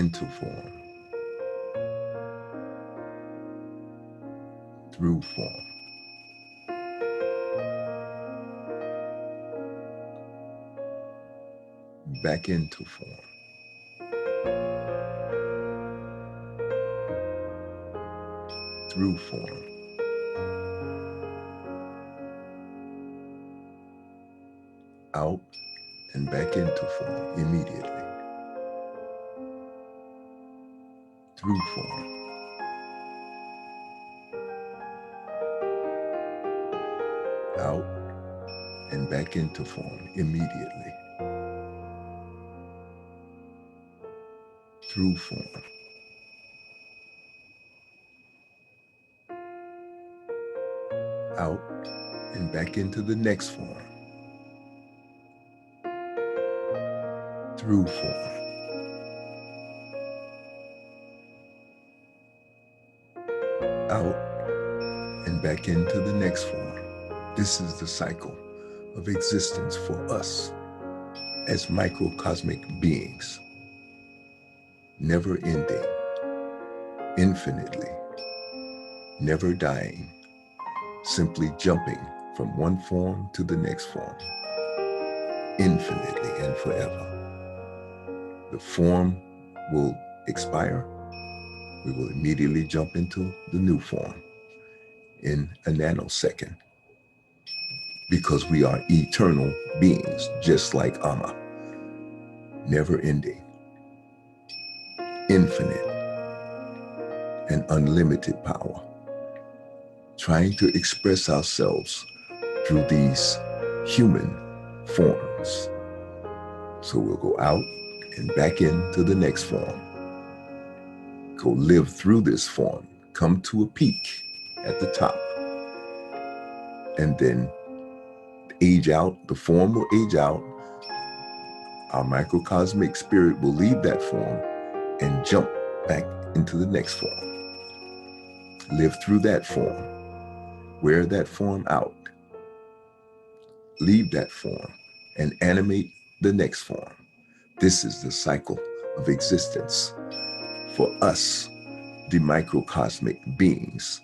into form, through form, back into form, through form, out and back into form immediately, through form, out and back into form immediately, through form, out and back into the next form, through form, out and back into the next form. This is the cycle of existence for us as microcosmic beings, never ending, infinitely, never dying, simply jumping from one form to the next form, infinitely and forever. The form will expire. We will immediately jump into the new form in a nanosecond, because we are eternal beings, just like Amma, never ending, infinite and unlimited power, trying to express ourselves through these human forms. So we'll go out and back into the next form, go live through this form, come to a peak at the top, and then age out. The form will age out. Our microcosmic spirit will leave that form and jump back into the next form. Live through that form, wear that form out, leave that form, and animate the next form. This is the cycle of existence for us, the microcosmic beings,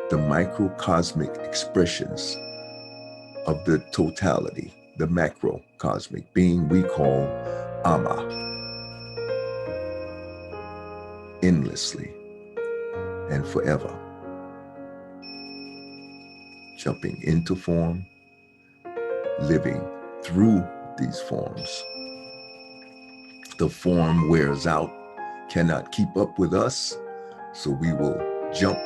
the microcosmic expressions of the totality, the macrocosmic being we call Amma, endlessly and forever, jumping into form, living through these forms. The form wears out, cannot keep up with us, so we will jump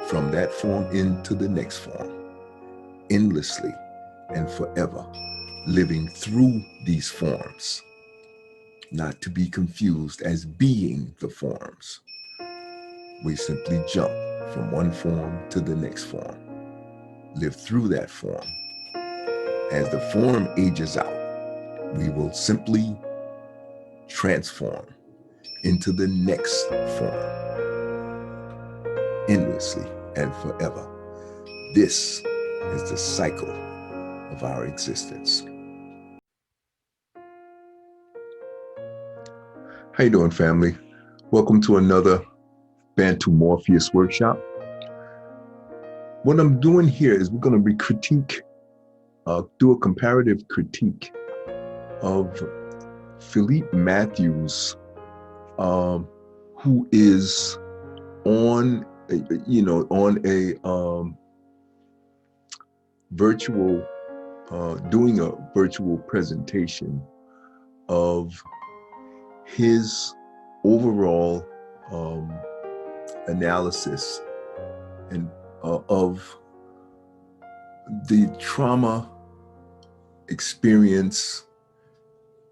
from that form into the next form, endlessly and forever, living through these forms, not to be confused as being the forms. We simply jump from one form to the next form, live through that form. As the form ages out, we will simply transform into the next form, endlessly and forever. This is the cycle of our existence. How you doing, family? Welcome to another Bantu Morpheus workshop. What I'm doing here is we're going to do a comparative critique of Philippe Matthews, who is on a virtual, doing a virtual presentation of his overall analysis and of the trauma experience,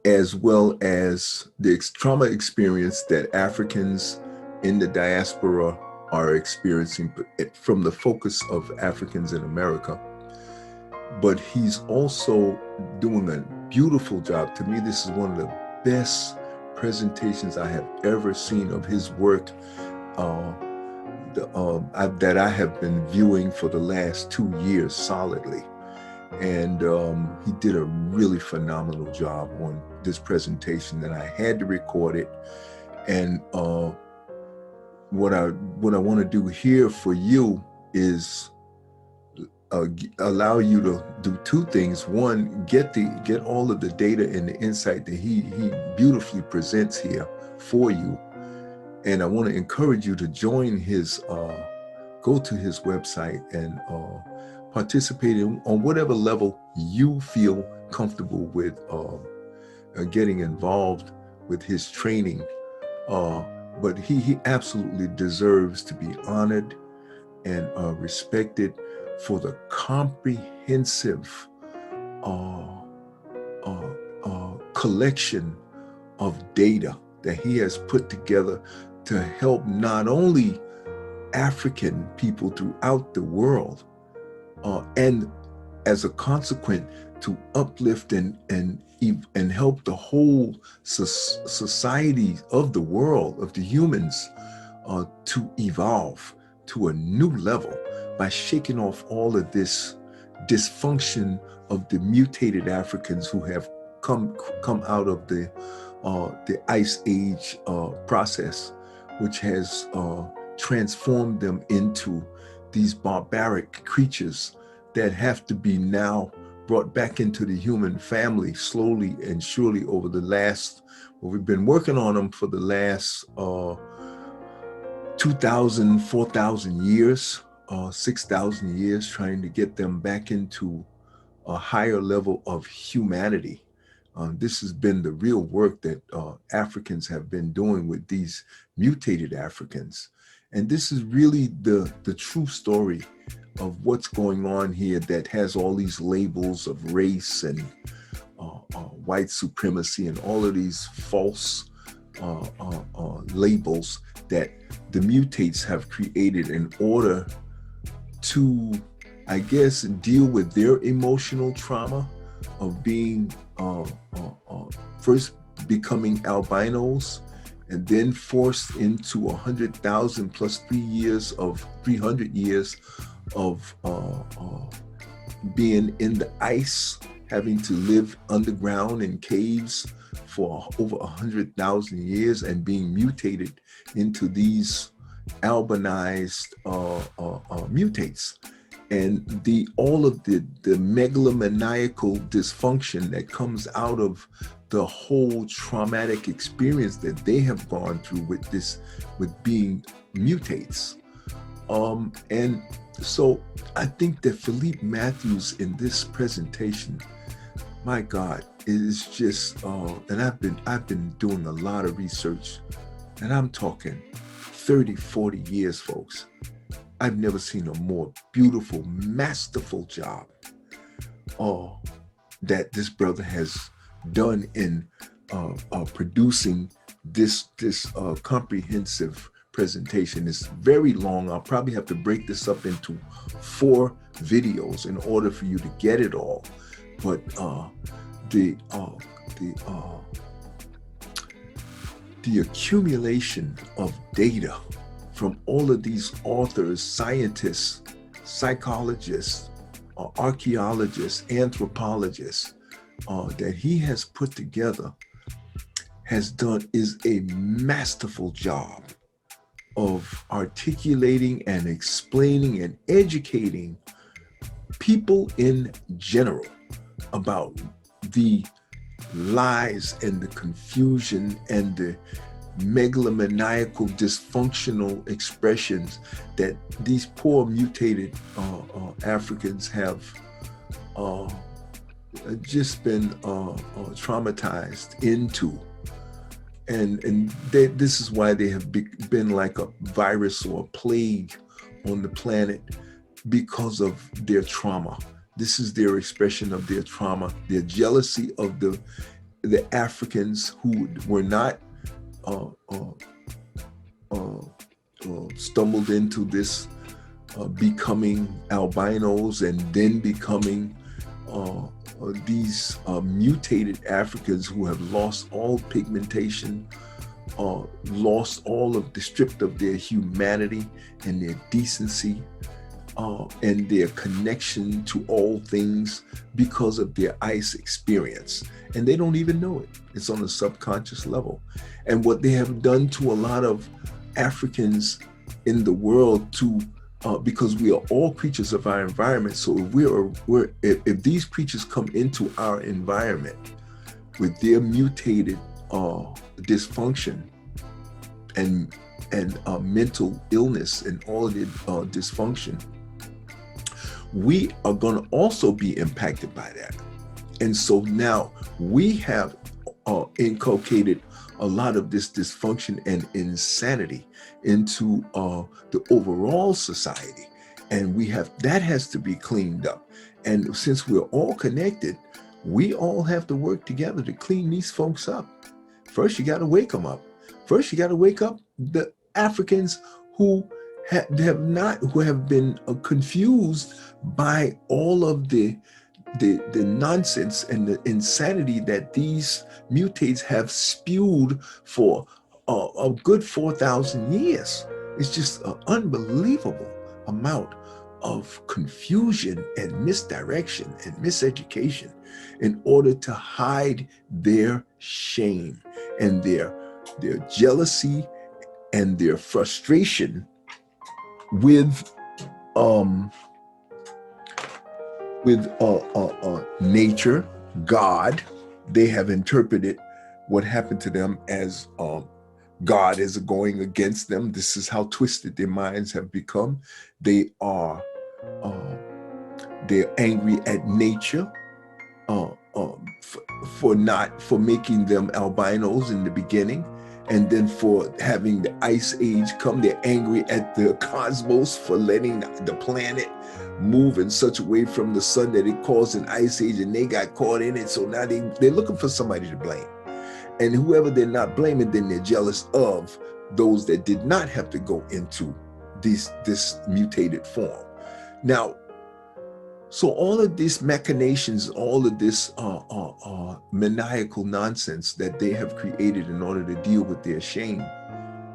as well as the trauma experience that Africans in the diaspora are experiencing from the focus of Africans in America. But he's also doing a beautiful job. To me, this is one of the best presentations I have ever seen of his work that I have been viewing for the last 2 years solidly. And he did a really phenomenal job on this presentation, and I had to record it And what I want to do here for you is allow you to do two things. One, get all of the data and the insight that he beautifully presents here for you. And I want to encourage you to join his, go to his website and participate on whatever level you feel comfortable with getting involved with his training. But he absolutely deserves to be honored and respected for the comprehensive collection of data that he has put together to help not only African people throughout the world, and as a consequence to uplift and help the whole society of the world, of the humans, to evolve to a new level by shaking off all of this dysfunction of the mutated Africans who have come out of the Ice Age process, which has transformed them into these barbaric creatures that have to be now brought back into the human family slowly and surely over the last, well, we've been working on them for the last 2,000, 4,000 years, 6,000 years, trying to get them back into a higher level of humanity. This has been the real work that Africans have been doing with these mutated Africans. And this is really the true story of what's going on here that has all these labels of race and white supremacy and all of these false labels that the mutates have created in order to, I guess, deal with their emotional trauma of being first becoming albinos and then forced into 100,000 plus 300 years of being in the ice, having to live underground in caves for over 100,000 years and being mutated into these albinized mutates. And all of the megalomaniacal dysfunction that comes out of the whole traumatic experience that they have gone through with being mutates. And so I think that Philippe Matthews in this presentation, my God, is just, and I've been doing a lot of research, and I'm talking 30, 40 years, folks. I've never seen a more beautiful, masterful job that this brother has done in producing this comprehensive presentation. It's very long. I'll probably have to break this up into 4 videos in order for you to get it all. But the accumulation of data from all of these authors, scientists, psychologists, archaeologists, anthropologists that he has put together is a masterful job of articulating and explaining and educating people in general about the lies and the confusion and the megalomaniacal dysfunctional expressions that these poor mutated Africans have just been traumatized into. And this is why they have been like a virus or a plague on the planet, because of their trauma. This is their expression of their trauma, their jealousy of the Africans who were not stumbled into this becoming albinos and then becoming these mutated Africans who have lost all pigmentation, stripped of their humanity and their decency, and their connection to all things because of their ice experience. And they don't even know it. It's on a subconscious level. And what they have done to a lot of Africans in the world because we are all creatures of our environment. So if these creatures come into our environment with their mutated dysfunction and mental illness and all of the dysfunction, we are going to also be impacted by that. And so now we have inculcated a lot of this dysfunction and insanity into the overall society. And that has to be cleaned up. And since we're all connected, we all have to work together to clean these folks up. First, you got to wake them up. First, you got to wake up the Africans who have been confused by all of the nonsense and the insanity that these mutates have spewed for a good 4,000 years. It's just an unbelievable amount of confusion and misdirection and miseducation in order to hide their shame and their jealousy and their frustration with nature, God. They have interpreted what happened to them as God is going against them. This is how twisted their minds have become. They're angry at nature for making them albinos in the beginning. And then for having the ice age come, they're angry at the cosmos for letting the planet move in such a way from the sun that it caused an ice age, and they got caught in it. So now they're looking for somebody to blame. And whoever they're not blaming, then they're jealous of those that did not have to go into this mutated form. Now, so all of these machinations, all of this maniacal nonsense that they have created in order to deal with their shame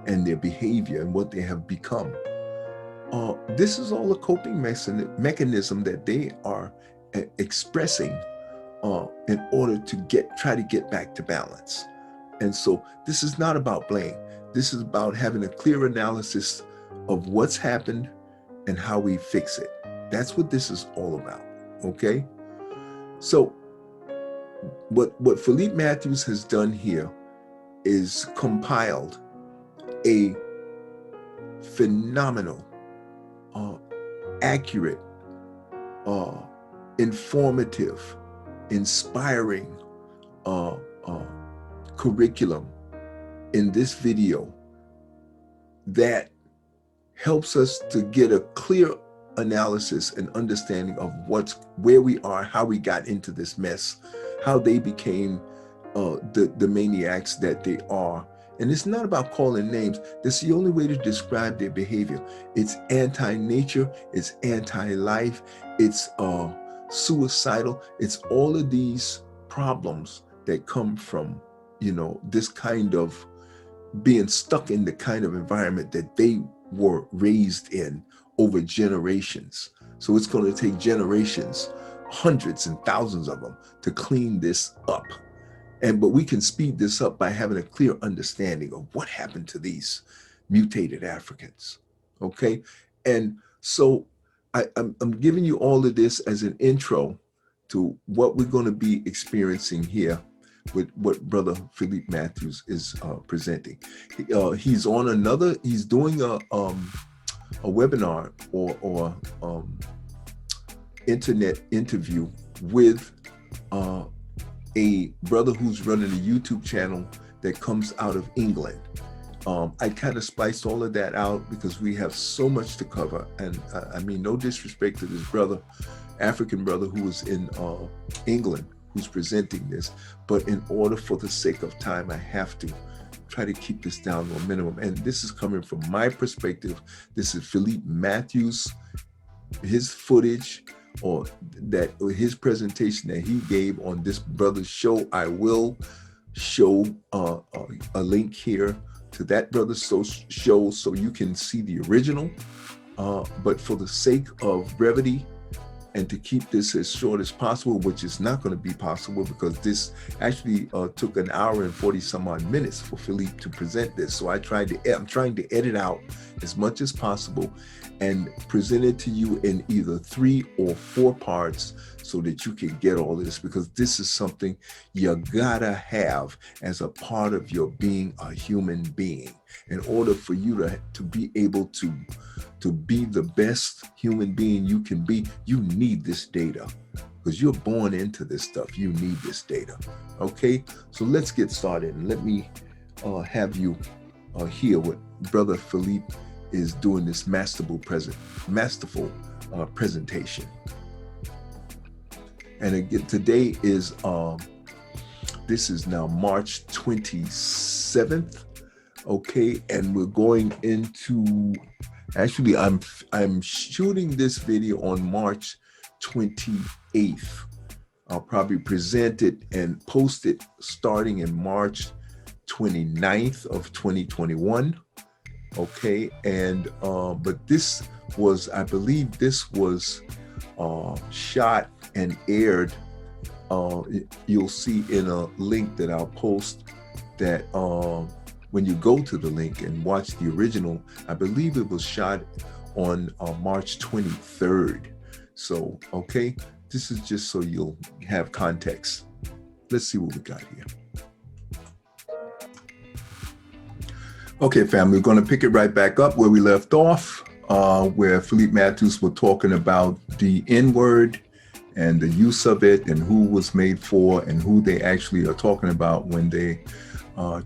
and their behavior and what they have become, this is all a coping mechanism that they are expressing in order to try to get back to balance. And so this is not about blame. This is about having a clear analysis of what's happened and how we fix it. That's what this is all about, okay? So what Philippe Matthews has done here is compiled a phenomenal, accurate, informative, inspiring curriculum in this video that helps us to get a clear analysis and understanding of where we are, how we got into this mess, how they became the maniacs that they are. And it's not about calling names. That's the only way to describe their behavior. It's anti-nature, it's anti-life, it's suicidal. It's all of these problems that come from, this kind of being stuck in the kind of environment that they were raised in over generations. So it's going to take generations, hundreds and thousands of them, to clean this up. But we can speed this up by having a clear understanding of what happened to these mutated Africans, okay? And so I'm giving you all of this as an intro to what we're going to be experiencing here with what Brother Philippe Matthews is presenting. He's doing a webinar or internet interview with a brother who's running a YouTube channel that comes out of England. I kind of spliced all of that out because we have so much to cover. And I mean, no disrespect to this brother, African brother who was in England, who's presenting this. But in order, for the sake of time, I have to try to keep this down to a minimum. And this is coming from my perspective. This is Philippe Matthews, his footage, or his presentation that he gave on this brother's show. I will show a link here to that brother's show so you can see the original But for the sake of brevity and to keep this as short as possible, which is not going to be possible because this actually took an hour and 40 some odd minutes for Philippe to present this. So I'm trying to edit out as much as possible and present it to you in either 3 or 4 parts so that you can get all this, because this is something you gotta have as a part of your being a human being. In order for you to be able to be the best human being you can be, you need this data, because you're born into this stuff. You need this data. Okay, so let's get started, and let me have you hear what Brother Philippe is doing this masterful presentation. And again, today is this is now March 27th. Okay, and we're going into, actually I'm shooting this video on March 28th. I'll probably present it and post it starting in March 29th of 2021. Okay, and but this was, I believe this was shot and aired. You'll see in a link that I'll post that when you go to the link and watch the original, I believe it was shot on March 23rd. So, okay, this is just so you'll have context. Let's see what we got here. Okay, family, we're going to pick it right back up where we left off, where Philippe Matthews was talking about the N-word and the use of it and who was made for and who they actually are talking about when they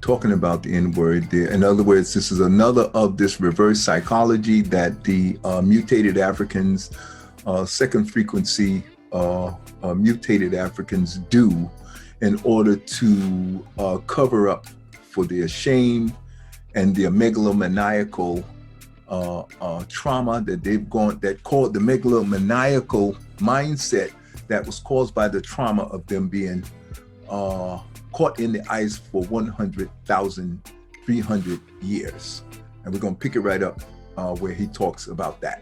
talking about the N-word. In other words, this is another of this reverse psychology that the mutated Africans, second frequency mutated Africans do in order to cover up for their shame and their megalomaniacal trauma that they've gone, that called the megalomaniacal mindset that was caused by the trauma of them being caught in the ice for 100,300 years. And we're going to pick it right up where he talks about that.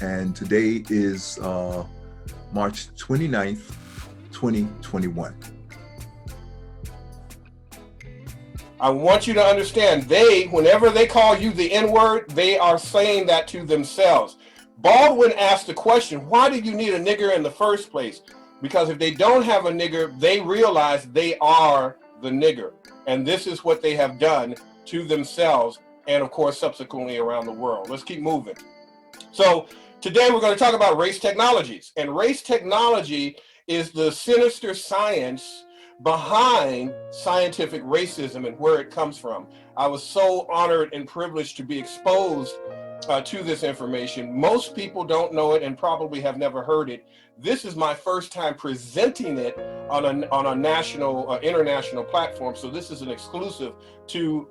And today is March 29th, 2021. I want you to understand, whenever they call you the N-word, they are saying that to themselves. Baldwin asked the question, why do you need a nigger in the first place? Because if they don't have a nigger, they realize they are the nigger. And this is what they have done to themselves and, of course, subsequently around the world. Let's keep moving. So today we're going to talk about race technologies. And race technology is the sinister science behind scientific racism and where it comes from. I was so honored and privileged to be exposed to this information. Most people don't know it and probably have never heard it. This is my first time presenting it on a national, international platform. So this is an exclusive to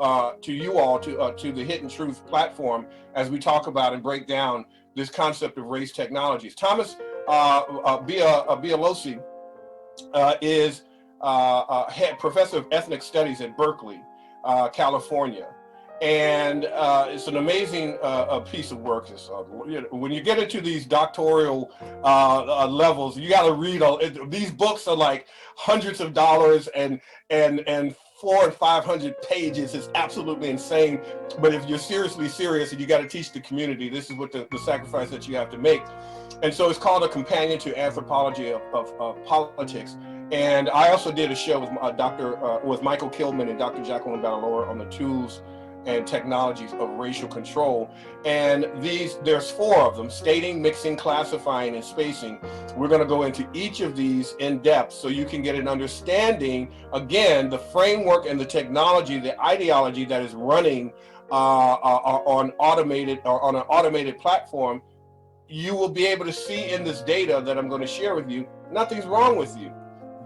you all, to the Hidden Truth platform, as we talk about and break down this concept of race technologies. Thomas Bialosi is head professor of ethnic studies at Berkeley, California. And it's an amazing piece of work. When you get into these doctoral levels, you got to read these books are like hundreds of dollars and 400 and 500 pages. Is absolutely insane. But if you're seriously serious and you got to teach the community, this is what the sacrifice that you have to make. And so it's called A Companion to Anthropology of Politics. And I also did a show with with Michael Kilman and Dr. Jacqueline Ballalour on the tools and technologies of racial control. And there's 4 of them: stating, mixing, classifying, and spacing. We're going to go into each of these in depth so you can get an understanding, again, the framework and the technology, the ideology that is running on an automated platform. You will be able to see in this data that I'm going to share with you, nothing's wrong with you.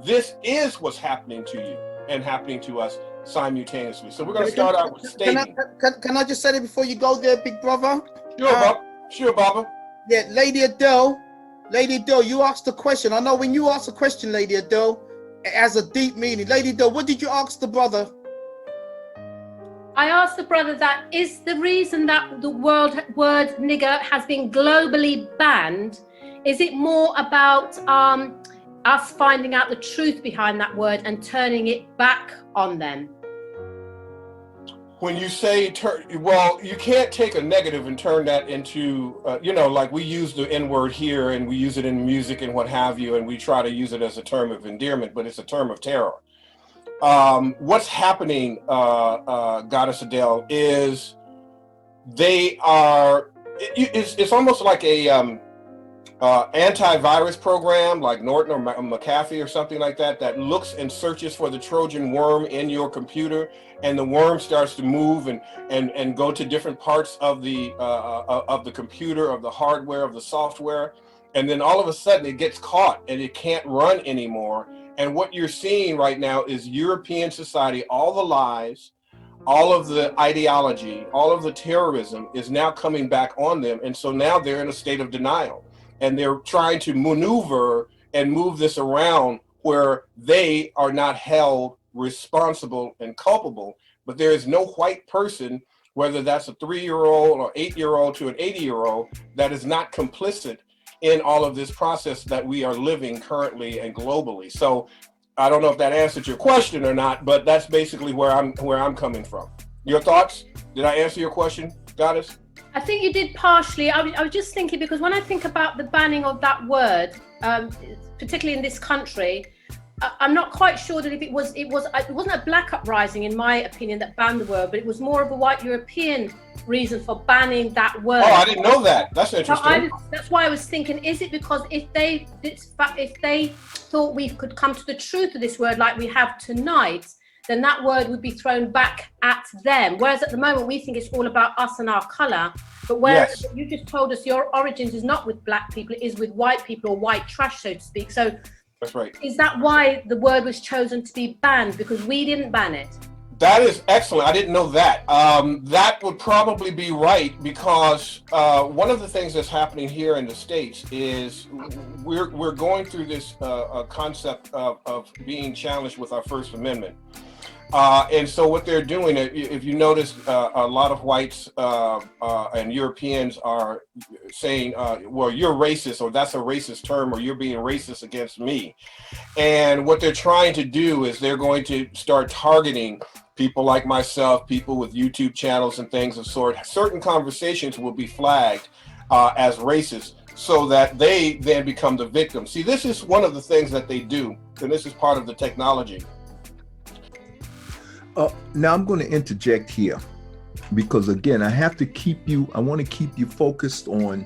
This is what's happening to you and happening to us simultaneously. So we're going to start out with stating. Can I just say that before you go there, big brother? Sure, Baba. Yeah, Lady Adele, you asked a question. I know when you ask a question, Lady Adele, it has a deep meaning. Lady Adele, what did you ask the brother? I asked the brother that is the reason that the word nigger has been globally banned. Is it more about us finding out the truth behind that word and turning it back on them? When you say well, you can't take a negative and turn that into, you know, like we use the N-word here and we use it in music and what have you, and we try to use it as a term of endearment, but it's a term of terror. What's happening, Goddess Adele, is they are, it's almost like a antivirus program like Norton or McAfee or something like that, that looks and searches for the Trojan worm in your computer, and the worm starts to move and go to different parts of the computer, of the hardware, of the software, and then all of a sudden it gets caught and it can't run anymore. And what you're seeing right now is European society, all the lies, all of the ideology, all of the terrorism is now coming back on them, and so now they're in a state of denial. And they're trying to maneuver and move this around where they are not held responsible and culpable. But there is no white person, whether that's a 3-year-old or 8-year-old to an 80-year-old, that is not complicit in all of this process that we are living currently and globally. So I don't know if that answered your question or not, but that's basically where I'm coming from. Your thoughts? Did I answer your question, Goddess? I think you did partially. I was just thinking, because when I think about the banning of that word, particularly in this country, I'm not quite sure that if it wasn't a black uprising, in my opinion, that banned the word, but it was more of a white European reason for banning that word. Oh, I didn't know that. That's interesting. That's why I was thinking, is it because if they thought we could come to the truth of this word like we have tonight, then that word would be thrown back at them. Whereas at the moment, we think it's all about us and our color. But whereas you just told us your origins is not with black people, it is with white people, or white trash, so to speak. So that's right. Is that why the word was chosen to be banned? Because we didn't ban it? That is excellent. I didn't know that. That would probably be right, because one of the things that's happening here in the States is we're going through this concept of being challenged with our First Amendment. And so what they're doing, if you notice, a lot of whites and Europeans are saying, well, you're racist, or that's a racist term, or you're being racist against me. And what they're trying to do is they're going to start targeting people like myself, people with YouTube channels and things of sort. Certain conversations will be flagged as racist, so that they then become the victim. See, this is one of the things that they do, and this is part of the technology. Now I'm going to interject here, because again, I want to keep you focused on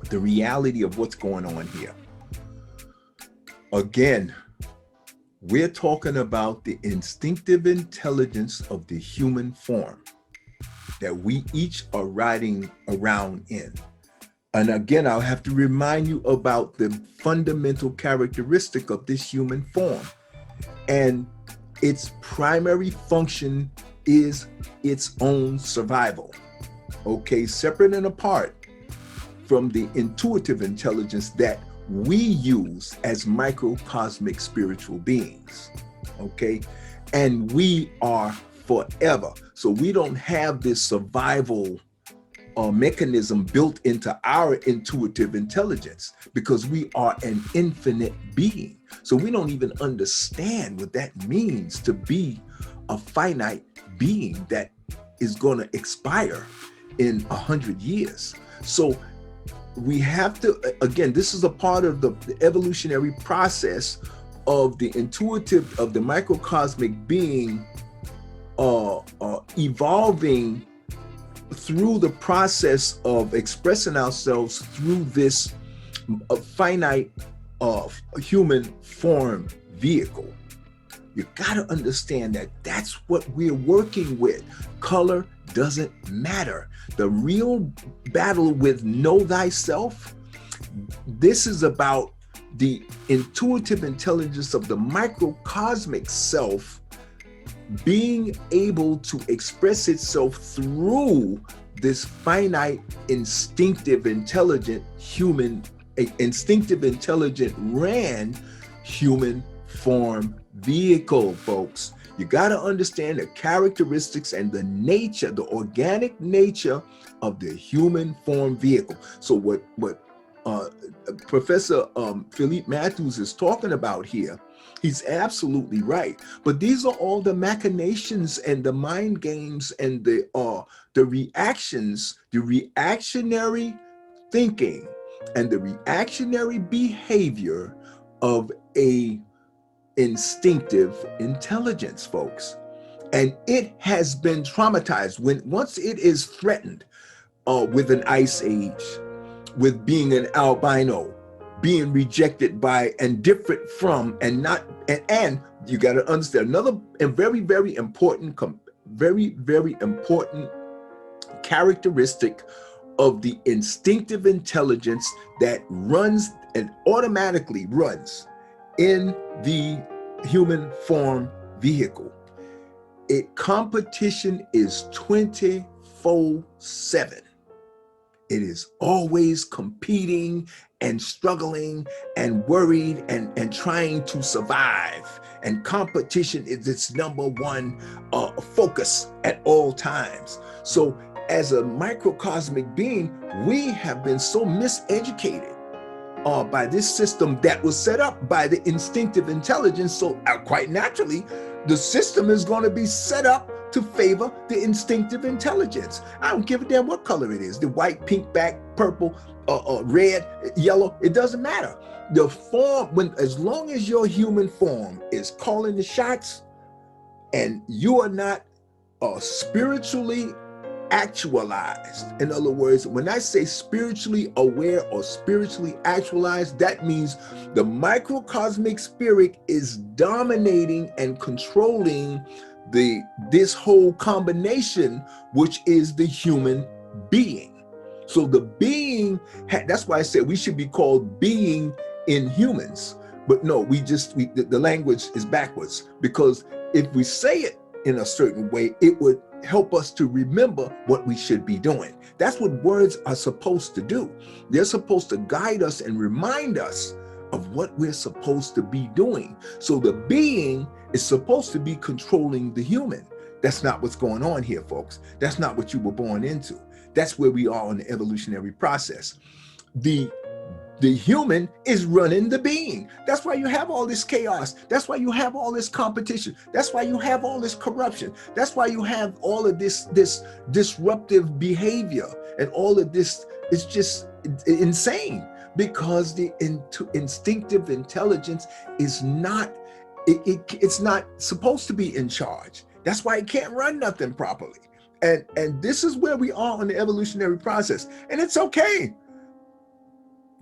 the reality of what's going on here. Again, we're talking about the instinctive intelligence of the human form that we each are riding around in. And again, I'll have to remind you about the fundamental characteristic of this human form. And its primary function is its own survival. Okay, separate and apart from the intuitive intelligence that we use as microcosmic spiritual beings. Okay, and we are forever. So we don't have this survival mechanism built into our intuitive intelligence, because we are an infinite being. So we don't even understand what that means to be a finite being that is going to expire in 100 years. So we have to, again, this is a part of the evolutionary process of the intuitive, of the microcosmic being evolving through the process of expressing ourselves through this finite human form vehicle. You got to understand that that's what we're working with. Color doesn't matter. The real battle with know thyself, this is about the intuitive intelligence of the microcosmic self being able to express itself through this finite, instinctive, intelligent human, instinctive, intelligent, human form vehicle, folks. You got to understand the characteristics and the nature, the organic nature of the human form vehicle. So what Professor Philippe Matthews is talking about here, he's absolutely right. But these are all the machinations and the mind games and the reactions, the reactionary thinking and the reactionary behavior of a instinctive intelligence, folks. And it has been traumatized once it is threatened with an ice age, with being an albino, being rejected by and different from, and not, and you got to understand another and very, very important characteristic of the instinctive intelligence that runs and automatically runs in the human form vehicle. Competition is 24/7. It is always competing and struggling and worried and trying to survive. And competition is its number one focus at all times. So as a microcosmic being, we have been so miseducated by this system that was set up by the instinctive intelligence. So quite naturally, the system is going to be set up to favor the instinctive intelligence. I don't give a damn what color it is, the white, pink, black, purple, red, yellow, it doesn't matter. The form, as long as your human form is calling the shots and you are not spiritually actualized. In other words, when I say spiritually aware or spiritually actualized, that means the microcosmic spirit is dominating and controlling this whole combination, which is the human being. So the being, that's why I said we should be called being in humans. But no, the language is backwards, because if we say it in a certain way, it would help us to remember what we should be doing. That's what words are supposed to do. They're supposed to guide us and remind us of what we're supposed to be doing. So the being is supposed to be controlling the human. That's not what's going on here, folks. That's not what you were born into. That's where we are in the evolutionary process. The human is running the being. That's why you have all this chaos. That's why you have all this competition. That's why you have all this corruption. That's why you have all of this disruptive behavior, and all of this is just insane, because the instinctive intelligence is not, it's not supposed to be in charge. That's why it can't run nothing properly. And this is where we are in the evolutionary process. And it's okay.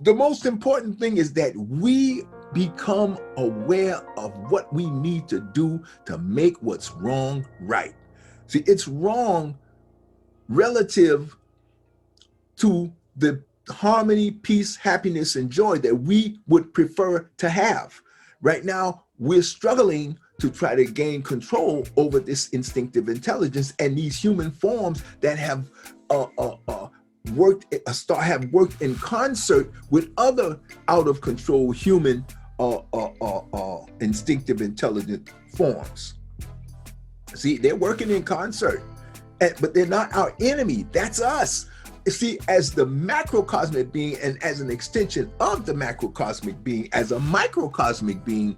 The most important thing is that we become aware of what we need to do to make what's wrong right. See, it's wrong relative to the harmony, peace, happiness, and joy that we would prefer to have. Right now, we're struggling to try to gain control over this instinctive intelligence and these human forms that have worked in concert with other out of control human instinctive intelligent forms. See, they're working in concert, but they're not our enemy. That's us. See, as the macrocosmic being and as an extension of the macrocosmic being, as a microcosmic being,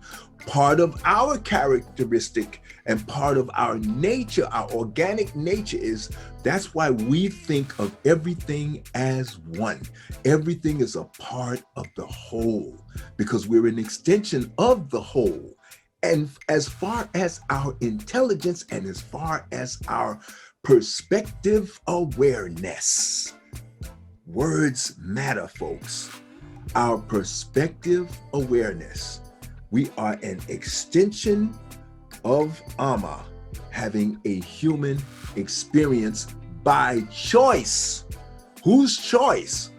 part of our characteristic and part of our nature, our organic nature is, that's why we think of everything as one. Everything is a part of the whole, because we're an extension of the whole. And as far as our intelligence and as far as our perspective awareness, words matter, folks. Our perspective awareness. We are an extension of Amma, having a human experience by choice. Whose choice?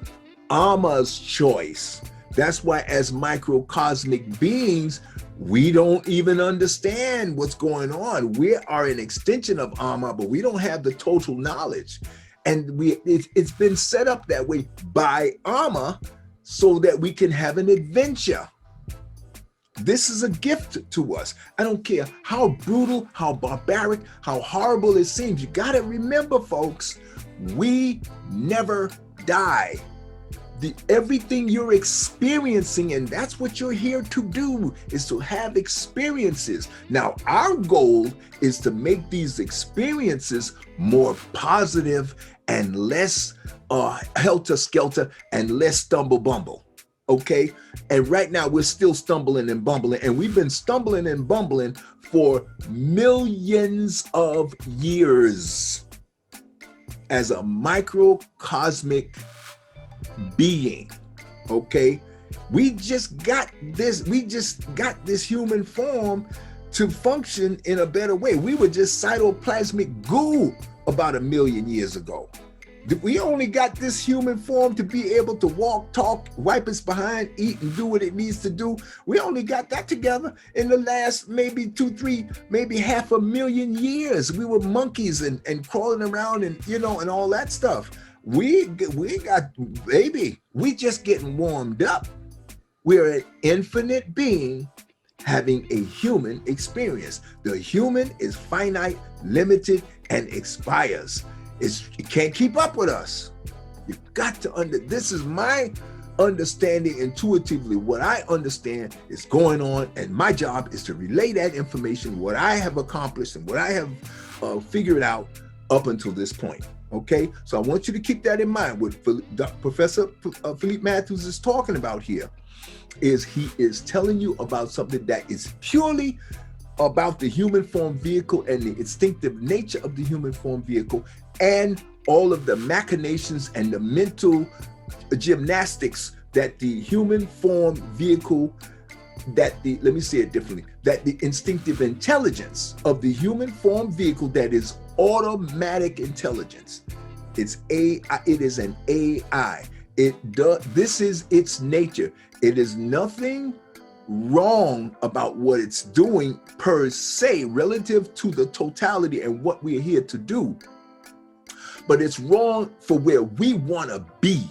Amma's choice. That's why as microcosmic beings, we don't even understand what's going on. We are an extension of Amma, but we don't have the total knowledge. And it's been set up that way by Amma so that we can have an adventure. This is a gift to us. I don't care how brutal, how barbaric, how horrible it seems. You got to remember, folks, we never die. Everything you're experiencing, and that's what you're here to do, is to have experiences. Now, our goal is to make these experiences more positive and less helter-skelter and less stumble-bumble. Okay, and right now we're still stumbling and bumbling, and we've been stumbling and bumbling for millions of years as a microcosmic being. Okay, we just got this human form to function in a better way. We were just cytoplasmic goo about 1 million years ago. We only got this human form to be able to walk, talk, wipe its behind, eat, and do what it needs to do. We only got that together in the last maybe 2, 3, maybe 500,000 years. We were monkeys and crawling around and, you know, and all that stuff. We just getting warmed up. We're an infinite being having a human experience. The human is finite, limited, and expires. It can't keep up with us. You've got to this is my understanding intuitively. What I understand is going on, and my job is to relay that information, what I have accomplished and what I have figured out up until this point. Okay, so I want you to keep that in mind. What Professor Philippe Matthews is talking about here is he is telling you about something that is purely about the human form vehicle and the instinctive nature of the human form vehicle, and all of the machinations and the mental gymnastics that the human form vehicle, let me say it differently, that the instinctive intelligence of the human form vehicle, that is automatic intelligence. It is an AI. This is its nature. It is nothing wrong about what it's doing per se relative to the totality and what we're here to do. But it's wrong for where we want to be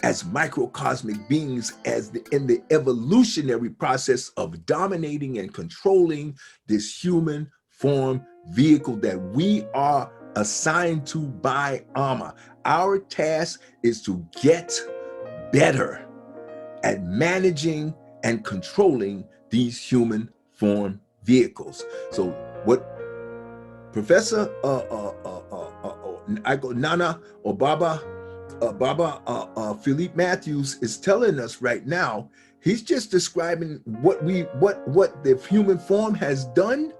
as microcosmic beings, in the evolutionary process of dominating and controlling this human form vehicle that we are assigned to by Amma. Our task is to get better at managing and controlling these human form vehicles. So what Professor Nana or Baba Philippe Matthews is telling us right now, he's just describing what the human form has done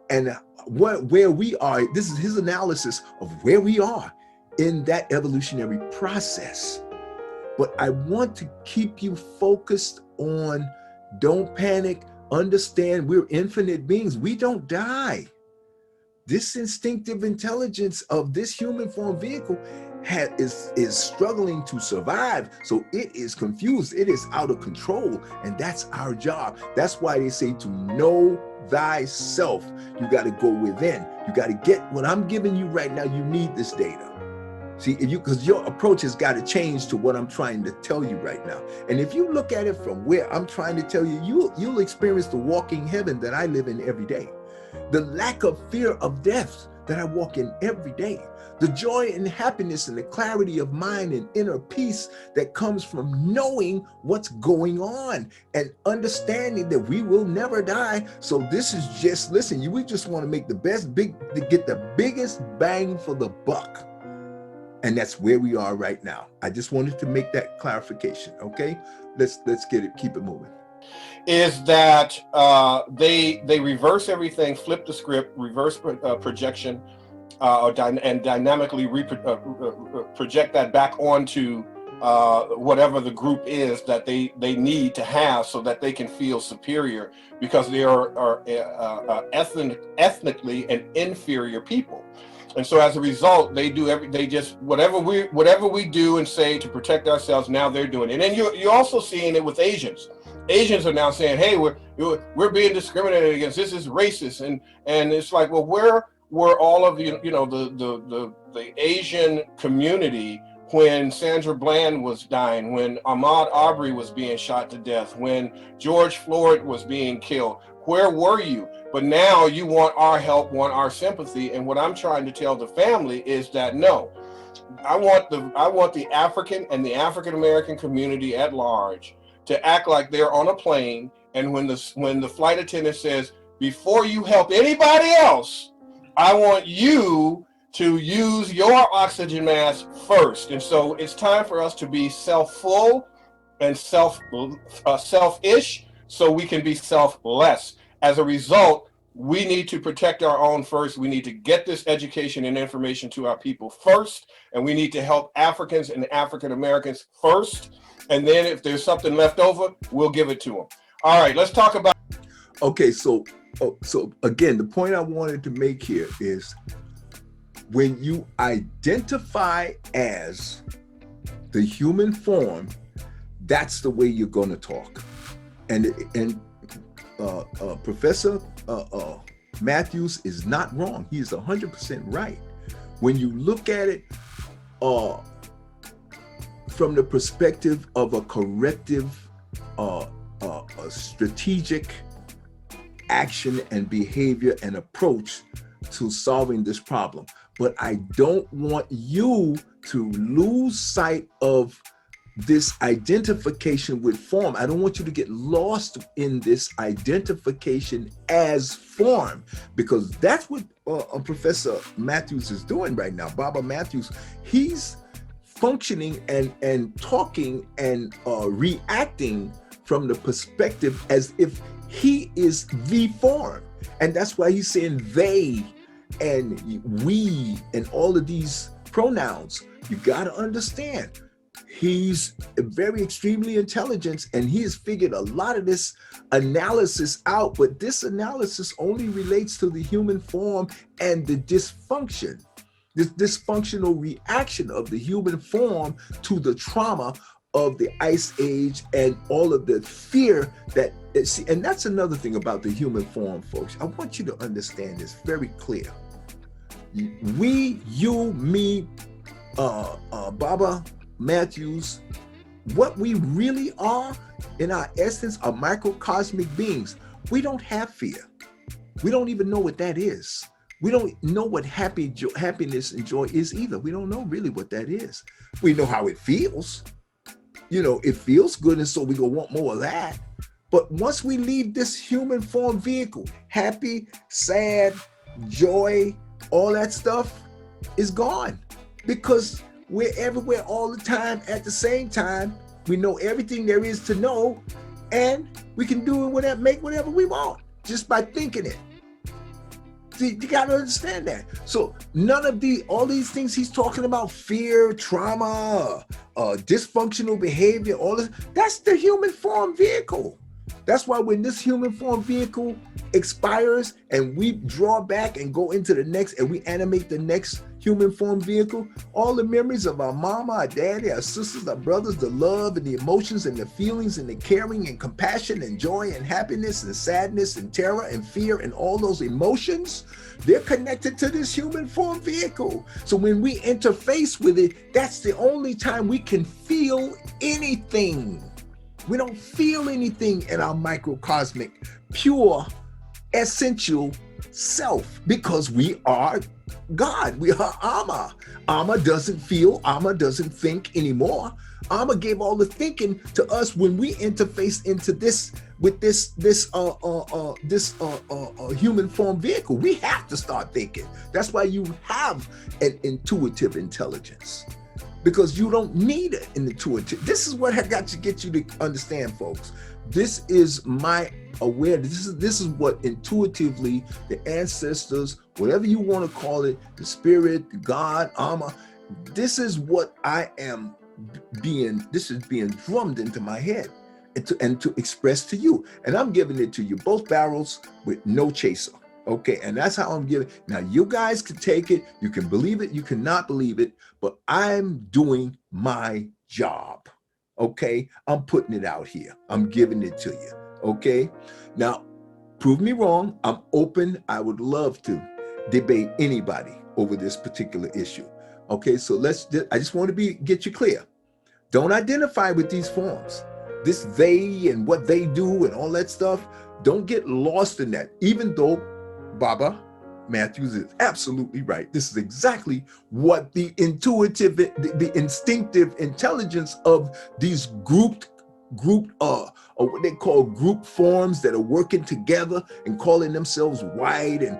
and where we are. This is his analysis of where we are in that evolutionary process. But I want to keep you focused on, don't panic, understand we're infinite beings. We don't die. This instinctive intelligence of this human form vehicle is struggling to survive. So it is confused. It is out of control. And that's our job. That's why they say to know thyself. You got to go within. You got to get what I'm giving you right now. You need this data. See, because your approach has got to change to what I'm trying to tell you right now. And if you look at it from where I'm trying to tell you, you'll experience the walking heaven that I live in every day. The lack of fear of death that I walk in every day. The joy and happiness and the clarity of mind and inner peace that comes from knowing what's going on and understanding that we will never die. So this is just, listen, we just want to make the get the biggest bang for the buck. And that's where we are right now. I just wanted to make that clarification. Okay, let's keep it moving. Is that they reverse everything, flip the script, reverse projection, and dynamically project that back onto whatever the group is that they need to have, so that they can feel superior, because they are ethnically an inferior people. And so as a result, whatever we do and say to protect ourselves, now they're doing it. And you're also seeing it with Asians. Asians are now saying, hey, we're being discriminated against. This is racist. And it's like, well, where were all of the Asian community when Sandra Bland was dying, when Ahmaud Arbery was being shot to death, when George Floyd was being killed. Where were you? But now you want our help, want our sympathy. And what I'm trying to tell the family is that no, I want the African and the African American community at large to act like they're on a plane, and when the flight attendant says, before you help anybody else, I want you to use your oxygen mask first. And so it's time for us to be self-full and selfish, so we can be selfless. As a result, we need to protect our own first. We need to get this education and information to our people first, and we need to help Africans and African Americans first. And then if there's something left over, we'll give it to them. All right, let's talk about. Okay, so again, the point I wanted to make here is when you identify as the human form, that's the way you're going to talk. And Professor Matthews is not wrong. He is 100% right. When you look at it from the perspective of a corrective, a strategic action and behavior and approach to solving this problem. But I don't want you to lose sight of this identification with form. I don't want you to get lost in this identification as form, because that's what Professor Matthews is doing right now. Baba Matthews, he's functioning and talking and reacting from the perspective as if he is the form. And that's why he's saying they and we and all of these pronouns. You got to understand, he's very extremely intelligent, and he has figured a lot of this analysis out, but this analysis only relates to the human form and the dysfunction, this dysfunctional reaction of the human form to the trauma of the Ice Age and all of the fear that, see, and that's another thing about the human form, folks. I want you to understand this very clear. We, you, me, Baba Matthews, what we really are in our essence are microcosmic beings. We don't have fear. We don't even know what that is. We don't know what happiness and joy is either. We don't know really what that is. We know how it feels. You know, it feels good, and so we go want more of that. But once we leave this human form vehicle, happy, sad, joy, all that stuff is gone, because we're everywhere all the time at the same time. We know everything there is to know, and we can do whatever, make whatever we want just by thinking it. See, you got to understand that. So none of all these things he's talking about, fear, trauma, dysfunctional behavior, all this, that's the human form vehicle. That's why when this human form vehicle expires and we draw back and go into the next, and we animate the next human form vehicle, all the memories of our mama, our daddy, our sisters, our brothers, the love and the emotions and the feelings and the caring and compassion and joy and happiness and sadness and terror and fear and all those emotions, they're connected to this human form vehicle. So when we interface with it, that's the only time we can feel anything. We don't feel anything in our microcosmic, pure, essential self, because we are God. We are Amma. Amma doesn't feel, Amma doesn't think anymore. Amma gave all the thinking to us when we interface into this with this human form vehicle. We have to start thinking. That's why you have an intuitive intelligence, because you don't need an intuitive. This is what I got to get you to understand, folks. This is my awareness. This is what intuitively the ancestors, whatever you want to call it, the spirit, God, Amma, this is what I am being, this is being drummed into my head and to express to you. And I'm giving it to you, both barrels with no chaser. Okay, and that's how I'm giving. Now, you guys can take it, you can believe it, you cannot believe it, but I'm doing my job. Okay, I'm putting it out here. I'm giving it to you. Okay, now prove me wrong. I'm open. I would love to debate anybody over this particular issue, Okay, so I just want to get you clear. Don't identify with these forms. This they and what they do and all that stuff. Don't get lost in that. Even though Baba Matthews is absolutely right. This is exactly what the instinctive intelligence of these grouped or what they call group forms that are working together and calling themselves white and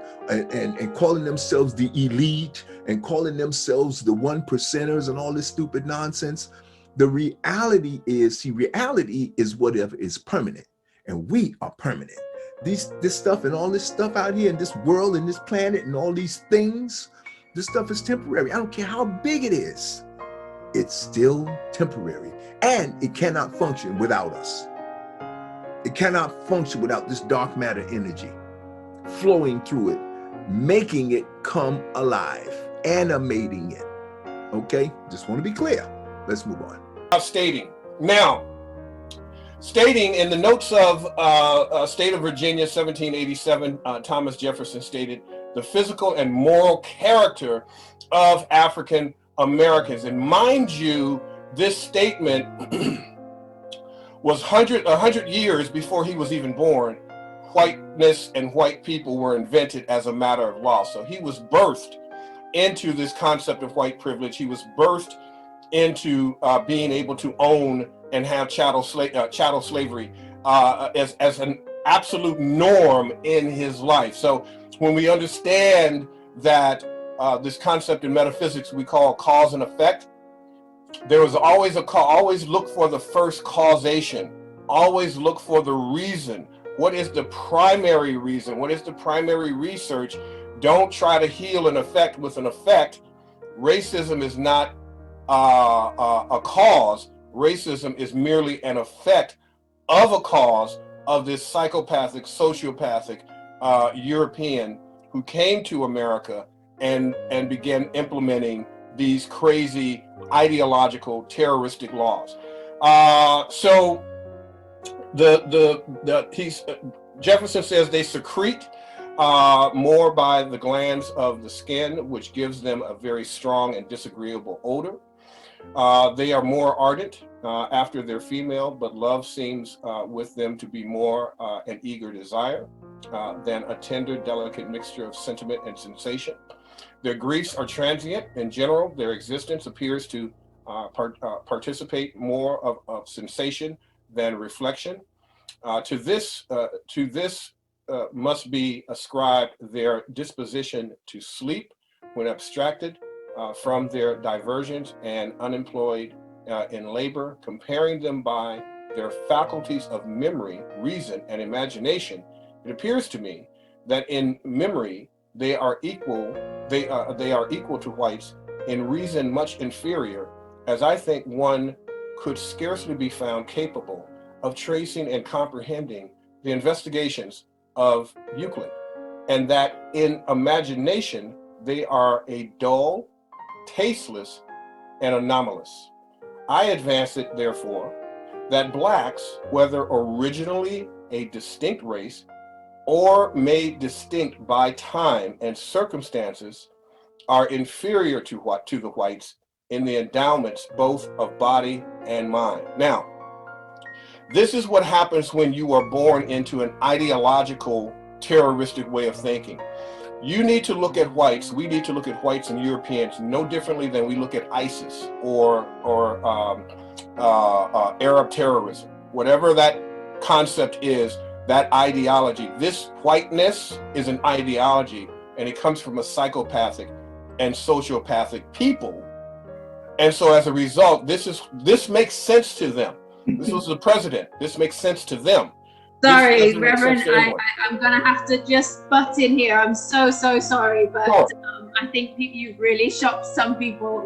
calling themselves the elite and calling themselves the 1%ers and all this stupid nonsense. The reality is, reality is whatever is permanent, and we are permanent. This stuff and all this stuff out here in this world and this planet and all these things, this stuff is temporary. I don't care how big it is. It's still temporary, and it cannot function without us. It cannot function without this dark matter energy flowing through it, making it come alive, animating it. Okay, just want to be clear. Let's move on. Stating in the notes of State of Virginia, 1787, Thomas Jefferson stated, the physical and moral character of African Americans. And mind you, this statement was 100 years before he was even born. Whiteness and white people were invented as a matter of law. So he was birthed into this concept of white privilege. He was birthed into being able to own and have chattel slavery as an absolute norm in his life. So when we understand that this concept in metaphysics we call cause and effect, there was always always look for the first causation, always look for the reason. What is the primary reason? What is the primary research? Don't try to heal an effect with an effect. Racism is not a cause. Racism is merely an effect of a cause of this psychopathic, sociopathic European who came to America and began implementing these crazy ideological terroristic laws. So Jefferson says they secrete more by the glands of the skin, which gives them a very strong and disagreeable odor. They are more ardent after they're female, but love seems with them to be more an eager desire than a tender, delicate mixture of sentiment and sensation. Their griefs are transient. In general, their existence appears to participate more of sensation than reflection. To this must be ascribed their disposition to sleep when abstracted from their diversions and unemployed in labor. Comparing them by their faculties of memory, reason, and imagination, it appears to me that in memory they are equal. They are equal to whites. In reason, much inferior, as I think one could scarcely be found capable of tracing and comprehending the investigations of Euclid, and that in imagination they are a dull, tasteless, and anomalous. I advance it, therefore, that blacks, whether originally a distinct race or made distinct by time and circumstances, are inferior to the whites in the endowments both of body and mind. Now, this is what happens when you are born into an ideological, terroristic way of thinking. You need to look at whites. We need to look at whites and Europeans no differently than we look at ISIS or Arab terrorism. Whatever that concept is, that ideology. This whiteness is an ideology, and it comes from a psychopathic and sociopathic people. And so as a result, this makes sense to them. This was the president. This makes sense to them. Sorry, Reverend, I'm going to have to just butt in here. I'm so sorry, but sure. I think you've really shocked some people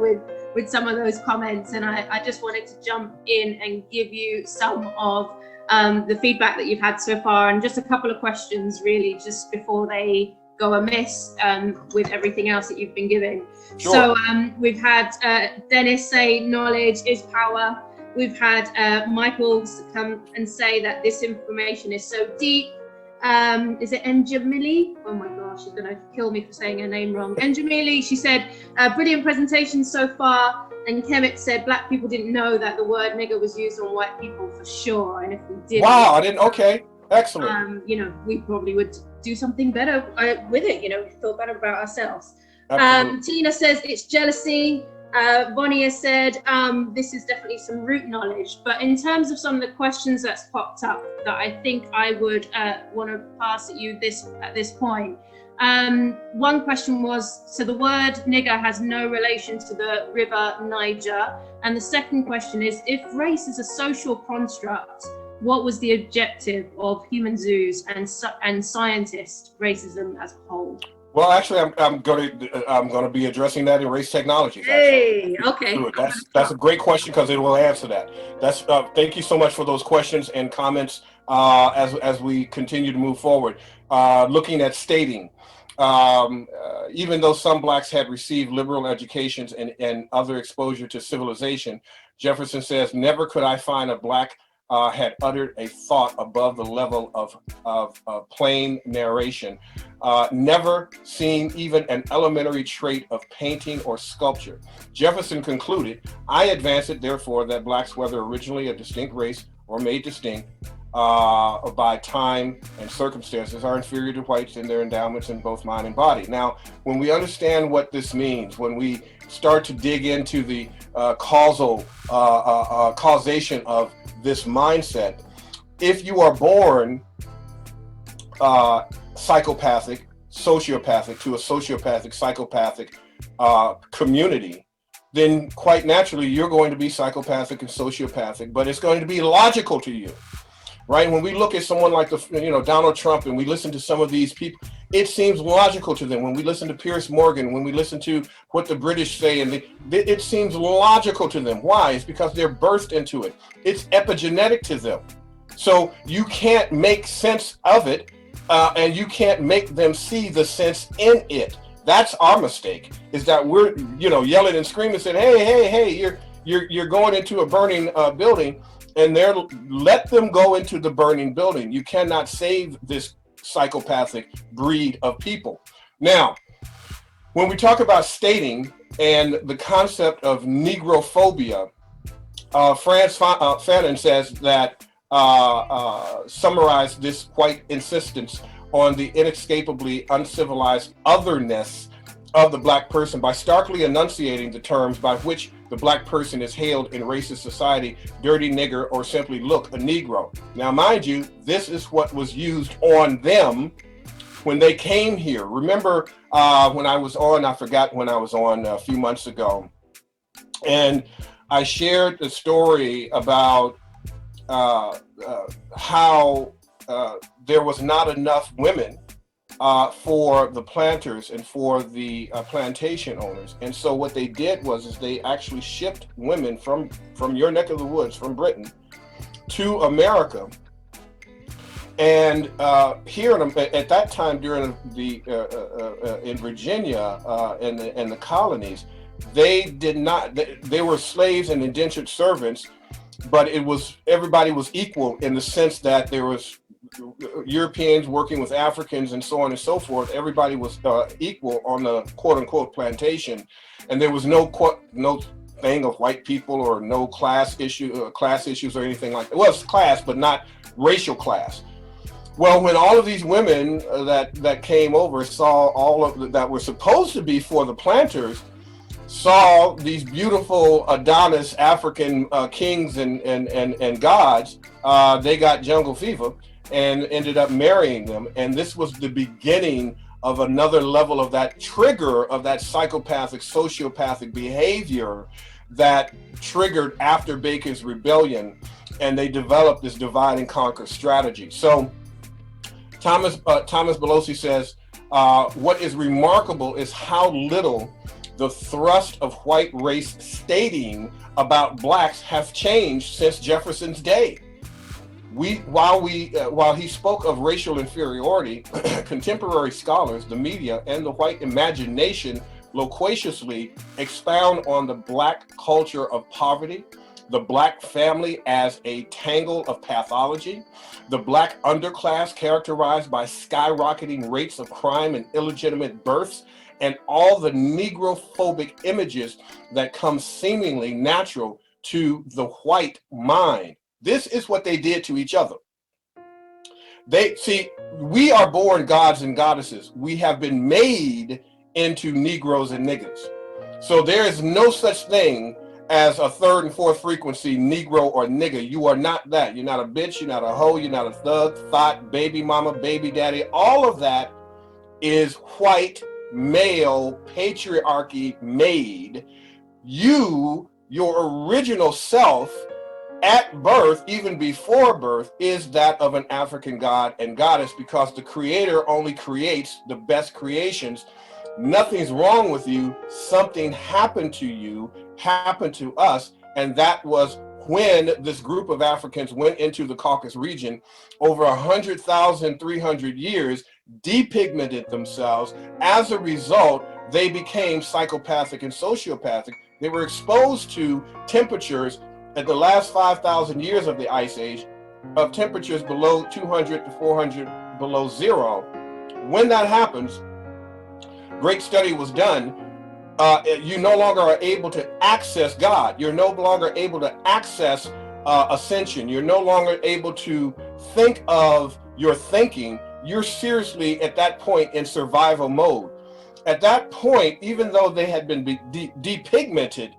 with some of those comments, and I just wanted to jump in and give you some of the feedback that you've had so far, and just a couple of questions really just before they go amiss with everything else that you've been giving. Sure. So we've had Dennis say knowledge is power. We've had Michael come and say that this information is so deep. Is it Njamili? Oh my gosh. she's going to kill me for saying her name wrong. And Jamili, she said, brilliant presentation so far. And Kemet said, black people didn't know that the word nigger was used on white people for sure. And if we did, wow, I didn't. Okay, excellent. You know, we probably would do something better with it. You know, we feel better about ourselves. Tina says it's jealousy. Bonnie has said this is definitely some root knowledge. But in terms of some of the questions that's popped up that I think I would want to pass at you at this point. One question was, so the word nigger has no relation to the river Niger. And the second question is, if race is a social construct, what was the objective of human zoos and scientist racism as a whole? Well, actually, I'm going to be addressing that in race technologies. Hey, okay. That's a great question because it will answer that. That's thank you so much for those questions and comments as we continue to move forward. Looking at stating, even though some blacks had received liberal educations and other exposure to civilization, Jefferson says, never could I find a black had uttered a thought above the level of plain narration, never seen even an elementary trait of painting or sculpture. Jefferson concluded, I advance it, therefore, that blacks, whether originally a distinct race or made distinct by time and circumstances, are inferior to whites in their endowments in both mind and body. Now, when we understand what this means, when we start to dig into the causation of this mindset, if you are born psychopathic, sociopathic to a sociopathic, psychopathic community, then quite naturally you're going to be psychopathic and sociopathic, but it's going to be logical to you, right? When we look at someone like Donald Trump and we listen to some of these people, it seems logical to them. When we listen to Piers Morgan, when we listen to what the British say, and it seems logical to them. Why? It's because they're birthed into it. It's epigenetic to them. So you can't make sense of it, and you can't make them see the sense in it. That's our mistake, is that we're yelling and screaming, saying, hey, you're going into a burning building, and let them go into the burning building. You cannot save this psychopathic breed of people. Now, when we talk about stating and the concept of negrophobia, Franz Fanon says that summarized this white insistence on the inescapably uncivilized otherness of the black person by starkly enunciating the terms by which the black person is hailed in racist society: dirty nigger, or simply look, a Negro. Now, mind you, this is what was used on them when they came here. Remember when I was on, I forgot when I was on a few months ago, and I shared the story about how there was not enough women for the planters and for the plantation owners. And so what they did was they actually shipped women from your neck of the woods, from Britain, to America. And here at that time during the in Virginia and the colonies, they were slaves and indentured servants, but everybody was equal in the sense that there was Europeans working with Africans and so on and so forth. Everybody was equal on the quote unquote plantation, and there was no thing of white people or no class issues or anything like that. Well, it's class, but not racial class. Well, when all of these women that came over saw all of that were supposed to be for the planters, saw these beautiful Adonis African kings and gods, they got jungle fever and ended up marrying them. And this was the beginning of another level of that trigger of that psychopathic, sociopathic behavior that triggered after Bacon's Rebellion, and they developed this divide and conquer strategy. So Thomas Belosi says, what is remarkable is how little the thrust of white race stating about blacks have changed since Jefferson's day. While he spoke of racial inferiority, contemporary scholars, the media, and the white imagination loquaciously expound on the black culture of poverty, the black family as a tangle of pathology, the black underclass characterized by skyrocketing rates of crime and illegitimate births, and all the Negrophobic images that come seemingly natural to the white mind. This is what they did to each other. We are born gods and goddesses. We have been made into Negroes and niggas. So there is no such thing as a third and fourth frequency Negro or nigga. You are not that. You're not a bitch, you're not a hoe, you're not a thug, thought, baby mama, baby daddy. All of that is white, male, patriarchy made. You, your original self, at birth, even before birth, is that of an African god and goddess, because the creator only creates the best creations. Nothing's wrong with you. Something happened to you, happened to us, and that was when this group of Africans went into the Caucasus region over 300 years, depigmented themselves. As a result, they became psychopathic and sociopathic. They were exposed to temperatures at the last 5,000 years of the Ice Age of temperatures below 200 to 400 below zero. When that happens, great study was done. You no longer are able to access God. You're no longer able to access ascension. You're no longer able to think of your thinking. You're seriously at that point in survival mode. At that point, even though they had been depigmented,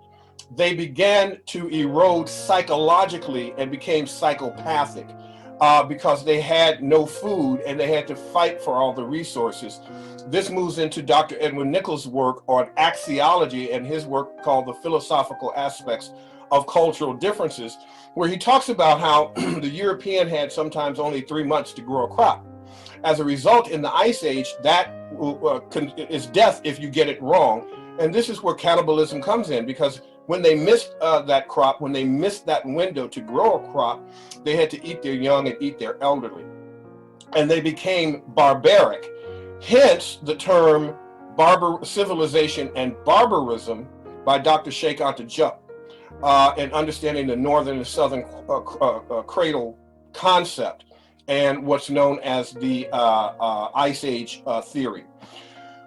they began to erode psychologically and became psychopathic because they had no food and they had to fight for all the resources. This moves into Dr. Edwin Nichols' work on axiology and his work called The Philosophical Aspects of Cultural Differences, where he talks about how the European had sometimes only 3 months to grow a crop. As a result, in the Ice Age, that is death if you get it wrong. And this is where cannibalism comes in, because when they missed that crop, when they missed that window to grow a crop, they had to eat their young and eat their elderly. And they became barbaric. Hence the term civilization and barbarism by Dr. Sheikh Anta Diop, and understanding the northern and southern cradle concept and what's known as the Ice Age theory.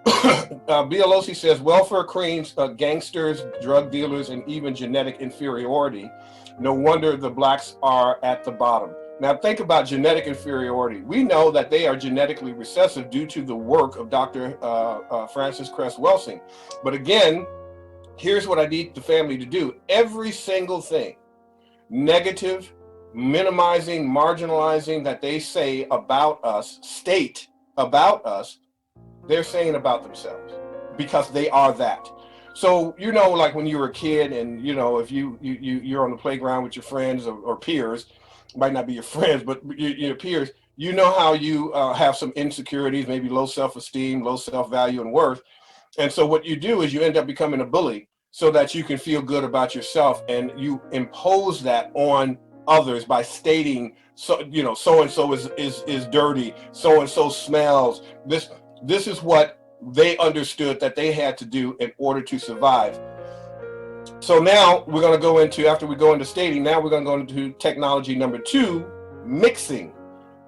Bialosi says welfare creams, gangsters, drug dealers, and even genetic inferiority. No wonder the blacks are at the bottom. Now think about genetic inferiority. We know that they are genetically recessive due to the work of Dr. Francis Cress Welsing. But again, here's what I need the family to do. Every single thing, negative, minimizing, marginalizing that they say about us, state about us, they're saying about themselves, because they are that. So, you know, like when you were a kid and, you know, if you're on the playground with your friends or peers, might not be your friends, but your peers, you know how you have some insecurities, maybe low self-esteem, low self-value and worth. And so what you do is you end up becoming a bully so that you can feel good about yourself, and you impose that on others by stating, so, you know, so-and-so is dirty, so-and-so smells. This is what they understood that they had to do in order to survive. So now we're going to go into, after we go into stating, now we're going to go into technology number 2, mixing.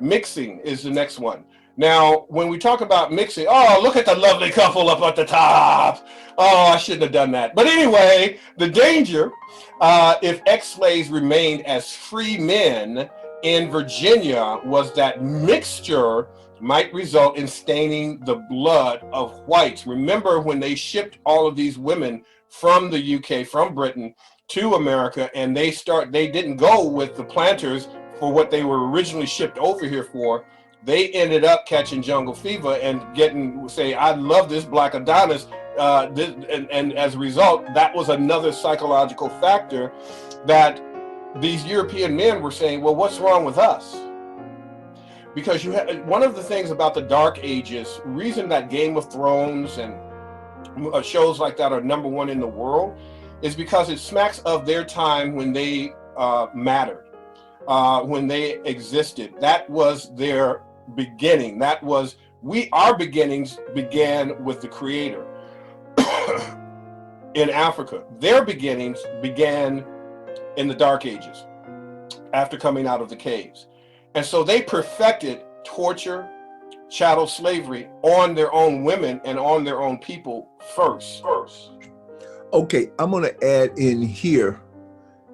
Mixing is the next one. Now, when we talk about mixing, oh, look at the lovely couple up at the top. Oh, I shouldn't have done that. But anyway, the danger, if ex-slaves remained as free men in Virginia, was that mixture might result in staining the blood of whites. Remember when they shipped all of these women from the UK, from Britain to America, and they didn't go with the planters for what they were originally shipped over here for. They ended up catching jungle fever and say, I love this black Adonis. And as a result, that was another psychological factor that these European men were saying, well, what's wrong with us? Because one of the things about the Dark Ages, reason that Game of Thrones and shows like that are #1 in the world, is because it smacks of their time when they mattered, when they existed. That was their beginning. That was, our beginnings began with the Creator in Africa. Their beginnings began in the Dark Ages after coming out of the caves. And so they perfected torture, chattel slavery on their own women and on their own people first. Okay, I'm going to add in here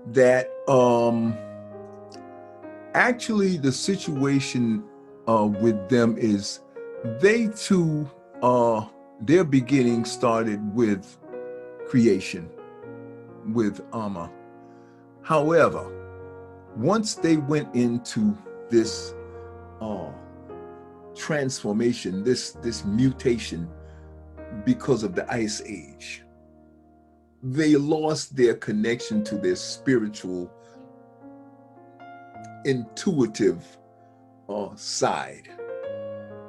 that actually the situation with them is they too, their beginning started with creation, with Amma. However, once they went into this transformation, this mutation because of the Ice Age, they lost their connection to their spiritual, intuitive side.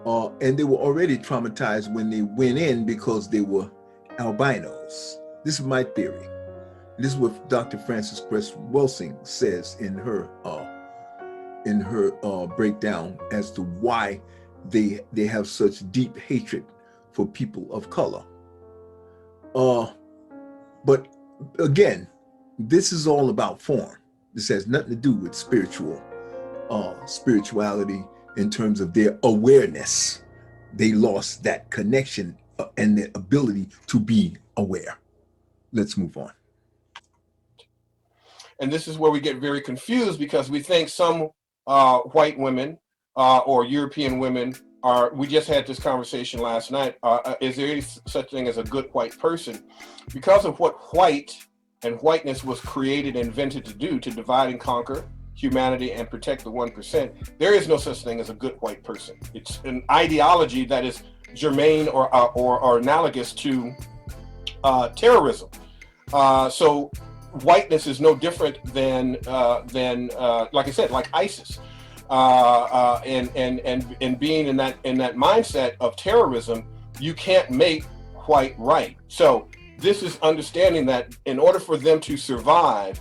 And they were already traumatized when they went in because they were albinos. This is my theory. This is what Dr. Frances Cress Welsing says in her breakdown as to why they have such deep hatred for people of color. But again, this is all about form. This has nothing to do with spirituality in terms of their awareness. They lost that connection and their ability to be aware. Let's move on. And this is where we get very confused, because we think some white women or European women are, we just had this conversation last night, is there any such thing as a good white person? Because of what white and whiteness was created and invented to do, to divide and conquer humanity and protect the 1%, there is no such thing as a good white person. It's an ideology that is germane or analogous to terrorism. So whiteness is no different than like I said, like ISIS, and being in that mindset of terrorism, you can't make white right. So this is understanding that in order for them to survive,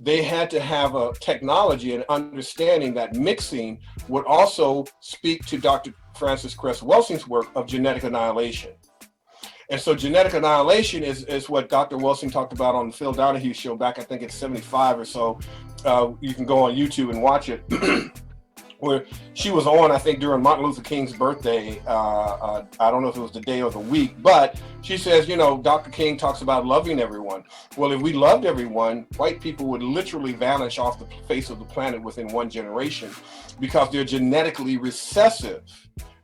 they had to have a technology and understanding that mixing would also speak to Dr. Frances Cress Welsing's work of genetic annihilation. And so genetic annihilation is what Dr. Welsing talked about on the Phil Donahue show back, I think it's 75 or so. You can go on YouTube and watch it, where she was on, I think, during Martin Luther King's birthday. I don't know if it was the day or the week, but she says, you know, Dr. King talks about loving everyone. Well, if we loved everyone, white people would literally vanish off the face of the planet within one generation, because they're genetically recessive.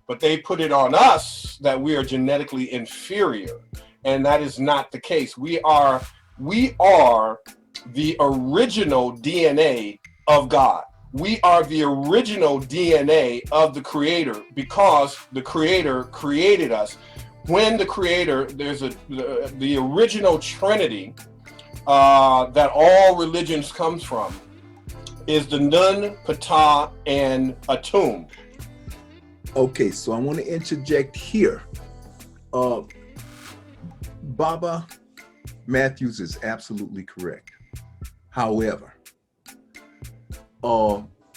But they put it on us that we are genetically inferior, and that is not the case. We are the original DNA of God. We are the original DNA of the Creator, because the Creator created us. When the Creator, there's the original Trinity that all religions comes from is the Nun, Ptah, and Atum. Okay, so I want to interject here. Baba Matthews is absolutely correct. However,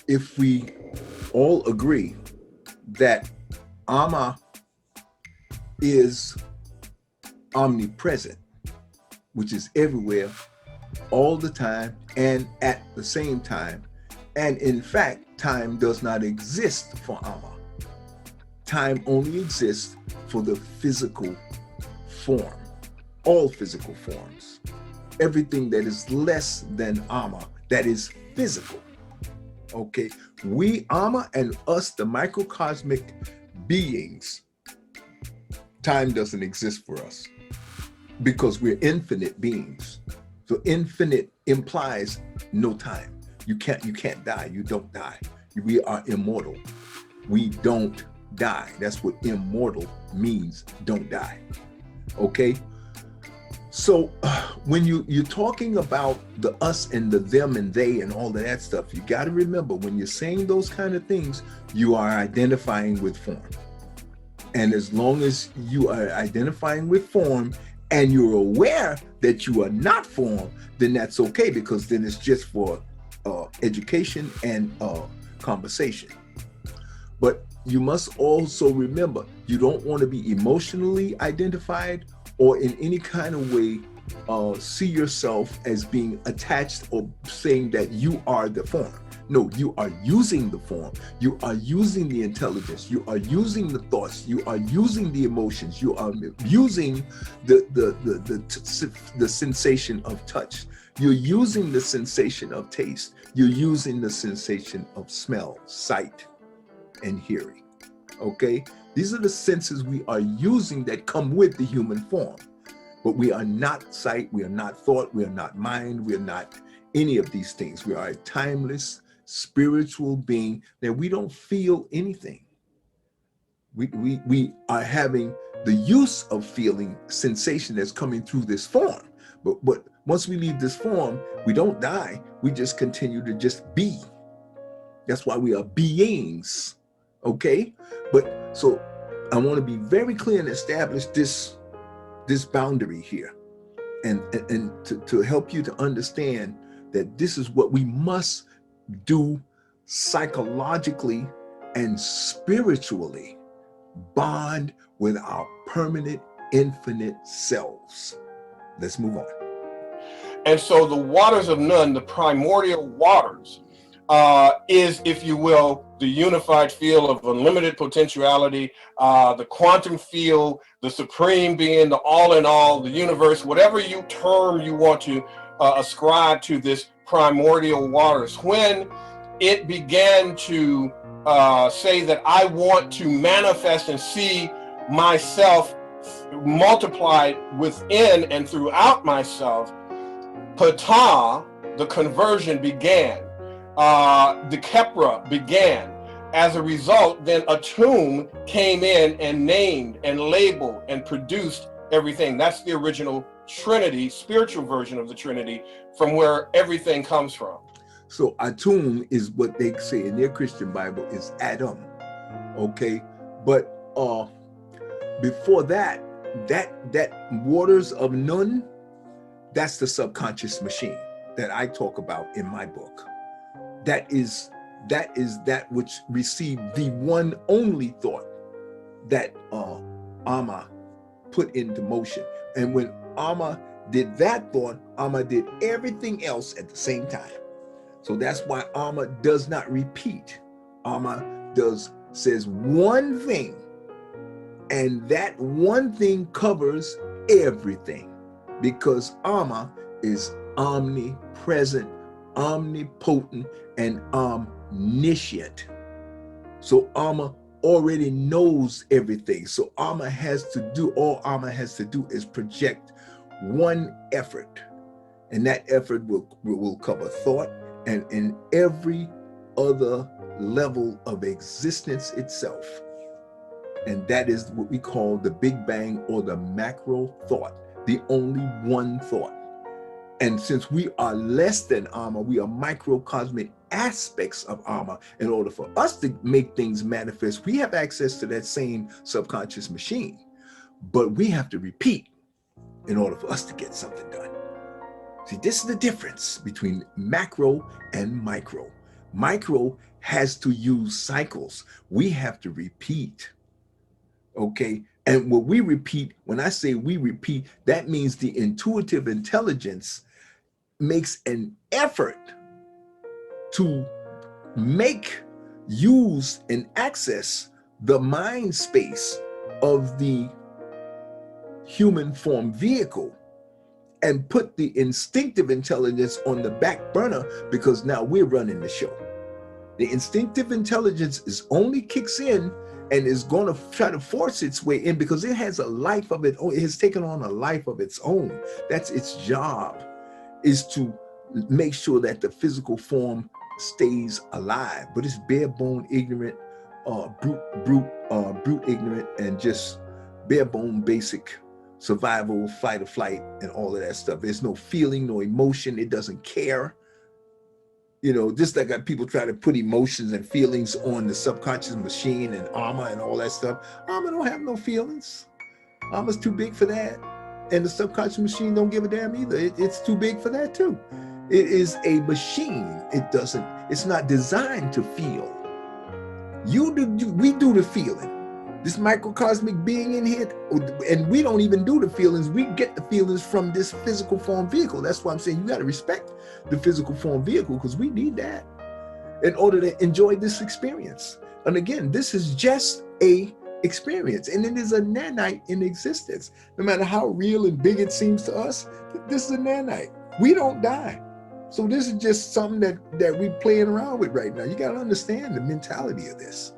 if we all agree that Amma is omnipresent, which is everywhere, all the time, and at the same time, and in fact, time does not exist for Amma. Time only exists for the physical form, all physical forms. Everything that is less than Amma, that is physical. Okay, we, Amma, and us, the microcosmic beings, time doesn't exist for us because we're infinite beings. So infinite implies no time. You can't die. You don't die. We are immortal. We don't die. That's what immortal means, don't die. Okay? So when you're talking about the us and the them and they and all of that stuff, you got to remember, when you're saying those kind of things, you are identifying with form. And as long as you are identifying with form and you're aware that you are not form, then that's okay, because then it's just for education and conversation. But you must also remember, you don't want to be emotionally identified or in any kind of way see yourself as being attached or saying that you are the form. No, you are using the form. You are using the intelligence. You are using the thoughts. You are using the emotions. You are using the sensation of touch. You're using the sensation of taste. You're using the sensation of smell, sight, and hearing. Okay? These are the senses we are using that come with the human form. But we are not sight, we are not thought, we are not mind, we are not any of these things. We are a timeless, spiritual being that we don't feel anything. We are having the use of feeling sensation that's coming through this form. But once we leave this form, we don't die. We just continue to just be. That's why we are beings. Okay? But so I want to be very clear and establish this boundary here, and to help you to understand that this is what we must do psychologically and spiritually, bond with our permanent infinite selves. Let's move on. And so the waters of none, the primordial waters, is, if you will, the unified field of unlimited potentiality, the quantum field, the supreme being, the all in all, the universe, whatever term you want to ascribe to this primordial waters. When it began to say that I want to manifest and see myself multiplied within and throughout myself, Ptah, the conversion began. The Kepra began. As a result, then Atum came in and named and labeled and produced everything. That's the original Trinity, spiritual version of the Trinity, from where everything comes from. So Atum is what they say in their Christian Bible is Adam. Okay, but before that waters of Nun, that's the subconscious machine that I talk about in my book. That is that which received the one only thought that Amma put into motion. And when Amma did that thought, Amma did everything else at the same time. So that's why Amma does not repeat. Amma says one thing, and that one thing covers everything, because Amma is omnipresent, omnipotent, and omniscient. So Amma already knows everything. So all Amma has to do is project one effort, and that effort will cover thought and in every other level of existence itself. And that is what we call the Big Bang, or the macro thought, the only one thought. And since we are less than Amma, we are microcosmic aspects of Amma. In order for us to make things manifest, we have access to that same subconscious machine, but we have to repeat in order for us to get something done. See, this is the difference between macro and micro. Micro has to use cycles. We have to repeat. Okay, and what we repeat, when I say we repeat, that means the intuitive intelligence makes an effort to use and access the mind space of the human form vehicle and put the instinctive intelligence on the back burner, because now we're running the show. The instinctive intelligence only kicks in and is going to try to force its way in, because it has a life of its own. It has taken on a life of its own. That's its job, is to make sure that the physical form stays alive. But it's bare bone ignorant, brute ignorant, and just bare bone basic survival, fight or flight, and all of that stuff. There's no feeling, no emotion. It doesn't care. You know, just like people try to put emotions and feelings on the subconscious machine and Amma and all that stuff. Amma don't have no feelings. Amma's too big for that. And the subconscious machine don't give a damn either. It's too big for that too. It is a machine. It's not designed to feel. We do the feeling. This microcosmic being in here, and we don't even do the feelings. We get the feelings from this physical form vehicle. That's why I'm saying you got to respect the physical form vehicle, because we need that in order to enjoy this experience. And again, this is just a experience, and it is a nanite in existence. No matter how real and big it seems to us, this is a nanite. We don't die. So this is just something that we're playing around with right now. You got to understand the mentality of this.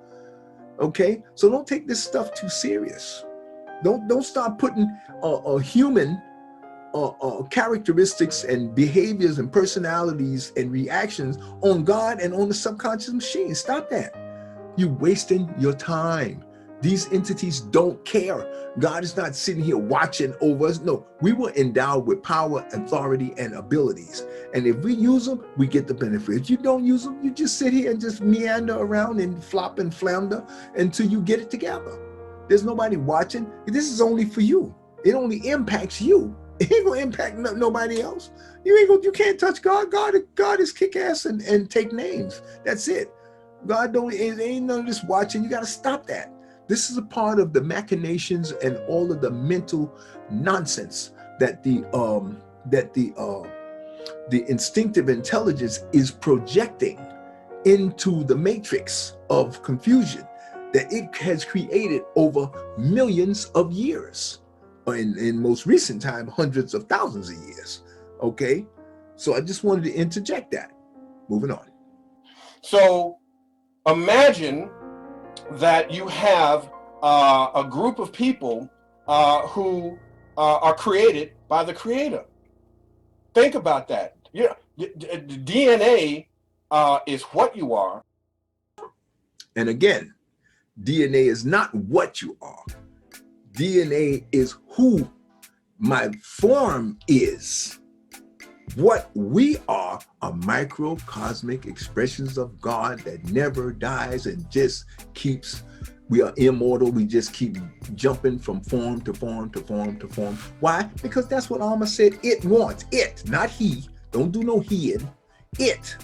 Okay, so don't take this stuff too serious. Don't start putting human characteristics and behaviors and personalities and reactions on God and on the subconscious machine. Stop that. You're wasting your time. These entities don't care. God is not sitting here watching over us. No, we were endowed with power, authority, and abilities. And if we use them, we get the benefit. If you don't use them, you just sit here and just meander around and flop and flounder until you get it together. There's nobody watching. This is only for you. It only impacts you. It ain't gonna impact nobody else. You can't touch God. God is kick ass and take names. That's it. God ain't none of this watching. You got to stop that. This is a part of the machinations and all of the mental nonsense that the instinctive intelligence is projecting into the matrix of confusion that it has created over millions of years, or in most recent time, hundreds of thousands of years. Okay, so I just wanted to interject that. Moving on. So imagine that you have a group of people who are created by the Creator. Think about that. Yeah, DNA is what you are. And again, DNA is not what you are. DNA is who my form is. What we are microcosmic expressions of God that never dies and just keeps, we are immortal. We just keep jumping from form to form to form to form. Why? Because that's what Alma said it wants. It, not he. Don't do no he in. It.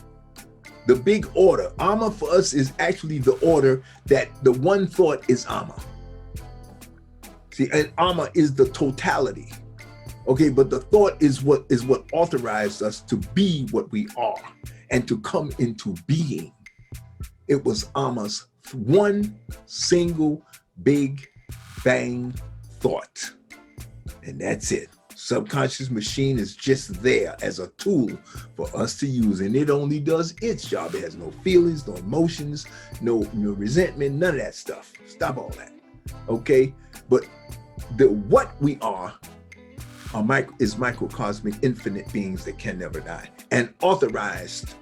The big order. Alma for us is actually the order that the one thought is Alma. See, and Alma is the totality. Okay, but the thought is what authorized us to be what we are and to come into being. It was Alma's one single big bang thought. And that's it. Subconscious machine is just there as a tool for us to use, and it only does its job. It has no feelings, no emotions, no resentment, none of that stuff. Stop all that. Okay, but what we are is microcosmic infinite beings that can never die, and authorized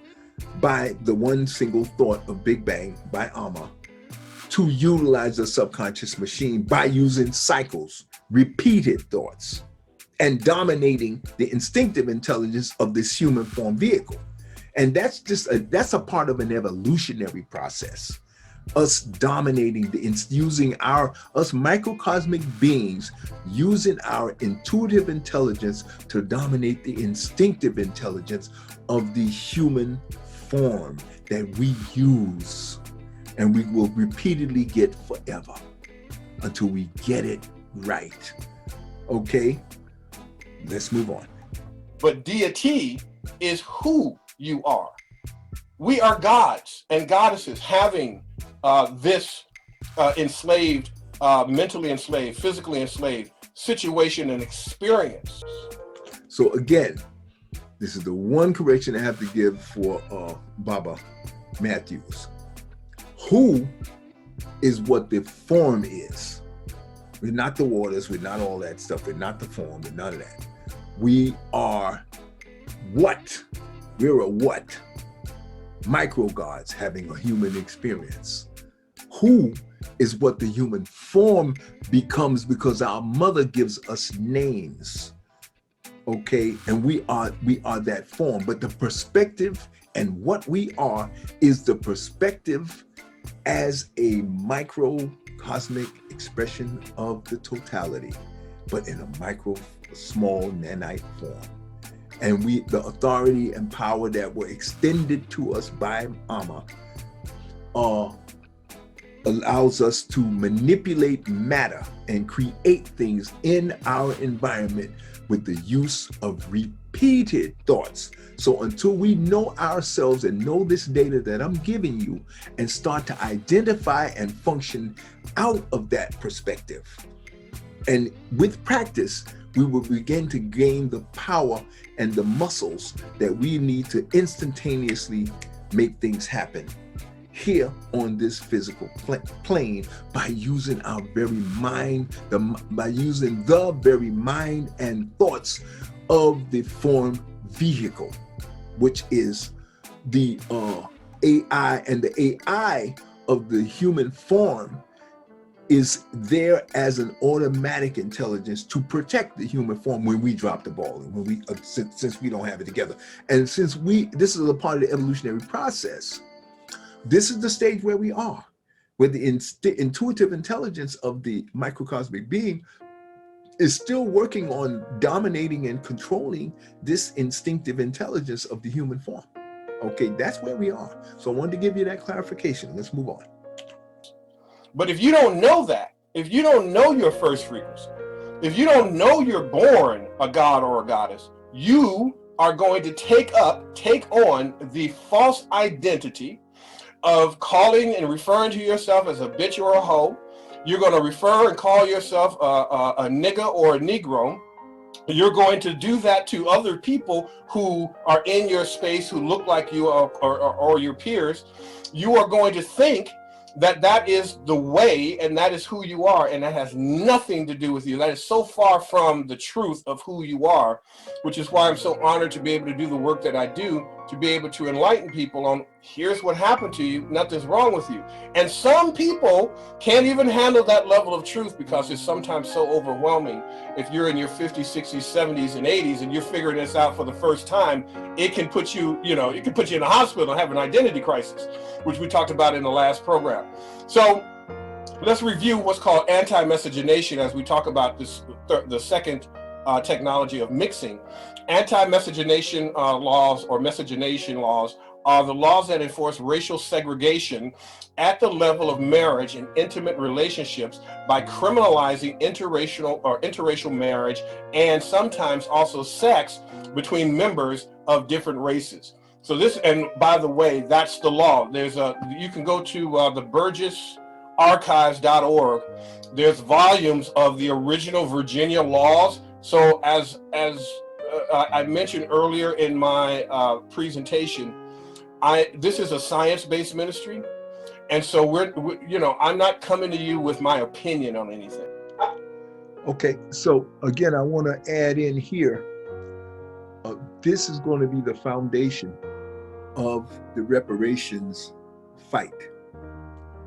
by the one single thought of Big Bang, by Alma, to utilize the subconscious machine by using cycles, repeated thoughts, and dominating the instinctive intelligence of this human form vehicle. And that's a part of an evolutionary process. Us dominating us microcosmic beings using our intuitive intelligence to dominate the instinctive intelligence of the human form that we use, and we will repeatedly get forever until we get it right. Okay, let's move on. But deity is who you are. We are gods and goddesses having this enslaved, mentally enslaved, physically enslaved situation and experience. So again, this is the one correction I have to give for Baba Matthews. Who is what the form is. We're not the waters, we're not all that stuff, we're not the form, we're none of that. We are what? We're a what? Micro gods having a human experience. Who is what the human form becomes, because our mother gives us names. Okay, and we are that form, but the perspective and what we are is the perspective as a microcosmic expression of the totality, but in a small nanite form. And the authority and power that were extended to us by Amma are allows us to manipulate matter and create things in our environment with the use of repeated thoughts. So until we know ourselves and know this data that I'm giving you and start to identify and function out of that perspective, and with practice, we will begin to gain the power and the muscles that we need to instantaneously make things happen here on this physical plane by using our very mind, by using the very mind and thoughts of the form vehicle, which is the AI, and the AI of the human form is there as an automatic intelligence to protect the human form when we drop the ball, and when we since we don't have it together, and since this is a part of the evolutionary process. This is the stage where we are, where the intuitive intelligence of the microcosmic being is still working on dominating and controlling this instinctive intelligence of the human form. Okay, that's where we are. So I wanted to give you that clarification. Let's move on. But if you don't know that, if you don't know your first frequency, if you don't know you're born a god or a goddess, you are going to take on the false identity of calling and referring to yourself as a bitch or a hoe. You're going to refer and call yourself a nigga or a negro. You're going to do that to other people who are in your space, who look like you or your peers. You are going to think that that is the way and that is who you are, and that has nothing to do with you. That is so far from the truth of who you are, which is why I'm so honored to be able to do the work that I do, to be able to enlighten people on here's what happened to you, nothing's wrong with you. And some people can't even handle that level of truth because it's sometimes so overwhelming. If you're in your 50s, 60s, 70s, and 80s and you're figuring this out for the first time, it can put you, it can put you in the hospital and have an identity crisis, which we talked about in the last program. So let's review what's called anti-miscegenation as we talk about this, the second technology of mixing. Anti-miscegenation laws or miscegenation laws are the laws that enforce racial segregation at the level of marriage and intimate relationships by criminalizing interracial marriage and sometimes also sex between members of different races. So this, and by the way, that's the law. You can go to the burgessarchives.org. There's volumes of the original Virginia laws. So as I mentioned earlier in my presentation, this is a science-based ministry, and so I'm not coming to you with my opinion on anything. Okay, so again, I want to add in here. This is going to be the foundation of the reparations fight,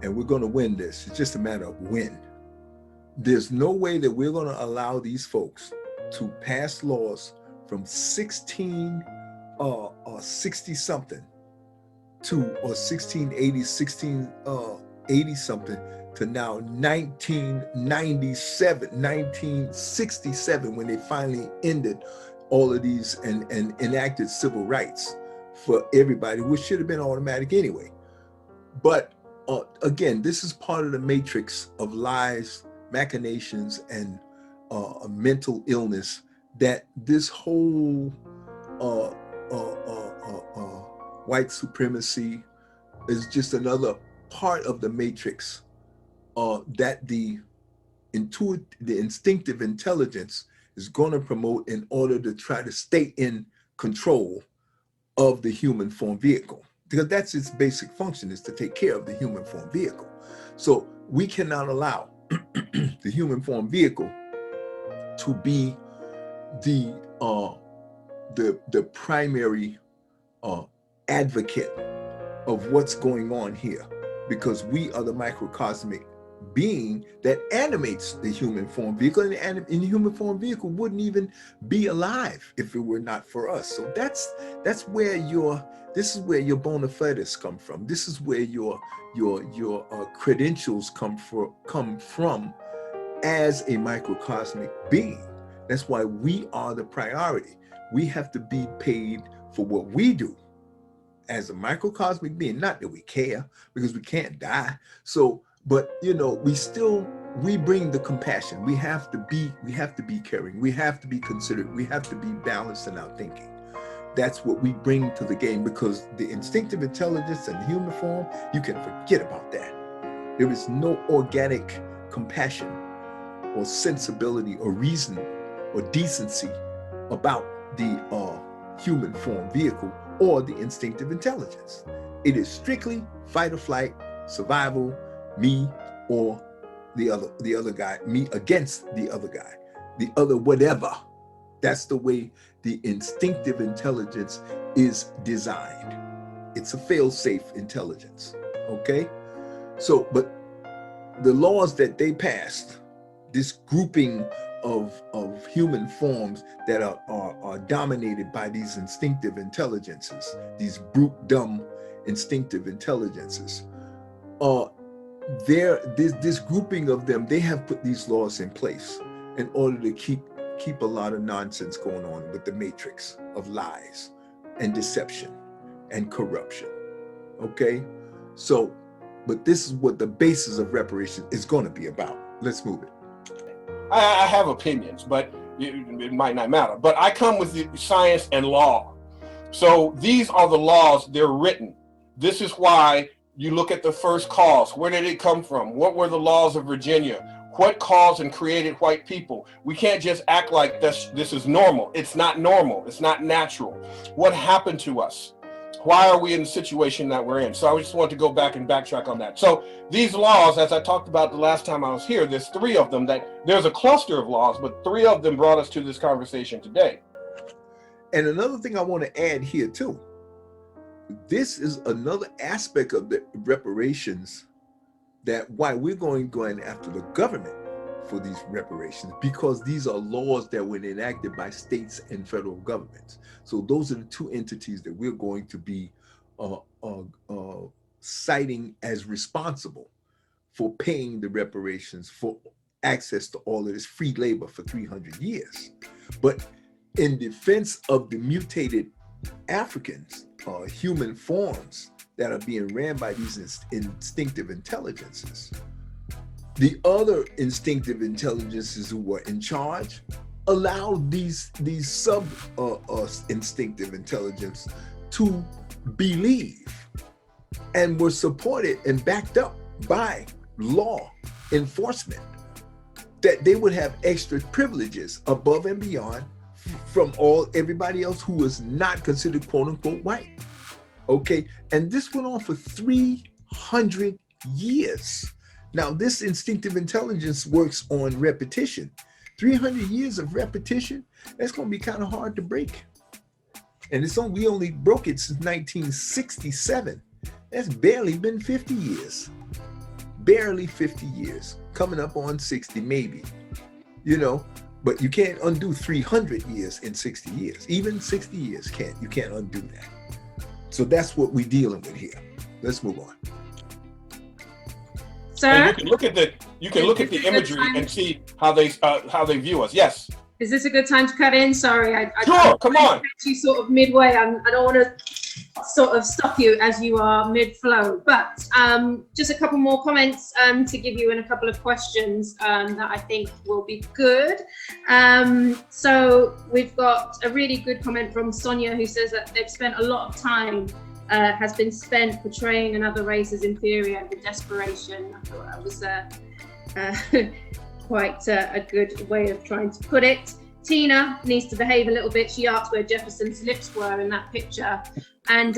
and we're going to win this. It's just a matter of when. There's no way that we're going to allow these folks to pass laws from 1660 something to 1680, 1680 something to now 1997, 1967, when they finally ended all of these and enacted civil rights for everybody, which should have been automatic anyway. But again, this is part of the matrix of lies, machinations, and a mental illness that this whole white supremacy is just another part of the matrix that the instinctive intelligence is going to promote in order to try to stay in control of the human form vehicle, because that's its basic function, is to take care of the human form vehicle. So we cannot allow the human form vehicle to be the primary advocate of what's going on here, because we are the microcosmic being that animates the human form vehicle, and the human form vehicle wouldn't even be alive if it were not for us. So that's where this is where your bona fides come from. This is where your credentials come from as a microcosmic being. That's why we are the priority. We have to be paid for what we do as a microcosmic being. Not that we care, because we can't die. So But you know, we bring the compassion. We have to be caring. We have to be considerate. We have to be balanced in our thinking. That's what we bring to the game, because the instinctive intelligence and the human form, you can forget about that. There is no organic compassion or sensibility or reason or decency about the human form vehicle or the instinctive intelligence. It is strictly fight or flight, survival, me or the other guy, me against the other guy, the other whatever. That's the way the instinctive intelligence is designed. It's a fail-safe intelligence, okay? So, but the laws that they passed, this grouping of human forms that are dominated by these instinctive intelligences, these brute dumb instinctive intelligences, this grouping of them, they have put these laws in place in order to keep a lot of nonsense going on with the matrix of lies and deception and corruption. Okay, so but this is what the basis of reparation is going to be about. Let's move it. I have opinions, but it might not matter. But I come with the science and law. So these are the laws, they're written. This is why you look at the first cause. Where did it come from? What were the laws of Virginia? What caused and created white people? We can't just act like this is normal. It's not normal. It's not natural. What happened to us? Why are we in the situation that we're in? So I just want to go back and backtrack on that. So these laws, as I talked about the last time I was here, there's 3 of them. There's a cluster of laws, but 3 of them brought us to this conversation today. And another thing I want to add here too, this is another aspect of the reparations, that why we're going after the government for these reparations, because these are laws that were enacted by states and federal governments. So those are the 2 entities that we're going to be citing as responsible for paying the reparations for access to all of this free labor for 300 years. But in defense of the mutated Africans, human forms that are being ran by these instinctive intelligences, the other instinctive intelligences who were in charge allowed these sub instinctive intelligence to believe, and were supported and backed up by law enforcement, that they would have extra privileges above and beyond from everybody else who was not considered quote unquote white. Okay, and this went on for 300 years. Now, this instinctive intelligence works on repetition. 300 years of repetition, that's going to be kind of hard to break. And we only broke it since 1967. That's barely been 50 years. Barely 50 years. Coming up on 60 maybe. You know, but you can't undo 300 years in 60 years. Even 60 years you can't undo that. So that's what we're dealing with here. Let's move on. Sir, you can look at the imagery and see how they view us. Yes. Is this a good time to cut in? Sorry, Sure, come on. You sort of midway. I don't want to sort of stop you as you are mid-flow, but just a couple more comments to give you and a couple of questions that I think will be good. So we've got a really good comment from Sonia, who says that they've spent a lot of time has been spent portraying another race as inferior with desperation. I thought that was quite a good way of trying to put it. Tina needs to behave a little bit. She asked where Jefferson's lips were in that picture. And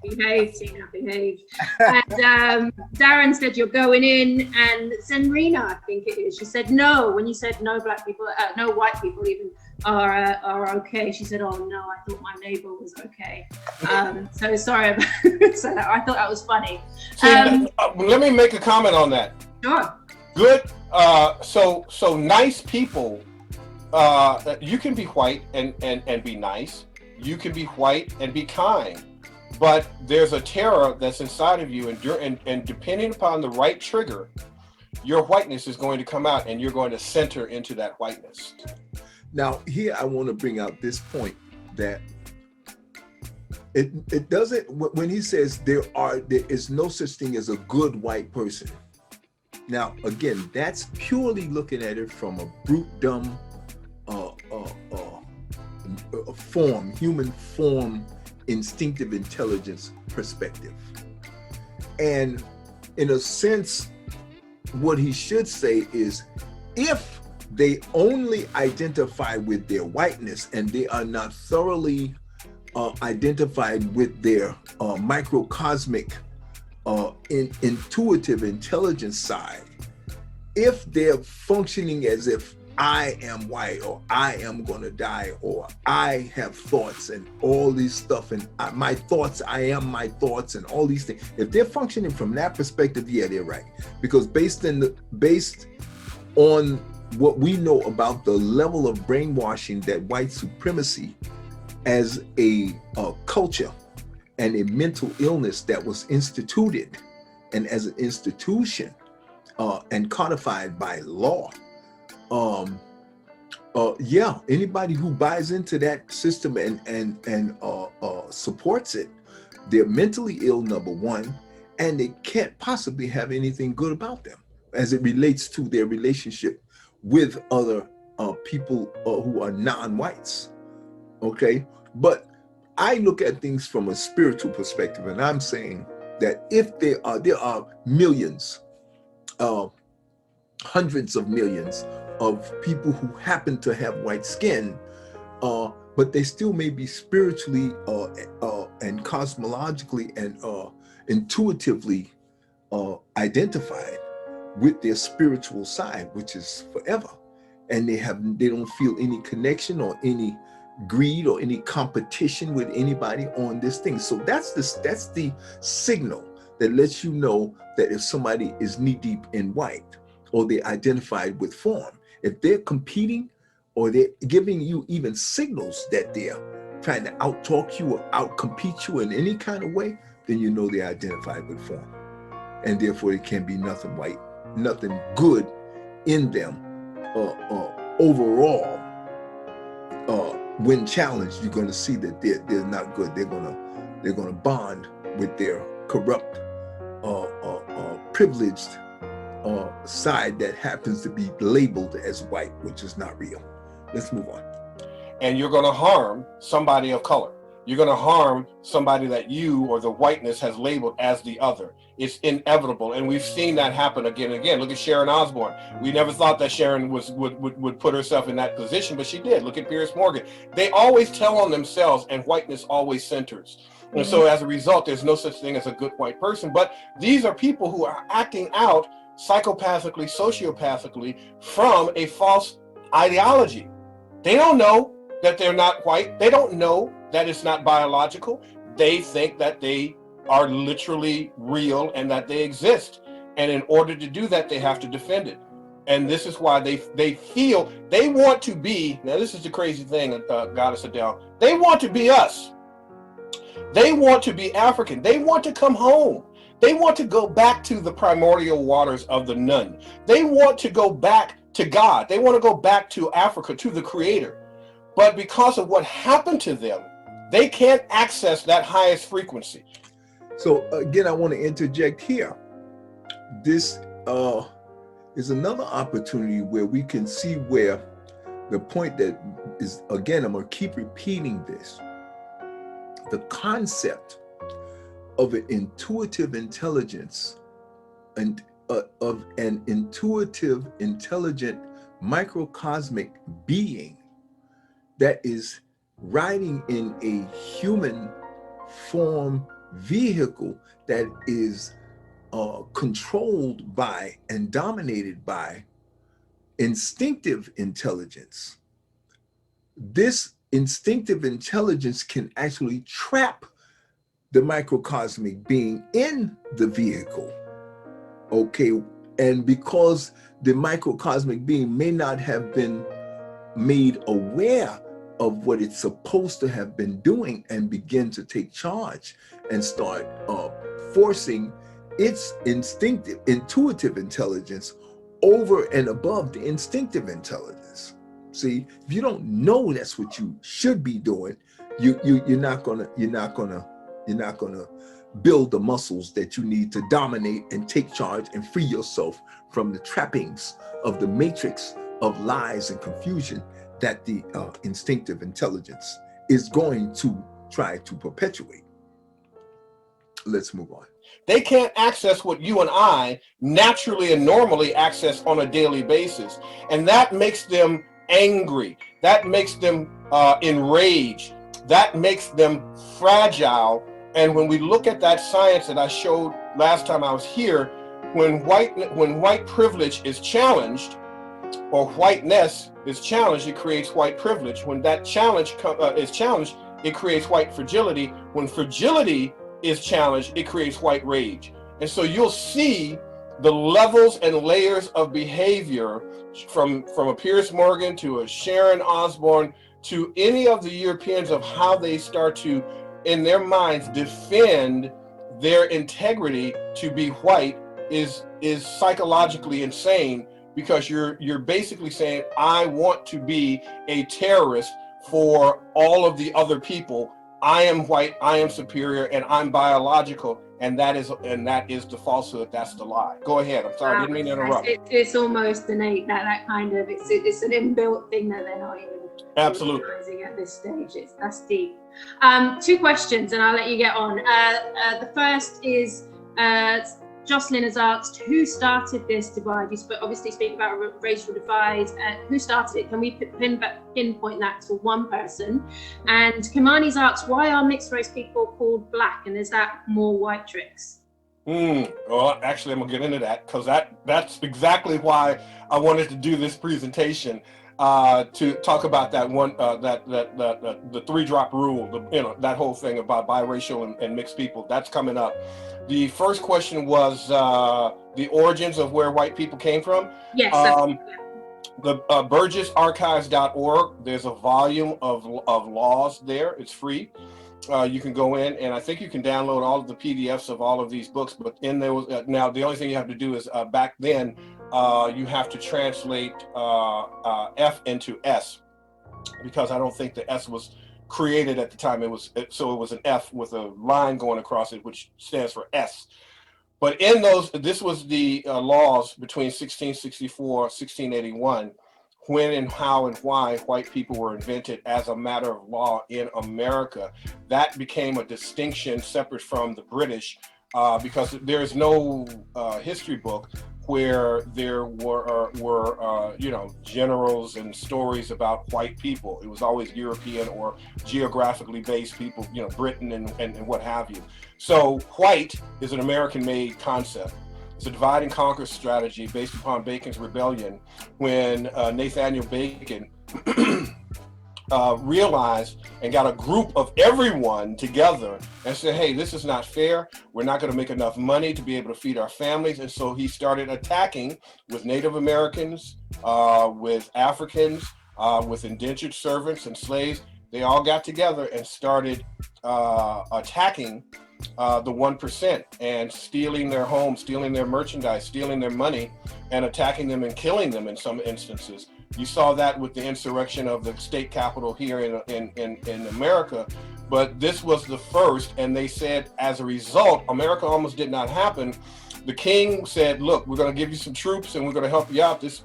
behave, Tina, behave. And Darren said you're going in, and Zenrina, I think it is, she said no. When you said no black people, no white people even are okay. She said, oh no, I thought my neighbor was okay. So sorry about so I thought that was funny. Let me make a comment on that. Sure. Good. So nice people. You can be white and be nice. You can be white and be kind. But there's a terror that's inside of you, and depending upon the right trigger, your whiteness is going to come out, and you're going to center into that whiteness. Now, here I want to bring out this point, that it doesn't, when he says there is no such thing as a good white person. Now, again, that's purely looking at it from a brute, dumb form, human form, instinctive intelligence perspective. And in a sense, what he should say is, if they only identify with their whiteness and they are not thoroughly identified with their microcosmic intuitive intelligence side, if they're functioning as if I am white, or I am gonna die, or I have thoughts and all these stuff, and my thoughts, I am my thoughts, and all these things, if they're functioning from that perspective, yeah, they're right. Because based on what we know about the level of brainwashing that white supremacy as a culture and a mental illness that was instituted and as an institution and codified by law, yeah, anybody who buys into that system and supports it, they're mentally ill, number one, and they can't possibly have anything good about them as it relates to their relationship with other people who are non-whites. Okay, but I look at things from a spiritual perspective, and I'm saying that if there are millions, hundreds of millions of people who happen to have white skin, but they still may be spiritually and cosmologically and intuitively identified with their spiritual side, which is forever, and they don't feel any connection or any greed or any competition with anybody on this thing. So that's the signal that lets you know that if somebody is knee deep in white, or they identified with form, if they're competing or they're giving you even signals that they're trying to out-talk you or out-compete you in any kind of way, then you know they're identified with form. And therefore it can be nothing white, nothing good in them overall. When challenged, you're going to see that they're not good. They're going to bond with their corrupt, privileged side that happens to be labeled as white, which is not real. Let's move on. And you're going to harm somebody of color. You're going to harm somebody that you or the whiteness has labeled as the other. It's inevitable, and we've seen that happen again and again. Look at Sharon Osbourne. We never thought that Sharon would put herself in that position, but she did. Look at Piers Morgan. They always tell on themselves, and whiteness always centers. And so as a result, there's no such thing as a good white person. But these are people who are acting out psychopathically, sociopathically from a false ideology. They don't know that they're not white. They don't know that it's not biological. They think that they are literally real and that they exist. And in order to do that, they have to defend it. And this is why they feel they want to be, now this is the crazy thing, Goddess Adele, they want to be us. They want to be African. They want to come home. They want to go back to the primordial waters of the Nun. They want to go back to God. They want to go back to Africa, to the Creator. But because of what happened to them, they can't access that highest frequency. So again, I want to interject here. This is another opportunity where we can see where the point that is, again, I'm going to keep repeating this. The concept of an intuitive intelligence and of an intuitive, intelligent, microcosmic being that is riding in a human form vehicle that is controlled by and dominated by instinctive intelligence. This instinctive intelligence can actually trap the microcosmic being in the vehicle. Okay, and because the microcosmic being may not have been made aware of what it's supposed to have been doing and begin to take charge and start forcing its intuitive intelligence over and above the instinctive intelligence. See, if you don't know that's what you should be doing, You're not gonna build the muscles that you need to dominate and take charge and free yourself from the trappings of the matrix of lies and confusion that the instinctive intelligence is going to try to perpetuate. Let's move on. They can't access what you and I naturally and normally access on a daily basis. And that makes them angry. That makes them enraged. That makes them fragile. And when we look at that science that I showed last time I was here, when white privilege is challenged, or whiteness is challenged, it creates white privilege. When that challenge is challenged, it creates white fragility. When fragility is challenged, it creates white rage. And so you'll see the levels and layers of behavior from a Piers Morgan to a Sharon Osbourne to any of the Europeans of how they start to, in their minds, defend their integrity to be white is psychologically insane, because you're basically saying, I want to be a terrorist for all of the other people. I am white, I am superior, and I'm biological, and that is the falsehood. That's the lie. Go ahead. I'm sorry, I didn't mean to interrupt. It's almost innate, that kind of, it's an inbuilt thing that they're not even absolutely realizing at this stage. That's deep. 2 questions, and I'll let you get on. The first is, Jocelyn has asked, who started this divide? You obviously speak about racial divide. Who started it? Can we pinpoint that to one person? And Kimani's asked, why are mixed race people called black? And is that more white tricks? Well, actually, I'm gonna get into that, because that's exactly why I wanted to do this presentation, to talk about that one, the 3-drop rule, that whole thing about biracial and mixed people. That's coming up. The first question was the origins of where white people came from. Yes. The BurgessArchives.org, there's a volume of laws there. It's free. You can go in, and I think you can download all of the PDFs of all of these books. But in there was now the only thing you have to do is back then you have to translate F into S, because I don't think the S was created at the time. It was an F with a line going across it, which stands for S. But in those, this was the laws between 1664 1681, when and how and why white people were invented as a matter of law in America. That became a distinction separate from the British, because there is no history book where there were generals and stories about white people. It was always European or geographically based people, Britain and what have you. So white is an American-made concept. It's a divide and conquer strategy based upon Bacon's rebellion, when Nathaniel Bacon realized and got a group of everyone together and said, hey, this is not fair. We're not going to make enough money to be able to feed our families. And so he started attacking with Native Americans, with Africans, with indentured servants and slaves. They all got together and started attacking the 1% and stealing their homes, stealing their merchandise, stealing their money, and attacking them and killing them in some instances. You saw that with the insurrection of the state capitol here in America, but this was the first, and they said as a result, America almost did not happen. The king said, look, we're going to give you some troops and we're going to help you out. This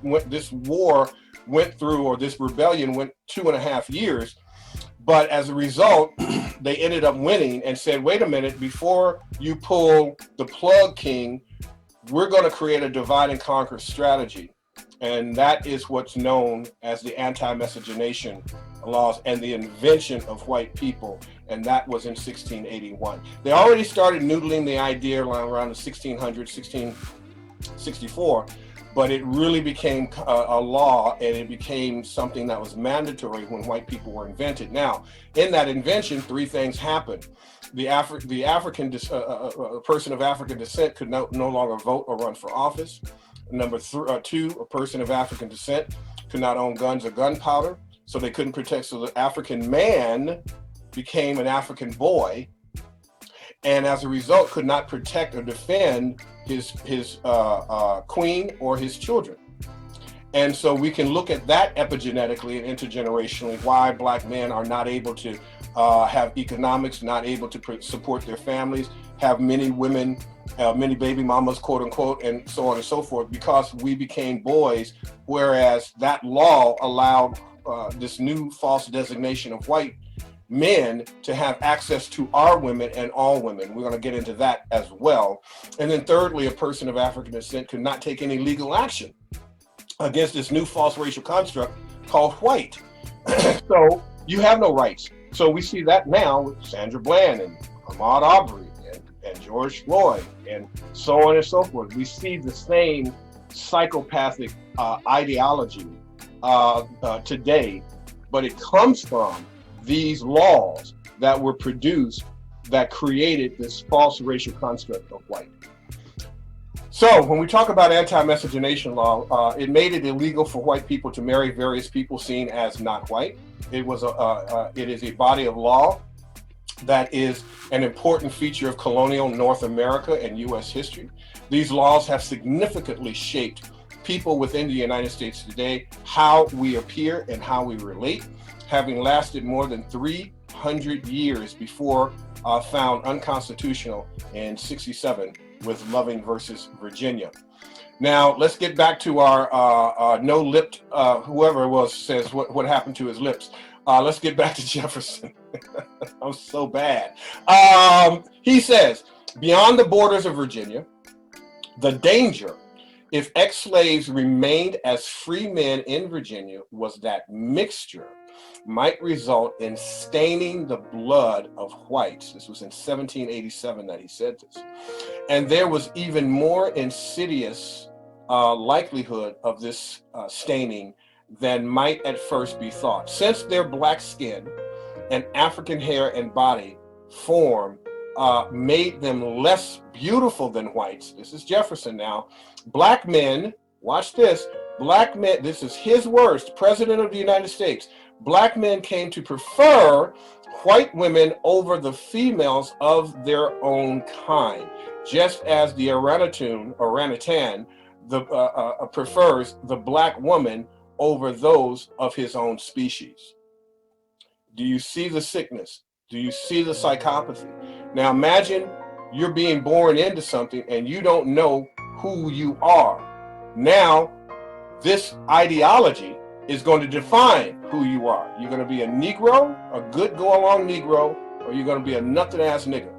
war went through, or this rebellion went 2.5 years, but as a result, they ended up winning and said, wait a minute, before you pull the plug, king, we're going to create a divide and conquer strategy. And that is what's known as the anti-miscegenation laws and the invention of white people. And that was in 1681. They already started noodling the idea around the 1600s, 1664, but it really became a law, and it became something that was mandatory when white people were invented. Now, in that invention, 3 things happened. The African person of African descent could no longer vote or run for office. Number 2, a person of African descent could not own guns or gunpowder, so they couldn't protect. So the African man became an African boy, and as a result, could not protect or defend his queen or his children. And so we can look at that epigenetically and intergenerationally, why black men are not able to have economics, not able to support their families, have many women, many baby mamas, quote unquote, and so on and so forth, because we became boys, whereas that law allowed this new false designation of white men to have access to our women and all women. We're going to get into that as well. And then thirdly, a person of African descent could not take any legal action against this new false racial construct called white. So you have no rights. So we see that now with Sandra Bland and Ahmaud Arbery and George Floyd and so on and so forth. We see the same psychopathic ideology today, but it comes from these laws that were produced that created this false racial construct of white. So when we talk about anti-miscegenation law, it made it illegal for white people to marry various people seen as not white. It is a body of law that is an important feature of colonial North America and U.S. history. These laws have significantly shaped people within the United States today, how we appear and how we relate, having lasted more than 300 years before found unconstitutional in '67 with Loving versus Virginia. Now, let's get back to our no-lipped, whoever it was says what happened to his lips. Let's get back to Jefferson. I'm so bad. He says, beyond the borders of Virginia, the danger, if ex-slaves remained as free men in Virginia, was that mixture might result in staining the blood of whites. This was in 1787 that he said this. And there was even more insidious likelihood of this staining than might at first be thought. Since their black skin and African hair and body form made them less beautiful than whites. This is Jefferson now. Black men, watch this, black men, this is his words, President of the United States, black men came to prefer white women over the females of their own kind, just as the orangutan prefers the black woman over those of his own species. Do you see the sickness? Do you see the psychopathy? Now imagine you're being born into something and you don't know who you are. Now, this ideology is going to define who you are. You're going to be a Negro, a good go-along Negro, or you're going to be a nothing-ass nigger.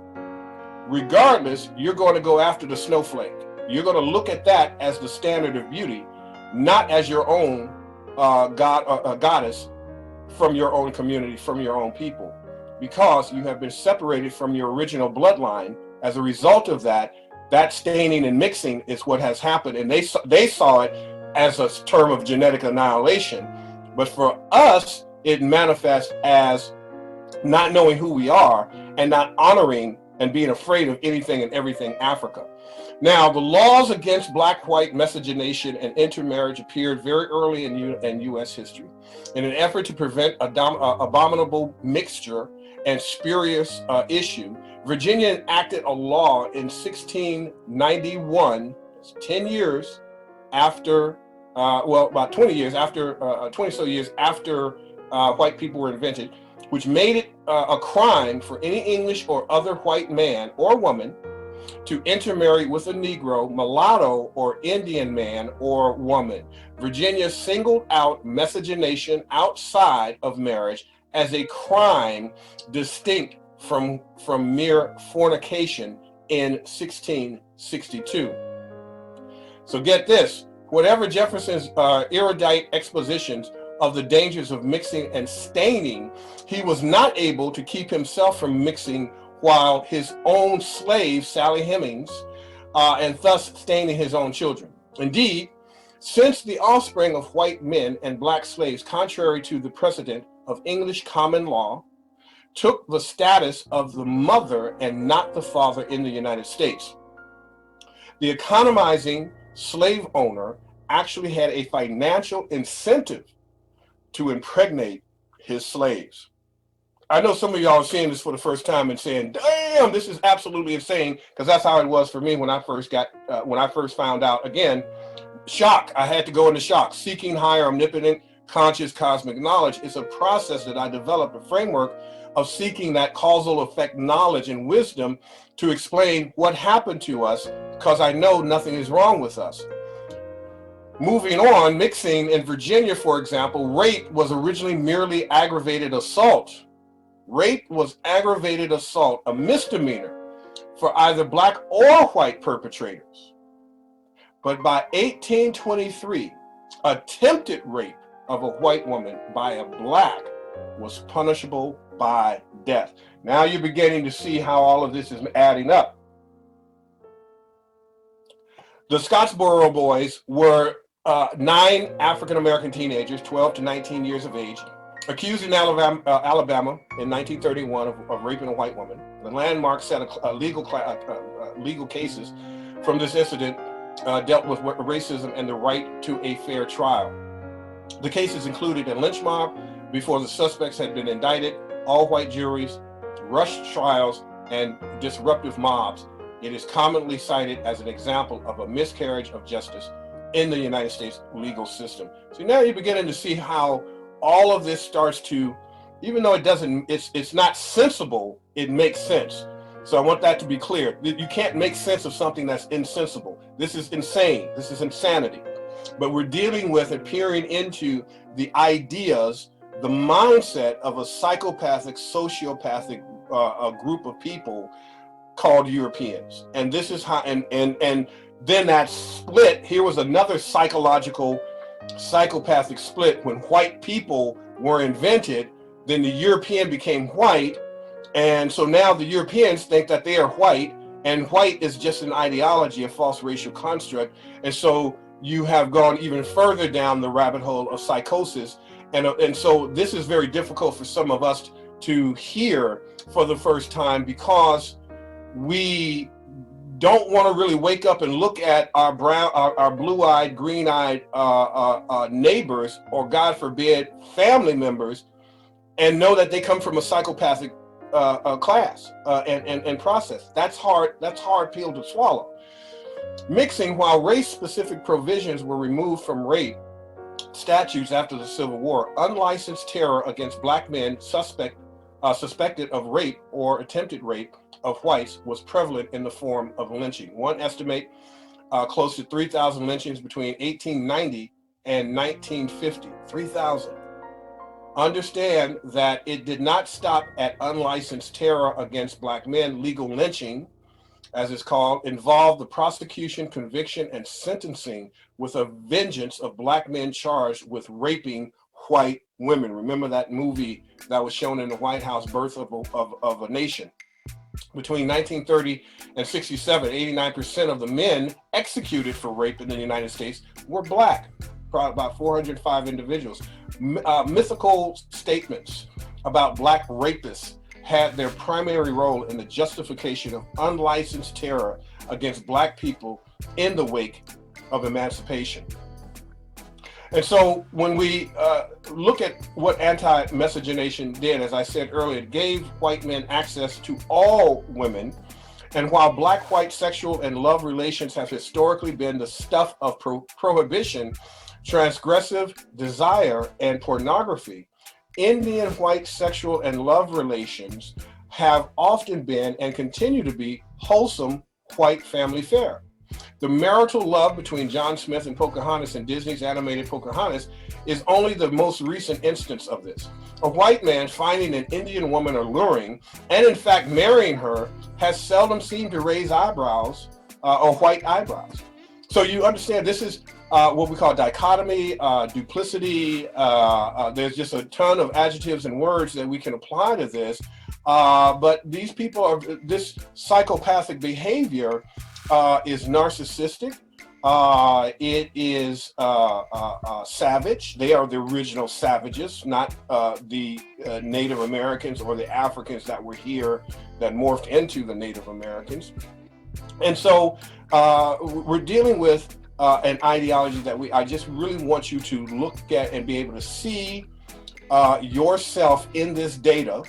Regardless, you're going to go after the snowflake. You're going to look at that as the standard of beauty, not as your own goddess from your own community, from your own people, because you have been separated from your original bloodline. As a result of that, that staining and mixing is what has happened, and they saw it as a term of genetic annihilation. But for us, it manifests as not knowing who we are and not honoring and being afraid of anything and everything Africa. Now, the laws against black-white miscegenation and intermarriage appeared very early in U.S. history. In an effort to prevent abominable mixture and spurious issue, Virginia enacted a law in 1691, 10 years after, well, about 20 years after, 20 so years after white people were invented, which made it a crime for any English or other white man or woman to intermarry with a Negro, mulatto, or Indian man or woman. Virginia singled out miscegenation outside of marriage as a crime distinct from mere fornication in 1662. So get this, whatever Jefferson's erudite expositions of the dangers of mixing and staining, he was not able to keep himself from mixing while his own slave, Sally Hemings, and thus staining his own children. Indeed, since the offspring of white men and black slaves, contrary to the precedent of English common law, took the status of the mother and not the father in the United States, the economizing slave owner actually had a financial incentive to impregnate his slaves. I know some of y'all are seeing this for the first time and saying, damn, this is absolutely insane, because that's how it was for me when I first found out. Again, shock, I had to go into shock. Seeking higher omnipotent conscious cosmic knowledge is a process that I developed, a framework of seeking that causal effect knowledge and wisdom to explain what happened to us, because I know nothing is wrong with us. Moving on, mixing in Virginia, for example, rape was originally merely aggravated assault. Rape was aggravated assault, a misdemeanor for either black or white perpetrators. But by 1823, attempted rape of a white woman by a black was punishable by death. Now you're beginning to see how all of this is adding up. The Scottsboro boys were 9 African-American teenagers, 12 to 19 years of age, accused in Alabama in 1931 of raping a white woman. The landmark set of legal cases from this incident dealt with racism and the right to a fair trial. The cases included a lynch mob before the suspects had been indicted, all white juries, rushed trials, and disruptive mobs. It is commonly cited as an example of a miscarriage of justice in the United States legal system. So now you're beginning to see how all of this starts to, even though it's not sensible, it makes sense. So I want that to be clear. You can't make sense of something that's insensible. This is insane. This is insanity. But we're dealing with and peering into the ideas, the mindset of a psychopathic, sociopathic group of people called Europeans. And this is how, and then that split, here was another psychopathic split. When white people were invented, then the European became white. And so now the Europeans think that they are white, and white is just an ideology, a false racial construct. And so you have gone even further down the rabbit hole of psychosis. And so this is very difficult for some of us to hear for the first time, because we don't want to really wake up and look at our blue-eyed, green-eyed neighbors, or God forbid, family members, and know that they come from a psychopathic class and process. That's hard pill to swallow. Mixing, while race-specific provisions were removed from rape statutes after the Civil War, unlicensed terror against black men suspected of rape or attempted rape of whites was prevalent in the form of lynching. One estimate close to 3,000 lynchings between 1890 and 1950. 3,000. Understand that it did not stop at unlicensed terror against black men. Legal lynching, as it's called, involved the prosecution, conviction, and sentencing with a vengeance of black men charged with raping white women. Remember that movie that was shown in the White House, Birth of a Nation? Between 1930 and 67, 89% of the men executed for rape in the United States were black, probably about 405 individuals. Mythical statements about black rapists had their primary role in the justification of unlicensed terror against black people in the wake of emancipation. And so when we look at what anti-miscegenation did, as I said earlier, it gave white men access to all women. And while black-white sexual and love relations have historically been the stuff of prohibition, transgressive desire, and pornography, Indian white sexual and love relations have often been and continue to be wholesome white family fare. The marital love between John Smith and Pocahontas in Disney's animated Pocahontas is only the most recent instance of this. A white man finding an Indian woman alluring and in fact marrying her has seldom seemed to raise eyebrows or white eyebrows. So you understand this is what we call dichotomy, duplicity. There's just a ton of adjectives and words that we can apply to this. But these people are, this psychopathic behavior is narcissistic. It is savage. They are the original savages, not the Native Americans or the Africans that were here that morphed into the Native Americans. And so we're dealing with an ideology that I just really want you to look at and be able to see yourself in this data,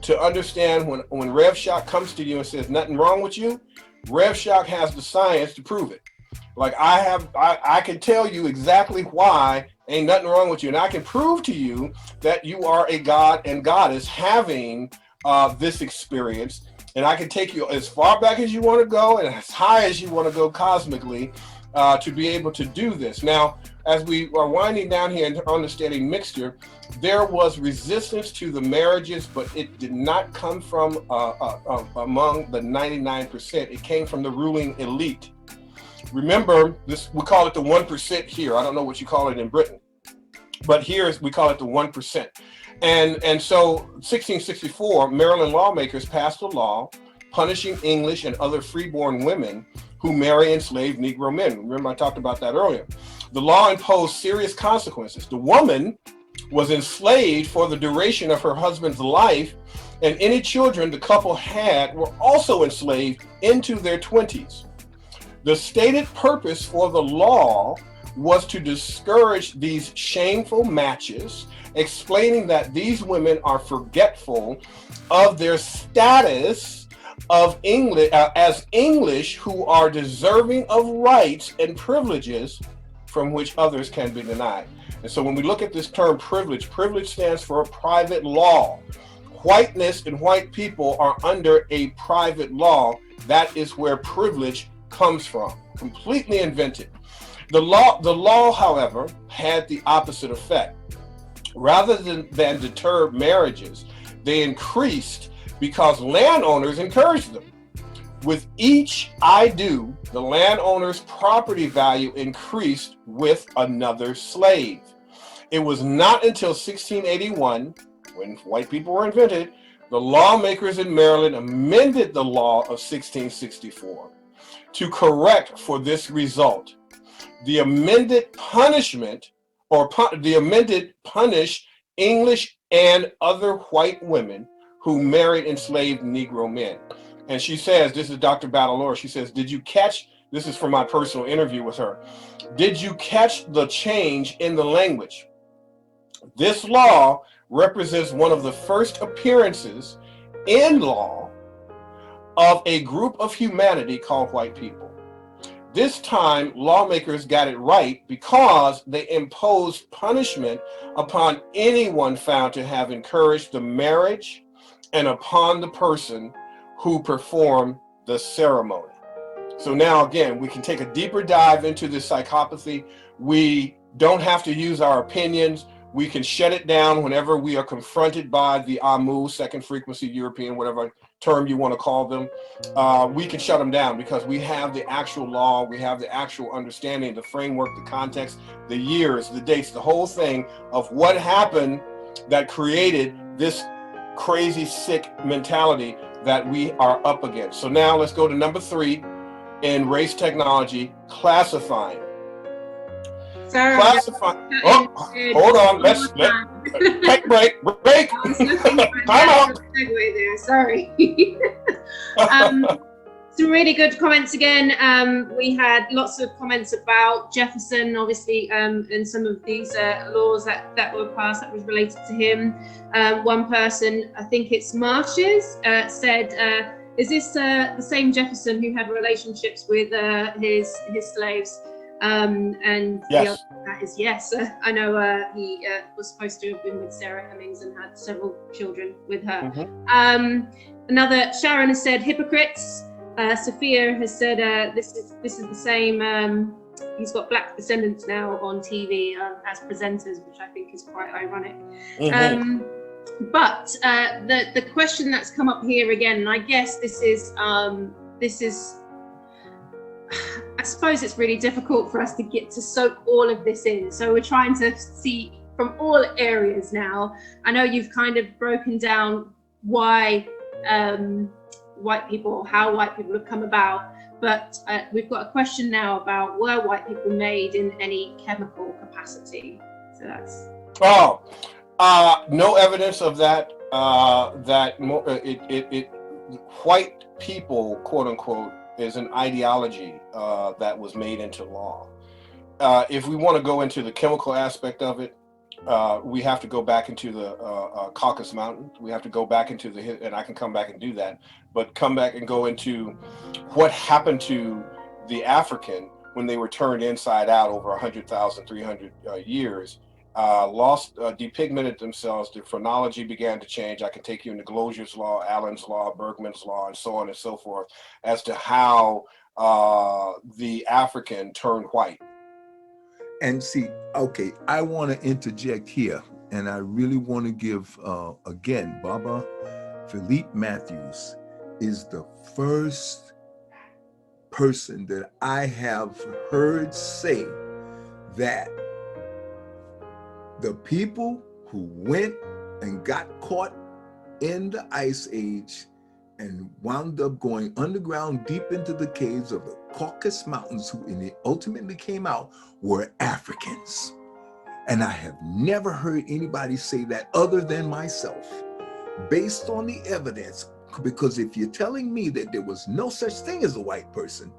to understand when Wrkshps comes to you and says nothing wrong with you, Wrkshps has the science to prove it. Like I can tell you exactly why Ain't nothing wrong with you. And I can prove to you that you are a god and goddess having this experience. And I can take you as far back as you want to go and as high as you want to go cosmically to be able to do this. Now, as we are winding down here and understanding mixture, there was resistance to the marriages, but it did not come from among the 99%. It came from the ruling elite. Remember, this, we call it the 1% here. I don't know what you call it in Britain, but here we call it the 1%. And so 1664, Maryland lawmakers passed a law punishing English and other freeborn women who marry enslaved Negro men. Remember, I talked about that earlier. The law imposed serious consequences. The woman was enslaved for the duration of her husband's life, and any children the couple had were also enslaved into their 20s. The stated purpose for the law was to discourage these shameful matches, explaining that these women are forgetful of their status of English as English, who are deserving of rights and privileges from which others can be denied. And so when we look at this term privilege, privilege stands for private law. Whiteness and white people are under a private law. That is where privilege comes from, completely invented. The law, however, had the opposite effect. Rather than deter marriages, they increased because landowners encouraged them. With each I do, the landowner's property value increased with another slave. It was not until 1681, when white people were invented, the lawmakers in Maryland amended the law of 1664 to correct for this result. The amended punishment, or the amended punish English and other white women who married enslaved Negro men. And she says, this is Dr. Batalore, she says, did you catch, this is from my personal interview with her, did you catch the change in the language? This law represents one of the first appearances in law of a group of humanity called white people. This time, lawmakers got it right because they imposed punishment upon anyone found to have encouraged the marriage and upon the person who performed the ceremony. So now again, we can take a deeper dive into this psychopathy. We don't have to use our opinions. We can shut it down whenever we are confronted by the AMU, second frequency European, whatever term you want to call them. We can shut them down because we have the actual law, we have the actual understanding, the framework, the context, the years, the dates, the whole thing of what happened that created this crazy, sick mentality that we are up against. So now let's go to number 3 in race technology, classifying. Sorry, Classifying. Oh, hold on. Let's break. Time out. Segue there. Sorry. Some really good comments again. We had lots of comments about Jefferson, obviously, and some of these laws that were passed that was related to him. One person, I think it's Marshes, said, is this the same Jefferson who had relationships with his slaves? And yes. The answer to that is yes. I know he was supposed to have been with Sarah Hemings and had several children with her. Mm-hmm. Another, Sharon has said hypocrites. Sophia has said this is the same. He's got black descendants now on TV as presenters, which I think is quite ironic. Mm-hmm. But the question that's come up here again, and I guess this is I suppose it's really difficult for us to get to soak all of this in. So we're trying to see from all areas now. I know you've kind of broken down why white people, how white people have come about, but we've got a question now about were white people made in any chemical capacity? So that's... no evidence of that. White people, quote unquote, is an ideology that was made into law. If we want to go into the chemical aspect of it, we have to go back into the Caucasus Mountains. We have to go back into and I can come back and do that, but come back and go into what happened to the African when they were turned inside out over 100,000, 300 years, lost, depigmented themselves. The phrenology began to change. I can take you into Glosier's law, Allen's law, Bergman's law, and so on and so forth, as to how the African turned white. And see, okay, I want to interject here, and I really want to give, again, Baba Philippe Matthews is the first person that I have heard say that the people who went and got caught in the Ice Age and wound up going underground deep into the caves of the Caucasus Mountains, who ultimately came out, were Africans. And I have never heard anybody say that other than myself, based on the evidence. Because if you're telling me that there was no such thing as a white person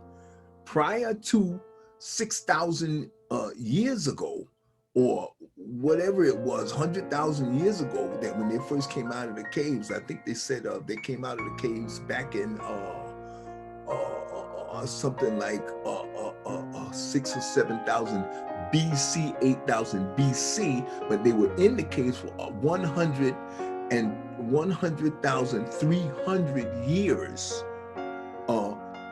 prior to 6,000 years ago, or whatever it was, 100,000 years ago, that when they first came out of the caves, I think they said they came out of the caves back in something like 6 or 7,000 BC, 8,000 BC, but they were in the caves for 100,300 years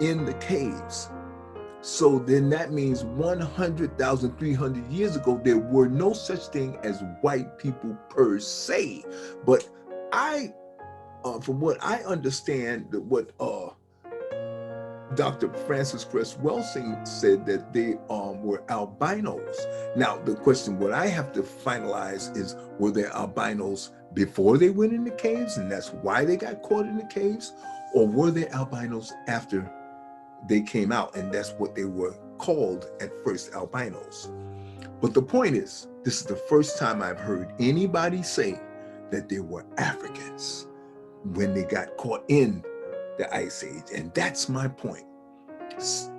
in the caves. So then that means 100,300 years ago, there were no such thing as white people per se. But from what I understand, what Dr. Francis Cress Welsing said, that they were albinos. Now, the question, what I have to finalize is, were they albinos before they went in the caves, and that's why they got caught in the caves? Or were they albinos after they came out, and that's what they were called at first, albinos? But the point is, this is the first time I've heard anybody say that they were Africans when they got caught in the Ice Age. And that's my point.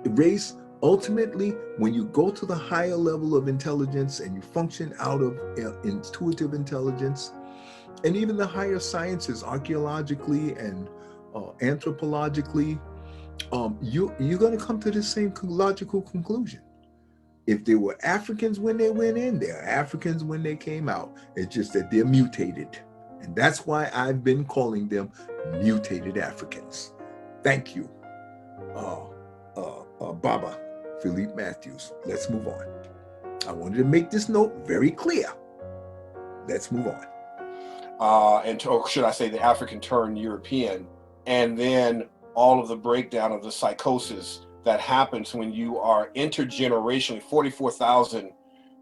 Race, ultimately, when you go to the higher level of intelligence and you function out of intuitive intelligence, and even the higher sciences, archaeologically and anthropologically, you're going to come to the same logical conclusion. If they were Africans when they went in, they're Africans when they came out. It's just that they're mutated. And that's why I've been calling them mutated Africans. Thank you, Baba Philippe Matthews. Let's move on. I wanted to make this note very clear. Let's move on. Or should I say the African turned European, and then all of the breakdown of the psychosis that happens when you are intergenerationally, 44,000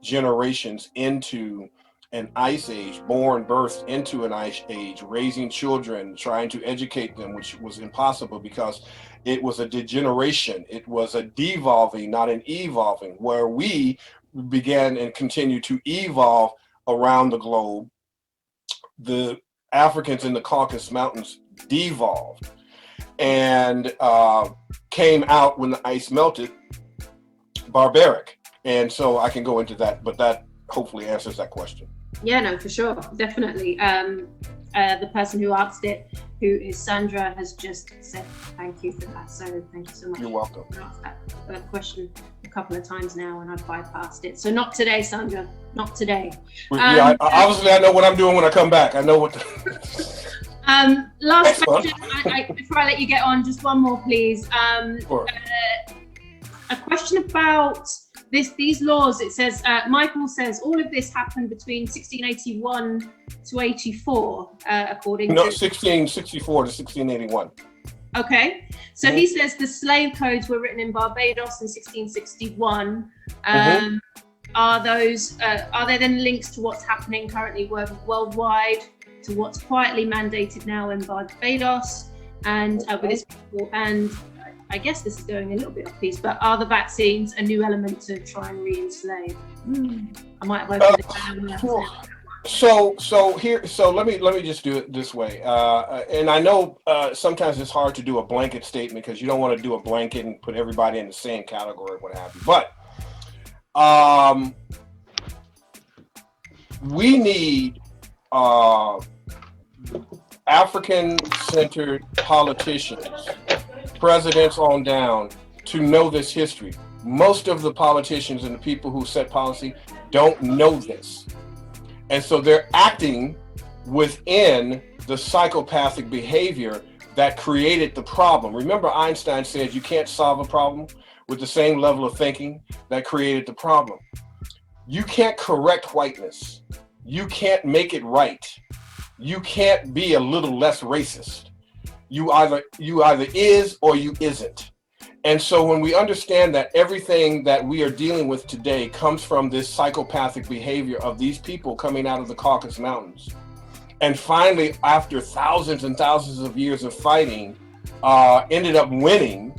generations into an ice age, birthed into an ice age, raising children, trying to educate them, which was impossible because it was a degeneration. It was a devolving, not an evolving, where we began and continue to evolve around the globe. The Africans in the Caucasus Mountains devolved and came out when the ice melted, barbaric. And so I can go into that, but that hopefully answers that question. Yeah, no, for sure, definitely. The person who asked it, who is Sandra, has just said thank you for that. So thank you so much. You're welcome. I asked that question a couple of times now and I've bypassed it. So not today, Sandra, not today. Yeah, obviously I know what I'm doing when I come back. I know what last question, before I let you get on, just one more, please. Sure. A question about these laws. It says, Michael says, all of this happened between 1681 to 84, according to... No, 1664 to 1681. Okay, so he says the slave codes were written in Barbados in 1661. Are there then links to what's happening currently worldwide, to what's quietly mandated now in Barbados, and with this people? And I guess this is going a little bit off piece, but are the vaccines a new element to try and re-enslave? I might have opened it down. So let me just do it this way. And I know sometimes it's hard to do a blanket statement because you don't want to do a blanket and put everybody in the same category, what have you. But we need African-centered politicians, presidents on down, to know this history. most of the politicians and the people who set policy don't know this. And so they're acting within the psychopathic behavior that created the problem. Remember, Einstein said you can't solve a problem with the same level of thinking that created the problem. You can't correct whiteness. You can't make it right. You can't be a little less racist. You either is or you isn't. And so when we understand that everything that we are dealing with today comes from this psychopathic behavior of these people coming out of the Caucasus Mountains, and finally, after thousands and thousands of years of fighting, ended up winning,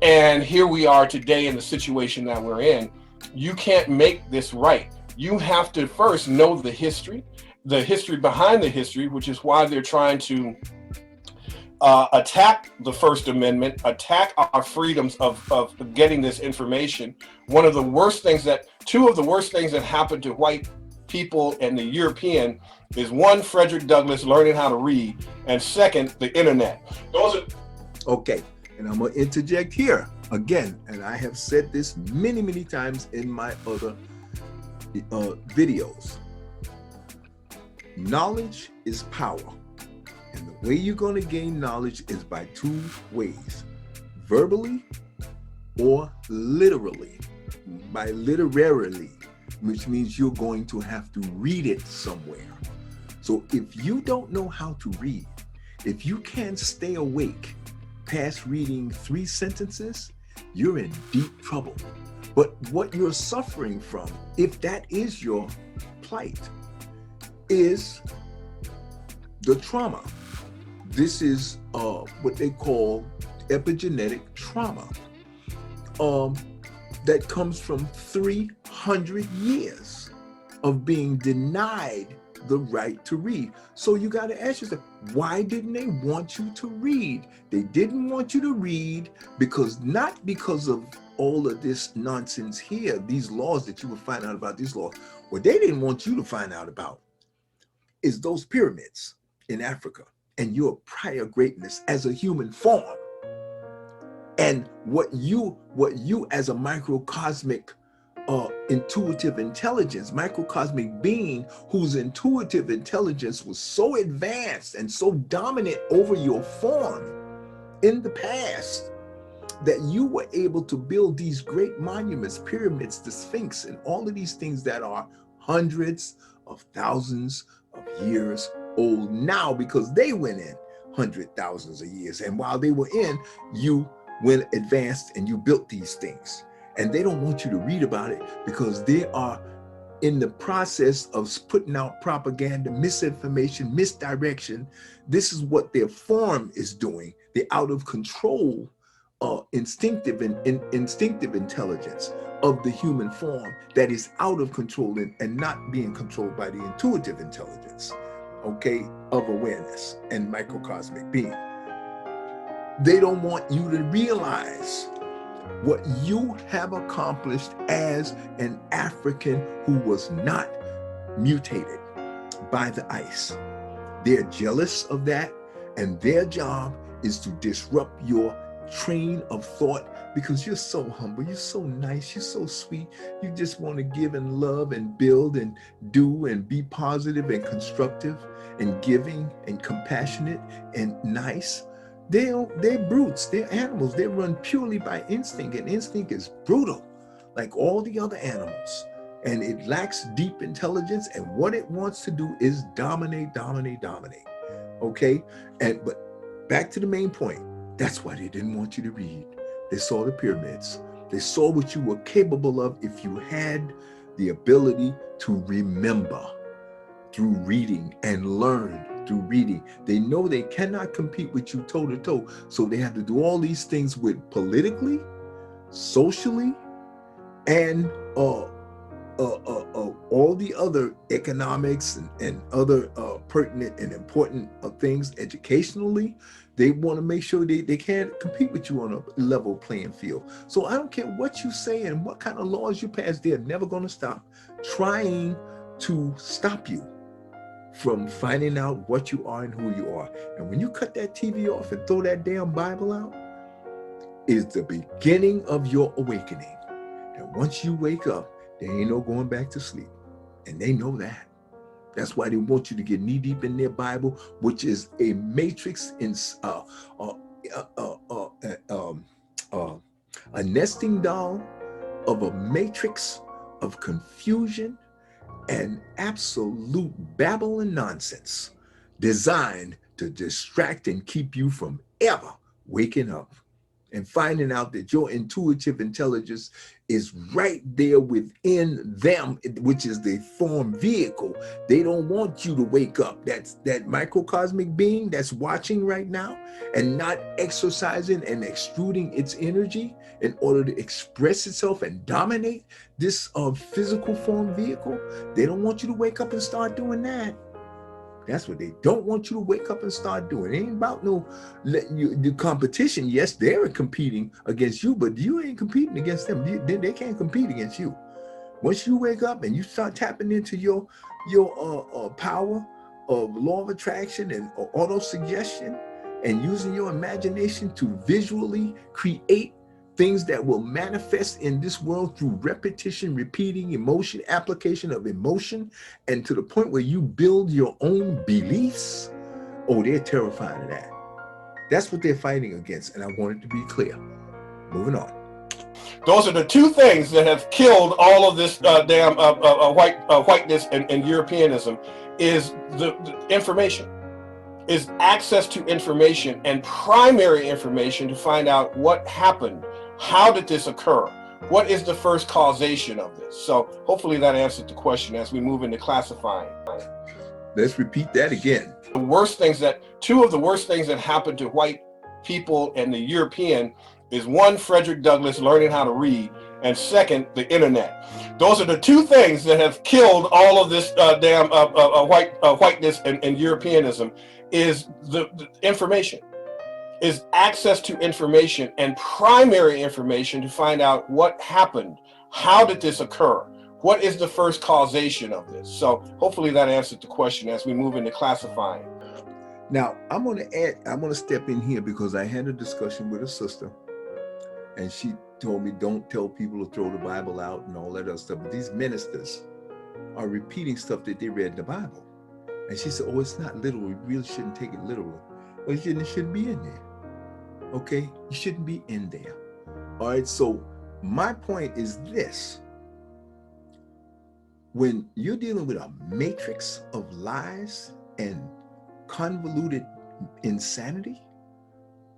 and here we are today in the situation that we're in, you can't make this right. You have to first know the history behind the history, which is why they're trying to attack the First Amendment, attack our freedoms of getting this information. Two of the worst things that happened to white people and the European is, one, Frederick Douglass learning how to read, and second, the internet. Those are Okay, and I'm gonna interject here again, and I have said this many, many times in my other videos. Knowledge is power. And the way you're going to gain knowledge is by two ways: verbally or literally. By literarily, which means you're going to have to read it somewhere. So if you don't know how to read, if you can't stay awake past reading 3 sentences, you're in deep trouble. But what you're suffering from, if that is your plight, is the trauma. This is what they call epigenetic trauma that comes from 300 years of being denied the right to read. So you got to ask yourself, why didn't they want you to read? They didn't want you to read not because of all of this nonsense here, these laws that you would find out about, these laws. What they didn't want you to find out about is those pyramids in Africa and your prior greatness as a human form, and what you as a microcosmic intuitive intelligence, microcosmic being whose intuitive intelligence was so advanced and so dominant over your form in the past that you were able to build these great monuments, pyramids, the Sphinx, and all of these things that are hundreds of thousands of years old now, because they went in hundreds of thousands of years. And while they were in, you went advanced and you built these things. And they don't want you to read about it because they are in the process of putting out propaganda, misinformation, misdirection. This is what their form is doing. The out of control instinctive intelligence of the human form that is out of control and not being controlled by the intuitive intelligence, okay, of awareness and microcosmic being. They don't want you to realize what you have accomplished as an African who was not mutated by the ice. They're jealous of that, and their job is to disrupt your train of thought because you're so humble, you're so nice, you're so sweet. You just want to give and love and build and do and be positive and constructive and giving and compassionate and nice. They're brutes, they're animals, they run purely by instinct, and instinct is brutal like all the other animals, and it lacks deep intelligence, and what it wants to do is dominate, okay? But back to the main point, that's why they didn't want you to read. They saw the pyramids, they saw what you were capable of if you had the ability to remember through reading and learn through reading. They know they cannot compete with you toe to toe, so they have to do all these things with politically, socially, and all the other economics and other pertinent and important things educationally. They want to make sure they can't compete with you on a level playing field. So I don't care what you say and what kind of laws you pass, they're never going to stop trying to stop you from finding out what you are and who you are. And when you cut that TV off and throw that damn Bible out, is the beginning of your awakening. And once you wake up, there ain't no going back to sleep. And they know that. That's why they want you to get knee deep in their Bible, which is a matrix in a nesting doll of a matrix of confusion and absolute babble and nonsense designed to distract and keep you from ever waking up and finding out that your intuitive intelligence is right there within them, which is the form vehicle. They don't want you to wake up. That's that microcosmic being that's watching right now and not exercising and extruding its energy in order to express itself and dominate this physical form vehicle. They don't want you to wake up and start doing that. That's what they don't want you to wake up and start doing. It ain't about no the competition. Yes, they're competing against you, but you ain't competing against them. They can't compete against you. Once you wake up and you start tapping into your power of law of attraction and auto-suggestion and using your imagination to visually create things that will manifest in this world through repetition, repeating, emotion, application of emotion, and to the point where you build your own beliefs, oh, they're terrified of that. That's what they're fighting against, and I want it to be clear. Moving on. Those are the two things that have killed all of this damn whiteness and Europeanism is the information. Is access to information and primary information to find out what happened. How did this occur? What is the first causation of this? So hopefully that answered the question as we move into classifying. Let's repeat that again. Two of the worst things that happened to white people and the European is one, Frederick Douglass learning how to read, and second, the internet. Those are the two things that have killed all of this damn whiteness and Europeanism. Is the information, is access to information and primary information to find out what happened. How did this occur? What is the first causation of this? So hopefully that answered the question as we move into classifying. Now, I'm going to step in here because I had a discussion with a sister and she told me, don't tell people to throw the Bible out and all that other stuff. But these ministers are repeating stuff that they read in the Bible. And she said, oh, it's not literal. You really shouldn't take it literal. Well, it shouldn't be in there. Okay? You shouldn't be in there. All right? So my point is this. When you're dealing with a matrix of lies and convoluted insanity,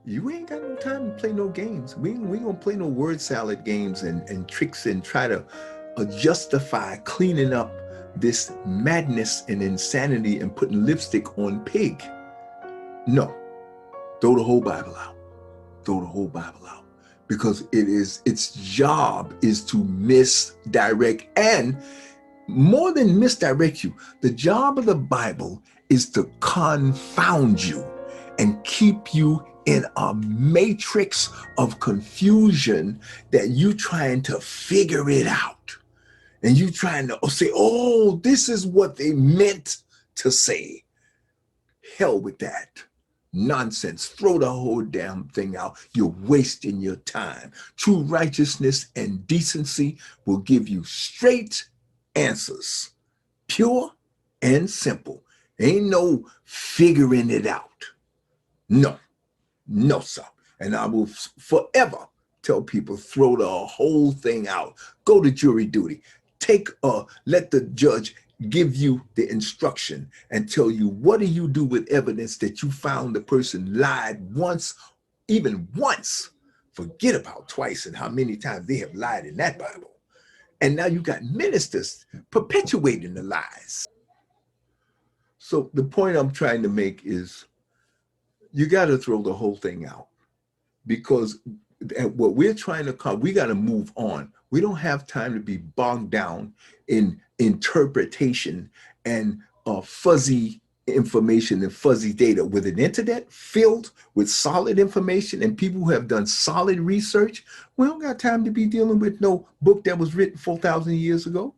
you ain't got no time to play no games. We ain't gonna play no word salad games and tricks and try to justify cleaning up this madness and insanity and putting lipstick on pig. No, throw the whole Bible out. Throw the whole Bible out, because its job is to misdirect, and more than misdirect you, the job of the Bible is to confound you and keep you in a matrix of confusion that you trying to figure it out. And you trying to say, oh, this is what they meant to say. Hell with that. Nonsense. Throw the whole damn thing out. You're wasting your time. True righteousness and decency will give you straight answers. Pure and simple. Ain't no figuring it out. No. No, sir. And I will forever tell people, throw the whole thing out. Go to jury duty. Let the judge give you the instruction and tell you, what do you do with evidence that you found the person lied once, even once? Forget about twice and how many times they have lied in that Bible. And now you got ministers perpetuating the lies. So the point I'm trying to make is you got to throw the whole thing out, because what we're trying to we got to move on. We don't have time to be bogged down in interpretation and fuzzy information and fuzzy data. With an internet filled with solid information and people who have done solid research, we don't got time to be dealing with no book that was written 4,000 years ago,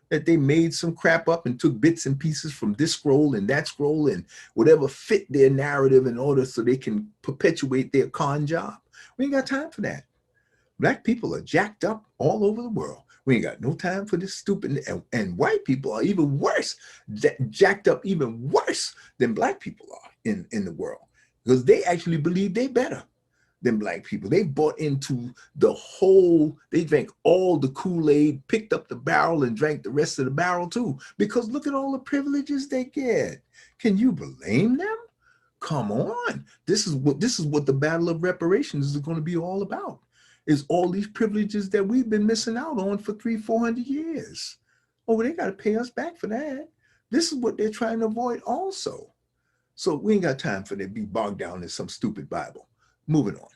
that they made some crap up and took bits and pieces from this scroll and that scroll and whatever fit their narrative in order so they can perpetuate their con job. We ain't got time for that. Black people are jacked up all over the world. We ain't got no time for this stupid, and white people are even worse, jacked up even worse than black people are in the world, because they actually believe they better than black people. They bought into the whole, they drank all the Kool-Aid, picked up the barrel and drank the rest of the barrel too, because look at all the privileges they get. Can you blame them? Come on. This is what the battle of reparations is going to be all about, is all these privileges that we've been missing out on for 300-400 years. Oh, they got to pay us back for that. This is what they're trying to avoid also. So we ain't got time for them to be bogged down in some stupid Bible. Moving on.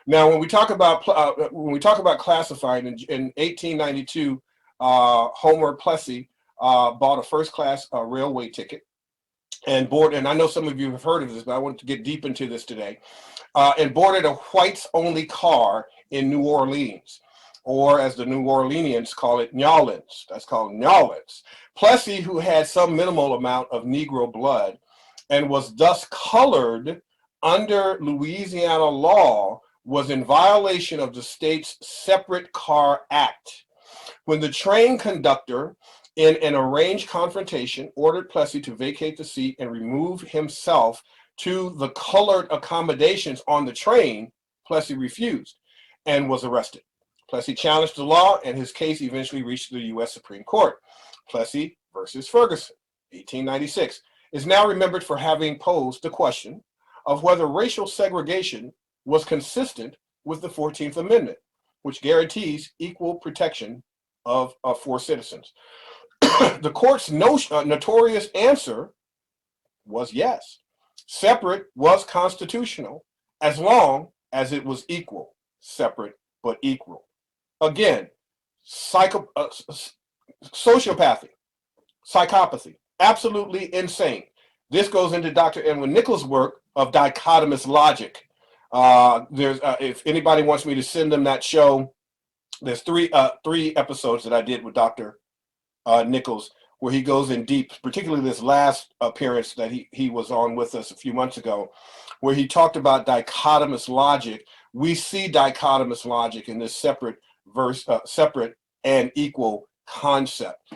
Now, when we talk about classifying, in 1892, Homer Plessy bought a first-class railway ticket and boarded. And I know some of you have heard of this, but I want to get deep into this today. And boarded a whites-only car in New Orleans, or as the New Orleanians call it, Nyawlins. That's called Nyawlins. Plessy, who had some minimal amount of Negro blood and was thus colored under Louisiana law, was in violation of the state's Separate Car Act. When the train conductor, in an arranged confrontation, ordered Plessy to vacate the seat and remove himself to the colored accommodations on the train, Plessy refused and was arrested. Plessy challenged the law, and his case eventually reached the U.S. Supreme Court. Plessy versus Ferguson, 1896, is now remembered for having posed the question of whether racial segregation was consistent with the 14th Amendment, which guarantees equal protection for citizens. The court's notorious answer was yes. Separate was constitutional as long as it was equal. Separate but equal. Again, sociopathy, psychopathy, absolutely insane. This goes into Dr. Edwin Nichols' work of dichotomous logic. If anybody wants me to send them that show, there's three episodes that I did with Dr. Nichols, where he goes in deep, particularly this last appearance that he was on with us a few months ago, where he talked about dichotomous logic. We see dichotomous logic in this separate and equal concept.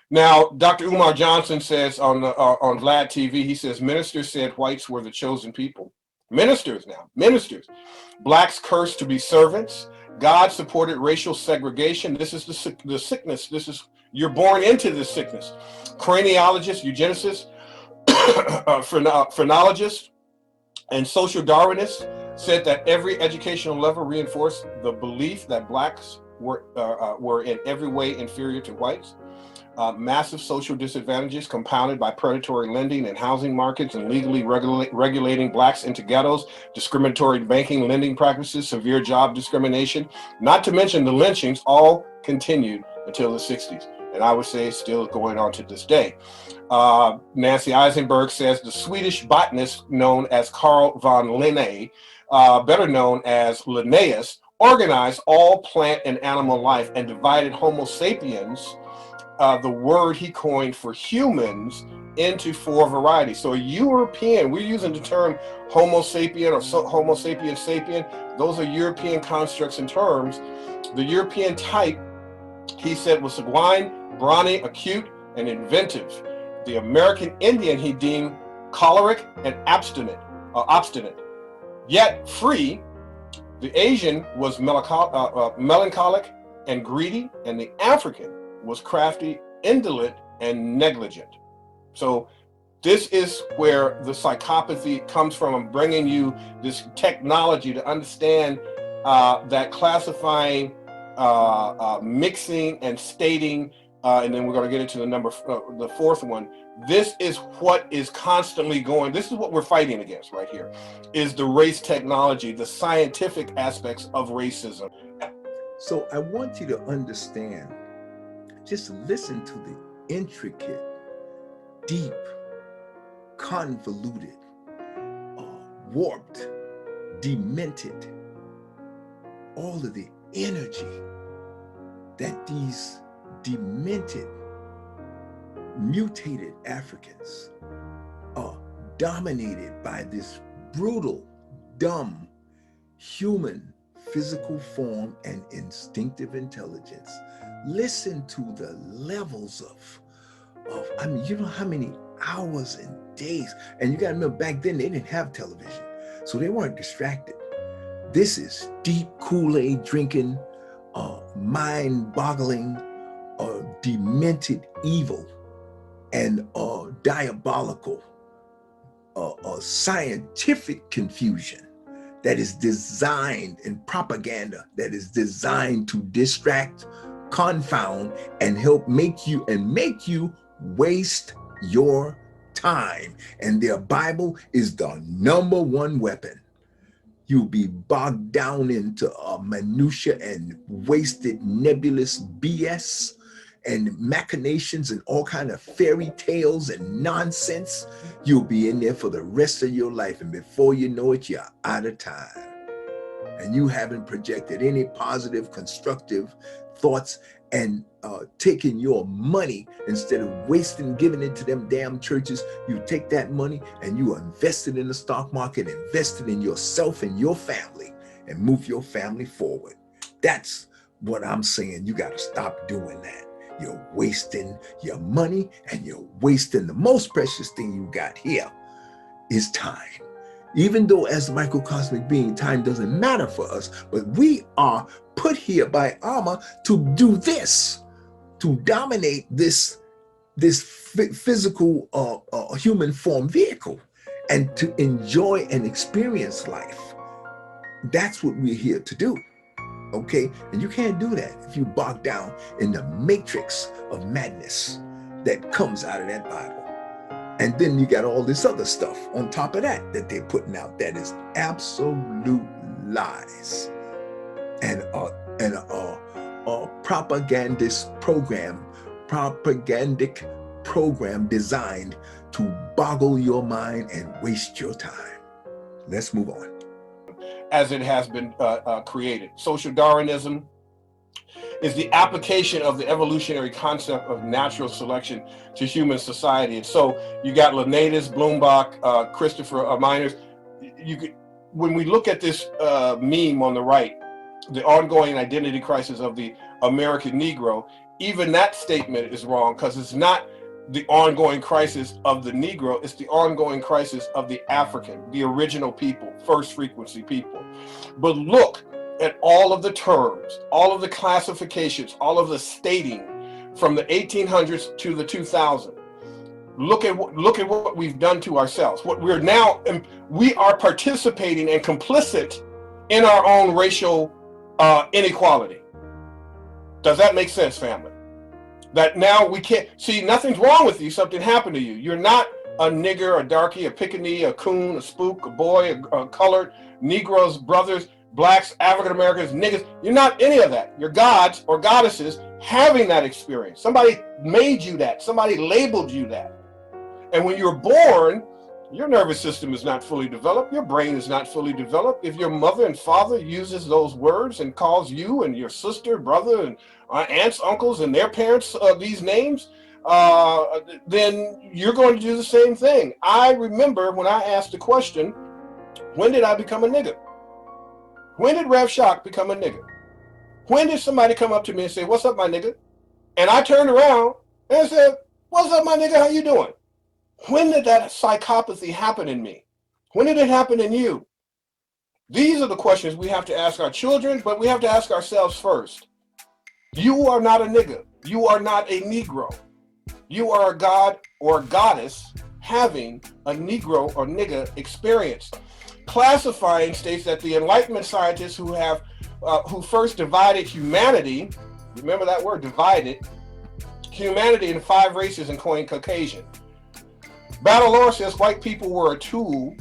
Now, Dr. Umar Johnson says on Vlad TV, he says, ministers said whites were the chosen people. Ministers now, ministers. Blacks cursed to be servants. God supported racial segregation. This is the sickness. You're born into this sickness. Craniologists, eugenicists, phrenologists, and social Darwinists said that every educational level reinforced the belief that blacks were in every way inferior to whites. Massive social disadvantages compounded by predatory lending and housing markets and legally regulating blacks into ghettos, discriminatory banking, lending practices, severe job discrimination, not to mention the lynchings, all continued until the 60s. And I would say still going on to this day. Nancy Eisenberg says the Swedish botanist known as Carl von Linné, better known as Linnaeus, organized all plant and animal life and divided Homo sapiens, the word he coined for humans, into 4 varieties. So a European, we're using the term Homo sapien or Homo sapien sapien. Those are European constructs and terms. The European type, he said, was sanguine, brawny, acute, and inventive. The American Indian he deemed choleric and obstinate, yet free. The Asian was melancholic and greedy, and the African was crafty, indolent, and negligent. So this is where the psychopathy comes from. I'm bringing you this technology to understand that classifying, mixing, and stating, and then we're going to get into the the 4th one. This is what is constantly going. This is what we're fighting against right here, is the race technology, the scientific aspects of racism. So I want you to understand, just listen to the intricate, deep, convoluted, warped, demented, all of the energy that these demented, mutated Africans are dominated by this brutal, dumb, human physical form and instinctive intelligence. Listen to the levels of I mean, you know how many hours and days, and you gotta remember back then they didn't have television, so they weren't distracted. This is deep Kool-Aid drinking, mind-boggling, demented evil, and diabolical, scientific confusion that is designed, and propaganda that is designed to distract, confound, and help make you waste your time. And their Bible is the #1 weapon. You'll be bogged down into minutia and wasted nebulous BS and machinations and all kind of fairy tales and nonsense. You'll be in there for the rest of your life, and before you know it, you're out of time. And you haven't projected any positive, constructive thoughts, and taking your money, instead of wasting, giving it to them damn churches, you take that money and you invest it in the stock market, invest it in yourself and your family, and move your family forward. That's what I'm saying. You got to stop doing that. You're wasting your money, and you're wasting the most precious thing you got here is time. Even though as a microcosmic being, time doesn't matter for us, but we are put here by Alma to do this, to dominate this physical human form vehicle, and to enjoy and experience life. That's what we're here to do. Okay, and you can't do that if you bog down in the matrix of madness that comes out of that Bible. And then you got all this other stuff on top of that they're putting out that is absolute lies, and a propagandic program designed to boggle your mind and waste your time. Let's move on. As it has been created. Social Darwinism is the application of the evolutionary concept of natural selection to human society. And so you got Linnaeus, Bloomberg, Christopher Miners. When we look at this meme on the right, the ongoing identity crisis of the American Negro, even that statement is wrong, because it's not the ongoing crisis of the Negro, it's the ongoing crisis of the African, the original people, first frequency people. But look at all of the terms, all of the classifications, all of the stating from the 1800s to the 2000s. Look at what we've done to ourselves. What we're now, we are participating and complicit in our own racial inequality. Does that make sense, family? That now we can't see, nothing's wrong with you, something happened to you. You're not a nigger, a darky, a pickaninny, a coon, a spook, a boy, a colored, Negroes, brothers, blacks, African Americans, niggas. You're not any of that. You're gods or goddesses having that experience. Somebody made you that. Somebody labeled you that. And when you're born, your nervous system is not fully developed. Your brain is not fully developed. If your mother and father uses those words and calls you and your sister, brother, and aunts, uncles, and their parents these names, then you're going to do the same thing. I remember when I asked the question, when did I become a nigger? When did Wrkshps become a nigger? When did somebody come up to me and say, "What's up, my nigga?" And I turned around and said, "What's up, my nigga? How you doing?" When did that psychopathy happen in me? When did it happen in you? These are the questions we have to ask our children, but we have to ask ourselves first. You are not a nigger. You are not a Negro. You are a god or a goddess having a Negro or nigger experience. Classifying states that the Enlightenment scientists who first divided humanity, remember that word, divided, humanity in 5 races and coined Caucasian. Battleore says white people were a tool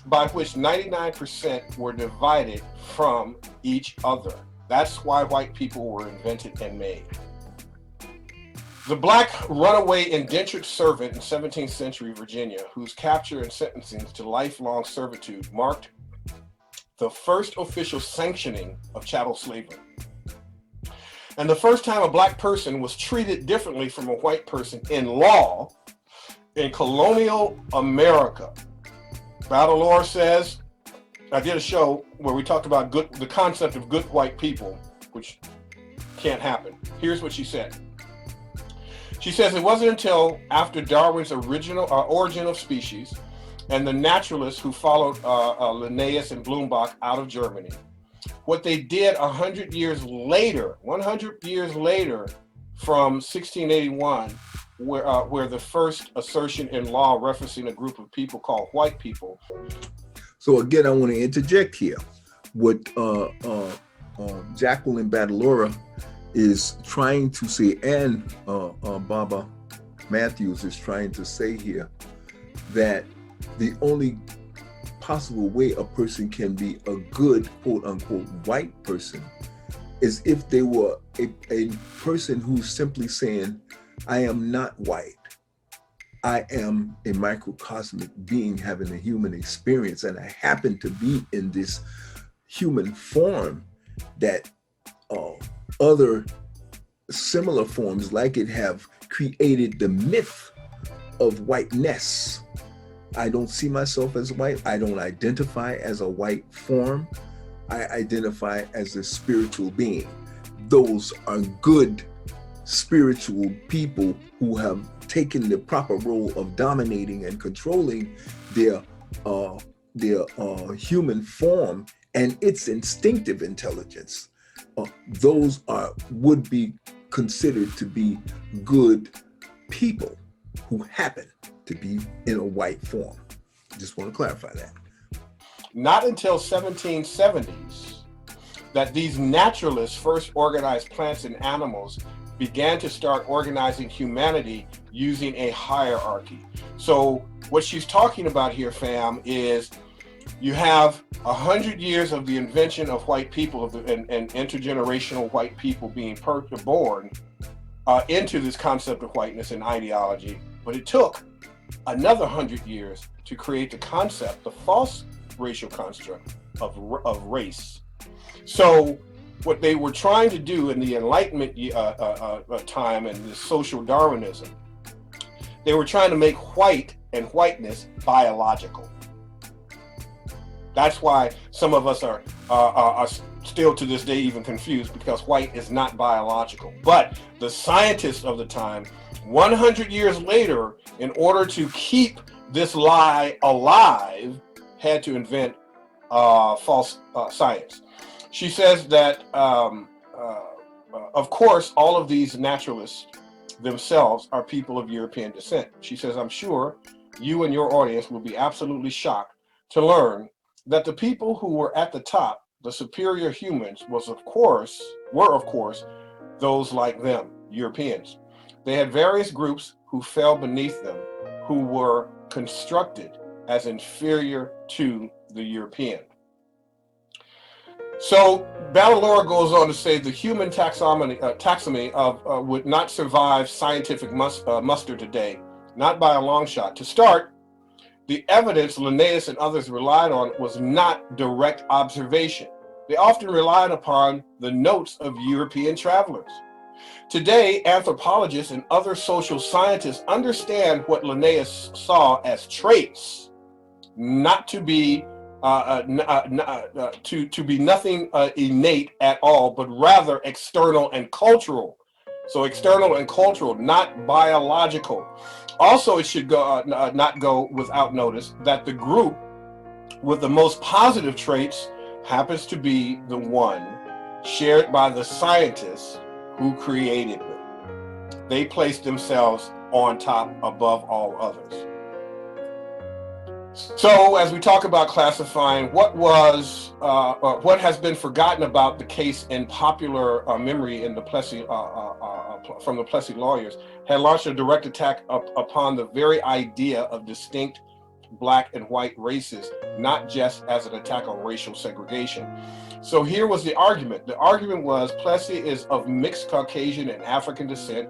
by which 99% were divided from each other. That's why white people were invented and made. The black runaway indentured servant in 17th century Virginia, whose capture and sentencing to lifelong servitude marked the first official sanctioning of chattel slavery. And the first time a black person was treated differently from a white person in law in colonial America. Battleore says I did a show where we talked about the concept of good white people, which can't happen. Here's what she said. She says it wasn't until after Darwin's Origin of Species and the naturalists who followed Linnaeus and Blumenbach out of Germany, what they did 100 years later from 1681, where the first assertion in law referencing a group of people called white people. So again, I want to interject here. What Jacqueline Badalora is trying to say, and Baba Matthews is trying to say here, that the only possible way a person can be a good, quote unquote, white person is if they were a person who's simply saying, I am not white. I am a microcosmic being having a human experience, and I happen to be in this human form that other similar forms like it have created the myth of whiteness. I don't see myself as white. I don't identify as a white form. I identify as a spiritual being. Those are good spiritual people who have taken the proper role of dominating and controlling their human form and its instinctive intelligence. Those would be considered to be good people who happen to be in a white form. Just want to clarify that. Not until 1770s that these naturalists first organized plants and animals began to start organizing humanity using a hierarchy. So what she's talking about here, fam, is you have 100 years of the invention of white people and intergenerational white people being born into this concept of whiteness and ideology. But it took another 100 years to create the concept, the false racial construct of race. So what they were trying to do in the Enlightenment time and the social Darwinism, they were trying to make white and whiteness biological. That's why some of us are still to this day even confused, because white is not biological. But the scientists of the time, 100 years later, in order to keep this lie alive, had to invent false science. She says that, of course, all of these naturalists themselves are people of European descent. She says, I'm sure you and your audience will be absolutely shocked to learn that the people who were at the top, the superior humans, were of course those like them, Europeans. They had various groups who fell beneath them, who were constructed as inferior to the European. So Badalora goes on to say the human taxonomy would not survive scientific muster today, not by a long shot. To start, the evidence Linnaeus and others relied on was not direct observation. They often relied upon the notes of European travelers. Today, anthropologists and other social scientists understand what Linnaeus saw as traits, not to be to be nothing innate at all, but rather external and cultural. So external and cultural, not biological. Also, it should go not go without notice that the group with the most positive traits happens to be the one shared by the scientists who created them. They placed themselves on top above all others. So as we talk about classifying what has been forgotten about the case in popular memory in the Plessy, from the Plessy lawyers, had launched a direct attack upon the very idea of distinct Black and white races, not just as an attack on racial segregation. So here was the argument. The argument was Plessy is of mixed Caucasian and African descent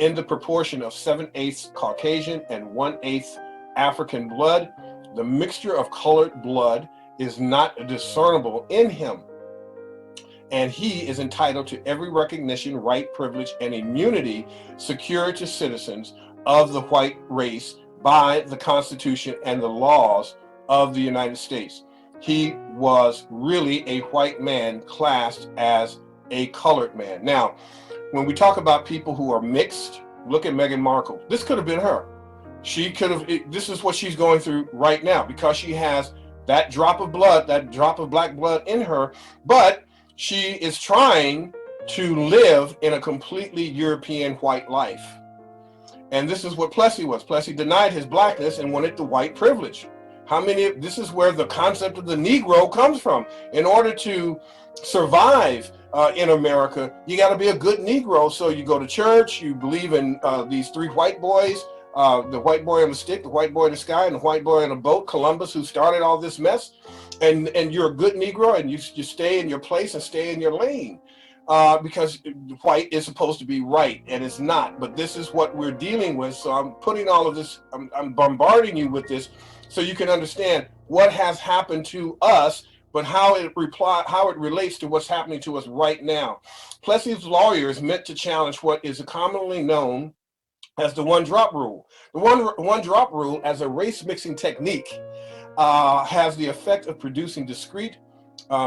in the proportion of 7/8 Caucasian and 1/8 African blood. The mixture of colored blood is not discernible in him, and he is entitled to every recognition, right, privilege, and immunity secured to citizens of the white race by the Constitution and the laws of the United States. he was really a white man classed as a colored man. Now, when we talk about people who are mixed, look at Meghan Markle. This could have been her. She could have, this is what she's going through right now because she has that drop of blood, that drop of black blood in her, but she is trying to live in a completely European white life. And this is what Plessy was. Plessy denied his blackness and wanted the white privilege. This is where the concept of the Negro comes from. In order to survive in America, you got to be a good Negro. So you go to church, you believe in these three white boys, the white boy on the stick, the white boy in the sky, and the white boy on a boat, Columbus, who started all this mess. And you're a good Negro, and you stay in your place and stay in your lane. Because white is supposed to be right, and it's not. But this is what we're dealing with. So I'm putting all of this, I'm bombarding you with this so you can understand what has happened to us, but how it relates to what's happening to us right now. Plessy's lawyers meant to challenge what is commonly known as the one-drop rule. The one-drop rule, as a race-mixing technique, has the effect of producing discrete,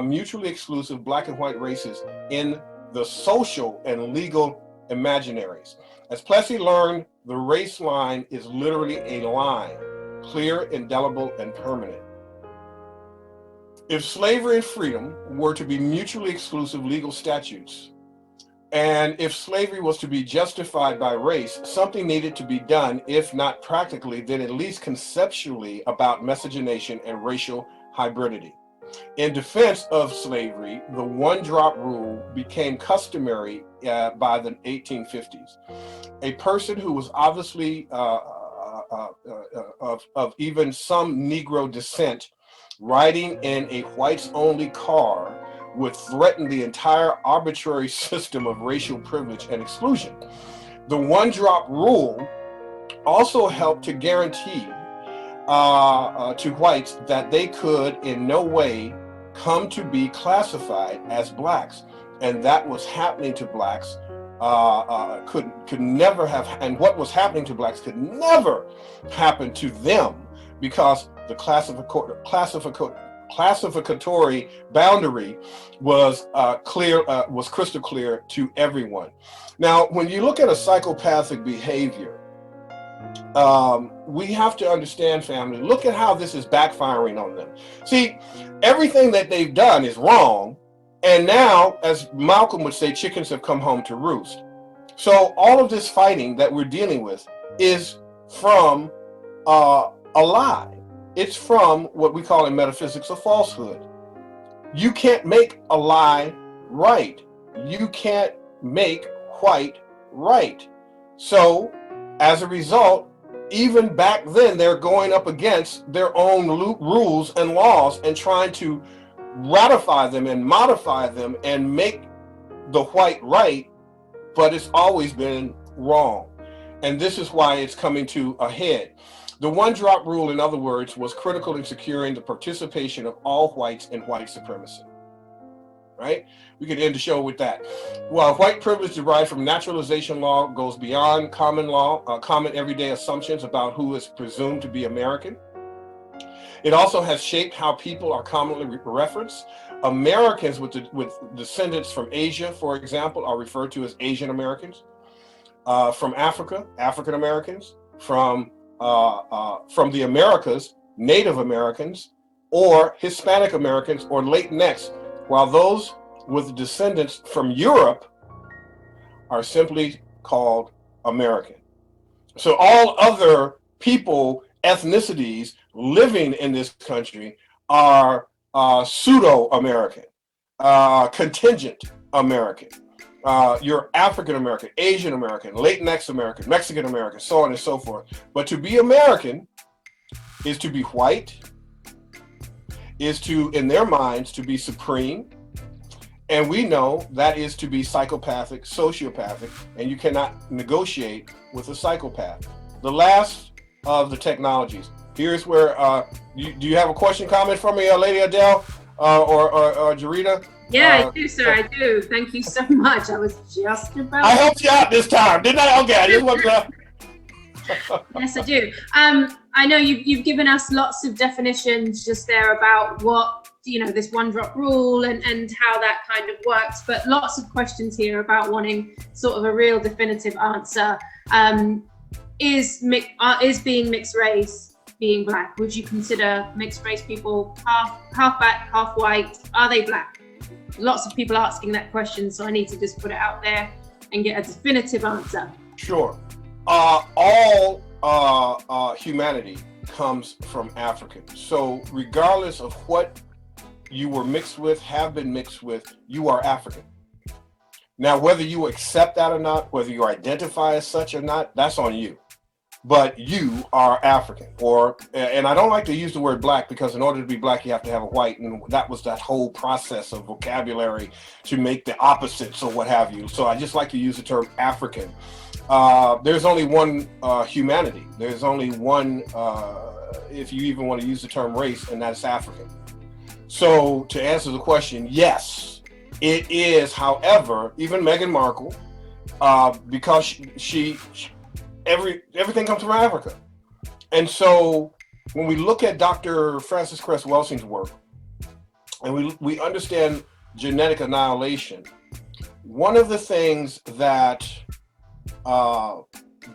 mutually exclusive black and white races in the social and legal imaginaries. As Plessy learned, the race line is literally a line, clear, indelible, and permanent. If slavery and freedom were to be mutually exclusive legal statutes, and if slavery was to be justified by race, something needed to be done, if not practically, then at least conceptually, about miscegenation and racial hybridity. In defense of slavery, the one-drop rule became customary by the 1850s. A person who was obviously of even some Negro descent riding in a whites-only car would threaten the entire arbitrary system of racial privilege and exclusion. The one-drop rule also helped to guarantee to whites that they could in no way come to be classified as blacks, and that was happening to blacks could never have, and what was happening to blacks could never happen to them, because the classificatory boundary was was crystal clear to everyone. Now, when you look at a psychopathic behavior, we have to understand, family, look at how this is backfiring on them. See, everything that they've done is wrong, and now, as Malcolm would say, chickens have come home to roost. So all of this fighting that we're dealing with is from a lie. It's from what we call in metaphysics a falsehood. You can't make a lie right. You can't make white right. So as a result, even back then, they're going up against their own rules and laws and trying to ratify them and modify them and make the white right, but it's always been wrong. And this is why it's coming to a head. The one-drop rule, in other words, was critical in securing the participation of all whites in white supremacy. Right? We could end the show with that. While white privilege derived from naturalization law goes beyond common law, common everyday assumptions about who is presumed to be American, it also has shaped how people are commonly referenced. Americans with descendants from Asia, for example, are referred to as Asian Americans. From Africa, African Americans. From the Americas, Native Americans, or Hispanic Americans, or Latinx, while those with descendants from Europe are simply called American. So all other people, ethnicities living in this country are pseudo-American, contingent American. You're African American, Asian American, Latinx American, Mexican American, so on and so forth. But to be American is to be white, is to, in their minds, to be supreme. And we know that is to be psychopathic, sociopathic, and you cannot negotiate with a psychopath. The last of the technologies. Here's where, do you have a question, comment from me, Lady Adele or Jarita? Yeah, I do, sir. I do. Thank you so much. I was just about. I helped you out this time, didn't I? Okay, I just want to. Yes, I do. I know you've given us lots of definitions just there about what you know, this one drop rule and how that kind of works, but lots of questions here about wanting sort of a real definitive answer. Is being mixed race being black? Would you consider mixed race people half black, half white? Are they black? Lots of people asking that question, so I need to just put it out there and get a definitive answer. Sure. All humanity comes from African. So regardless of what you were mixed with, have been mixed with, you are African. Now, whether you accept that or not, whether you identify as such or not, that's on you. But you are African, and I don't like to use the word black, because in order to be black, you have to have a white, and that was that whole process of vocabulary to make the opposites or what have you. So I just like to use the term African. There's only one humanity. There's only one, if you even want to use the term race, and that's African. So to answer the question, yes, it is. However, even Meghan Markle, because everything comes from Africa. And so when we look at Dr. Frances Cress Welsing's work, and we understand genetic annihilation, one of the things that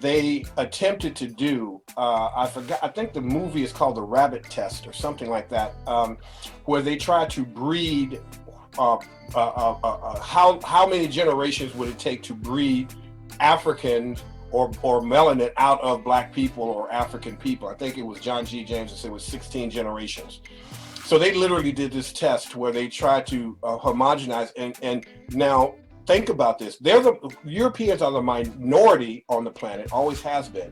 they attempted to do, I forgot, I think the movie is called The Rabbit Test or something like that, where they try to breed, how many generations would it take to breed Africans or melanin out of black people or African people. I think it was John G. James that said it was 16 generations. So they literally did this test where they tried to homogenize, and now think about this. Europeans are the minority on the planet, always has been.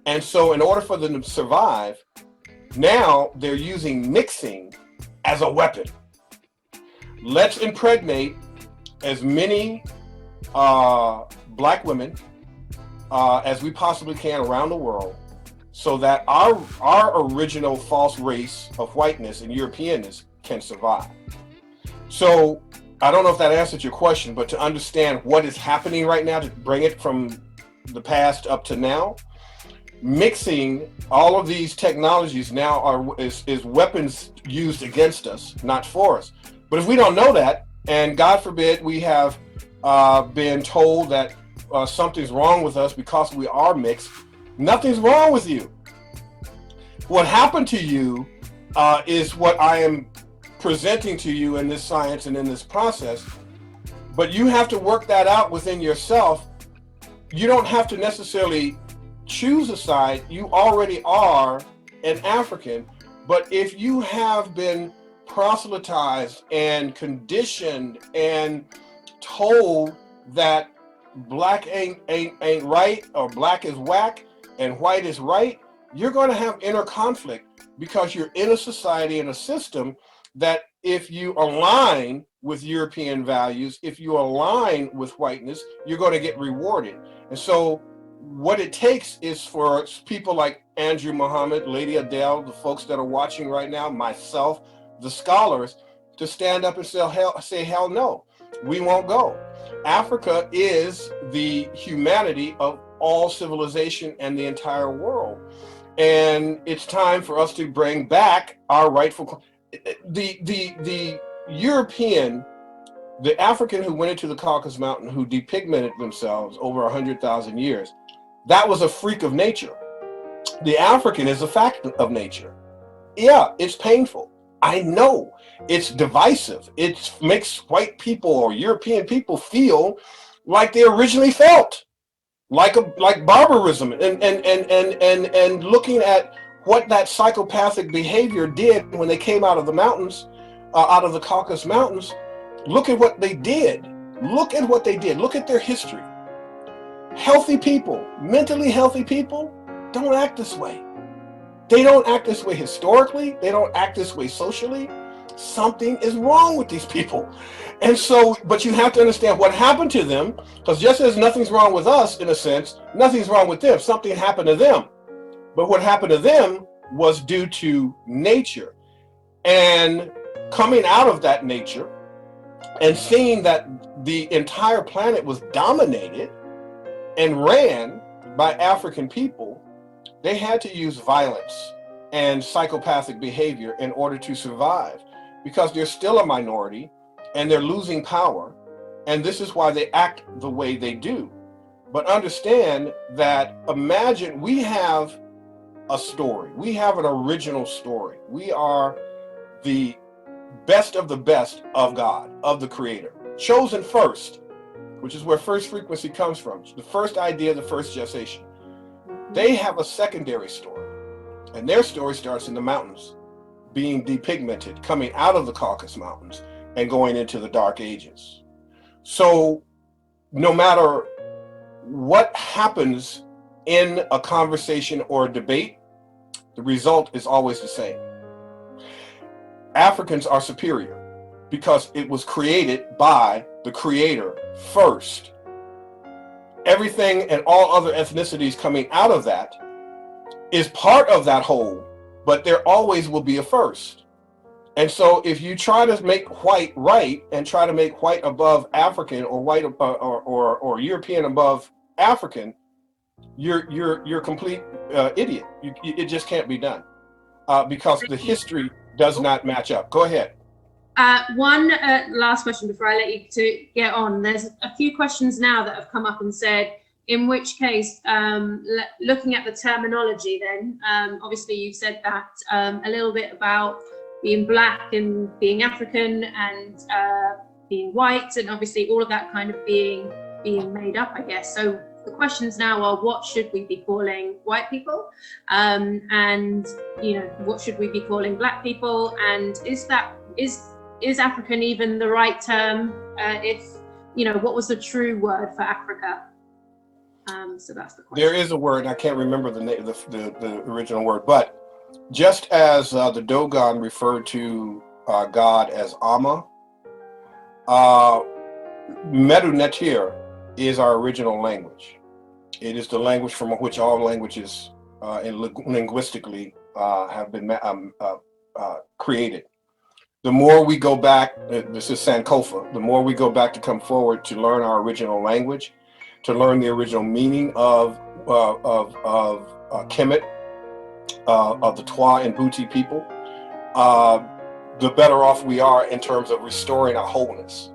And so in order for them to survive, now they're using mixing as a weapon. Let's impregnate as many black women as we possibly can around the world, so that our original false race of whiteness and Europeanness can survive. So I don't know if that answered your question, but to understand what is happening right now, to bring it from the past up to now, mixing all of these technologies now is weapons used against us, not for us. But if we don't know that, and God forbid we have been told that something's wrong with us because we are mixed, nothing's wrong with you. What happened to you is what I am presenting to you in this science and in this process, but you have to work that out within yourself. You don't have to necessarily choose a side. You already are an African, but if you have been proselytized and conditioned and told that black ain't right, or black is whack and white is right, you're going to have inner conflict, because you're in a society and a system that if you align with European values, if you align with whiteness, you're going to get rewarded. And so what it takes is for people like Andrew Muhammad, Lady Adele, the folks that are watching right now, myself, the scholars, to stand up and say hell no, we won't go. Africa is the humanity of all civilization and the entire world. And it's time for us to bring back our rightful, the European, the African who went into the Caucasus Mountain, who depigmented themselves over 100,000 years, that was a freak of nature. The African is a fact of nature. Yeah, it's painful. I know it's divisive. It makes white people or European people feel like they originally felt, like barbarism, and looking at what that psychopathic behavior did when they came out of the mountains, out of the Caucasus Mountains. Look at what they did. Look at what they did. Look at their history. Healthy people, mentally healthy people, don't act this way. They don't act this way historically. They don't act this way socially. Something is wrong with these people. And so, but you have to understand what happened to them, because just as nothing's wrong with us, in a sense, nothing's wrong with them. Something happened to them. But what happened to them was due to nature. And coming out of that nature and seeing that the entire planet was dominated and ran by African people, they had to use violence and psychopathic behavior in order to survive. because they're still a minority and they're losing power. And this is why they act the way they do. But understand that, imagine we have a story. We have an original story. We are the best of God, of the Creator, chosen first, which is where first frequency comes from. The first idea, the first gestation. They have a secondary story, and their story starts in the mountains, being depigmented, coming out of the Caucasus Mountains and going into the Dark Ages. So no matter what happens in a conversation or a debate, the result is always the same. Africans are superior because it was created by the Creator first. Everything and all other ethnicities coming out of that is part of that whole, but there always will be a first. And so if you try to make white right and try to make white above African, or white or European above African, you're a complete idiot. It just can't be done because the history does not match up. Go ahead. One last question before I let you to get on. There's a few questions now that have come up and said, in which case, looking at the terminology then, obviously you've said that a little bit about being black and being African and being white, and obviously all of that kind of being made up, I guess. So the questions now are, what should we be calling white people? And, you know, what should we be calling black people? And is African even the right term? If, you know, what was the true word for Africa? So that's the question. There is a word, I can't remember the name, the original word, but just as the Dogon referred to God as Amma, Medu Neter is our original language. It is the language from which all languages linguistically have been created. The more we go back, this is Sankofa, the more we go back to come forward to learn our original language, to learn the original meaning of Kemet, of the Twa and Buti people, the better off we are in terms of restoring our wholeness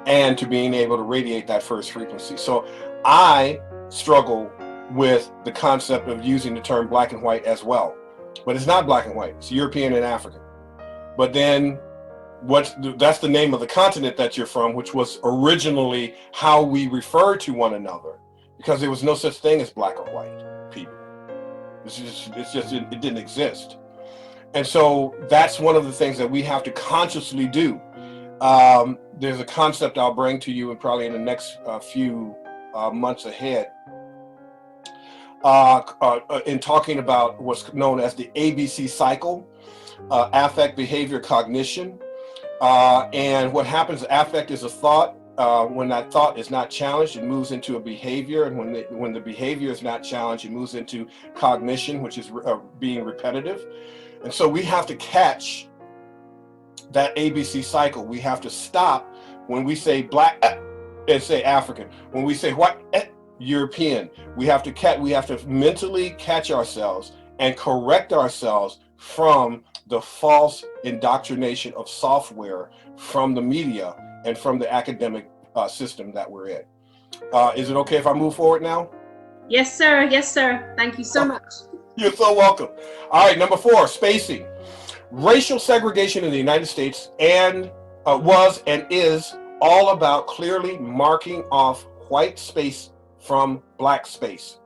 and to being able to radiate that first frequency. So I struggle with the concept of using the term black and white as well, but it's not black and white, it's European and African. But then that's the name of the continent that you're from, which was originally how we referred to one another, because there was no such thing as black or white people. It didn't exist. And so that's one of the things that we have to consciously do. There's a concept I'll bring to you and probably in the next few months ahead in talking about what's known as the ABC cycle, affect, behavior, cognition. And what happens, affect is a thought. When that thought is not challenged, it moves into a behavior. And when the behavior is not challenged, it moves into cognition, which is being repetitive. And so we have to catch that ABC cycle. We have to stop when we say black and say African. When we say white, European. We have to mentally catch ourselves and correct ourselves from the false indoctrination of software from the media and from the academic system that we're in. Is it okay if I move forward now? Yes, sir. Yes, sir. Thank you so much. You're so welcome. All right, number 4, spacing. Racial segregation in the United States was and is all about clearly marking off white space from black space.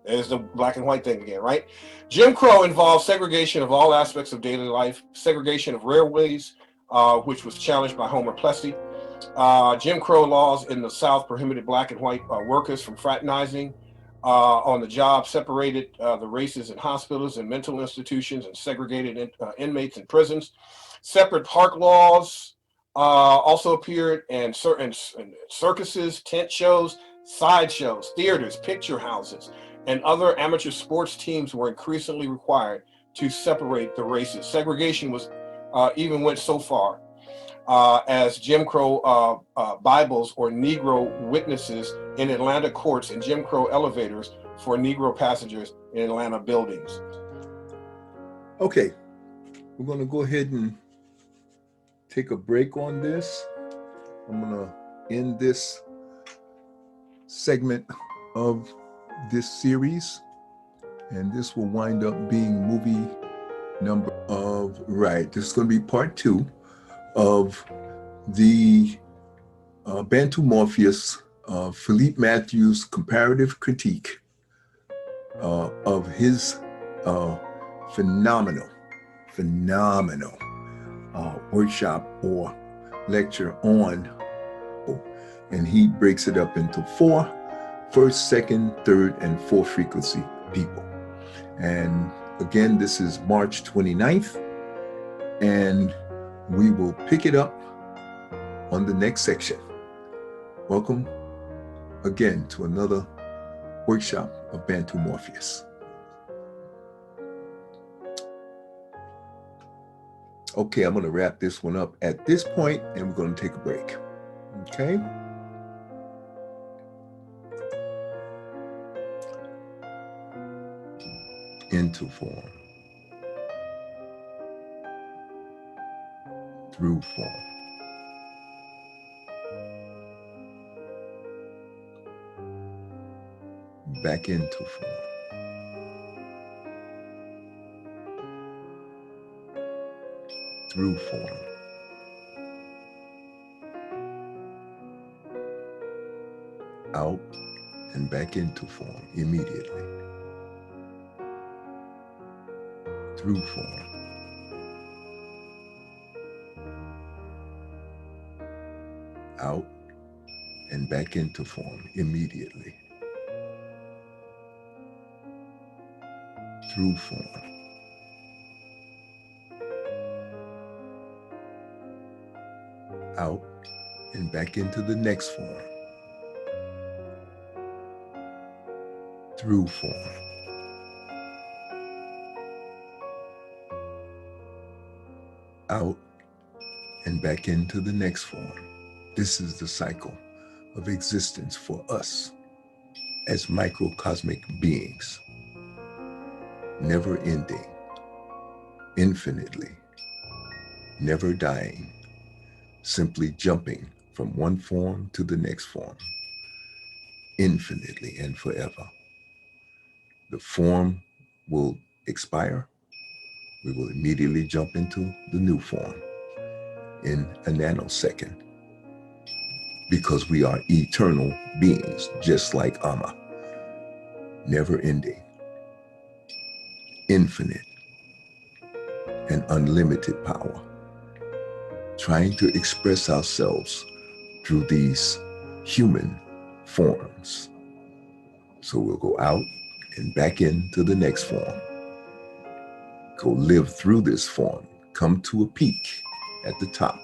There's the black and white thing again, right? Jim Crow involved segregation of all aspects of daily life, segregation of railways, which was challenged by Homer Plessy. Jim Crow laws in the South prohibited black and white workers from fraternizing on the job, separated the races in hospitals and mental institutions, and segregated inmates in prisons. Separate park laws also appeared, and circuses, tent shows, sideshows, theaters, picture houses, and other amateur sports teams were increasingly required to separate the races. Segregation was even went so far as Jim Crow Bibles or Negro witnesses in Atlanta courts and Jim Crow elevators for Negro passengers in Atlanta buildings. Okay, we're going to go ahead and take a break on this. I'm gonna end this segment of this series, and this will wind up being movie number of, this is gonna be part 2 of the Bantu Morpheus, Philippe Matthews' comparative critique of his phenomenal workshop or lecture on, and he breaks it up into 4 first, second, third, and fourth frequency people. And again, this is March 29th, and we will pick it up on the next section. Welcome again to another workshop of Bantu Morpheus. Okay, I'm going to wrap this one up at this point, and we're going to take a break. Okay? Into form. Through form. Back into form. Through form. Out and back into form immediately. Through form. Out and back into form immediately. Through form. Out and back into the next form. Through form. Out and back into the next form. This is the cycle of existence for us as microcosmic beings. Never ending, infinitely, never dying, simply jumping from one form to the next form, infinitely and forever. The form will expire. We will immediately jump into the new form in a nanosecond, because we are eternal beings, just like Amma, never ending, infinite and unlimited power, trying to express ourselves through these human forms. So we'll go out and back into the next form, go live through this form, come to a peak at the top,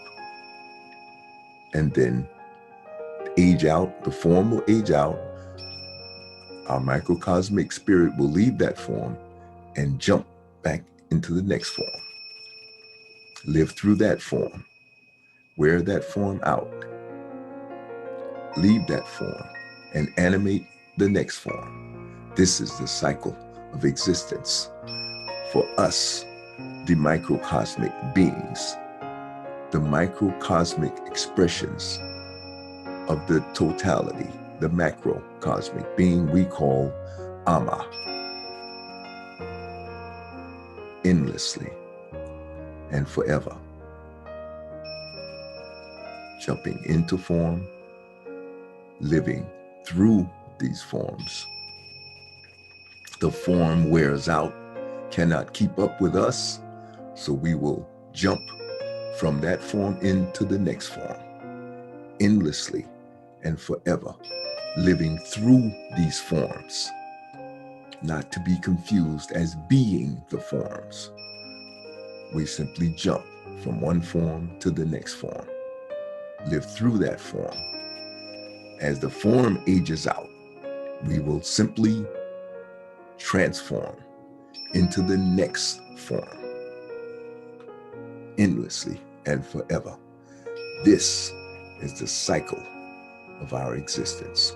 and then age out. The form will age out. Our microcosmic spirit will leave that form and jump back into the next form. Live through that form. Wear that form out. Leave that form and animate the next form. This is the cycle of existence for us, the microcosmic beings, the microcosmic expressions of the totality, the macrocosmic being we call Amma. Endlessly and forever. Jumping into form, living through these forms. The form wears out, cannot keep up with us, so we will jump from that form into the next form, endlessly and forever, living through these forms, not to be confused as being the forms. We simply jump from one form to the next form, live through that form. As the form ages out, we will simply transform into the next form, endlessly and forever. This is the cycle of our existence.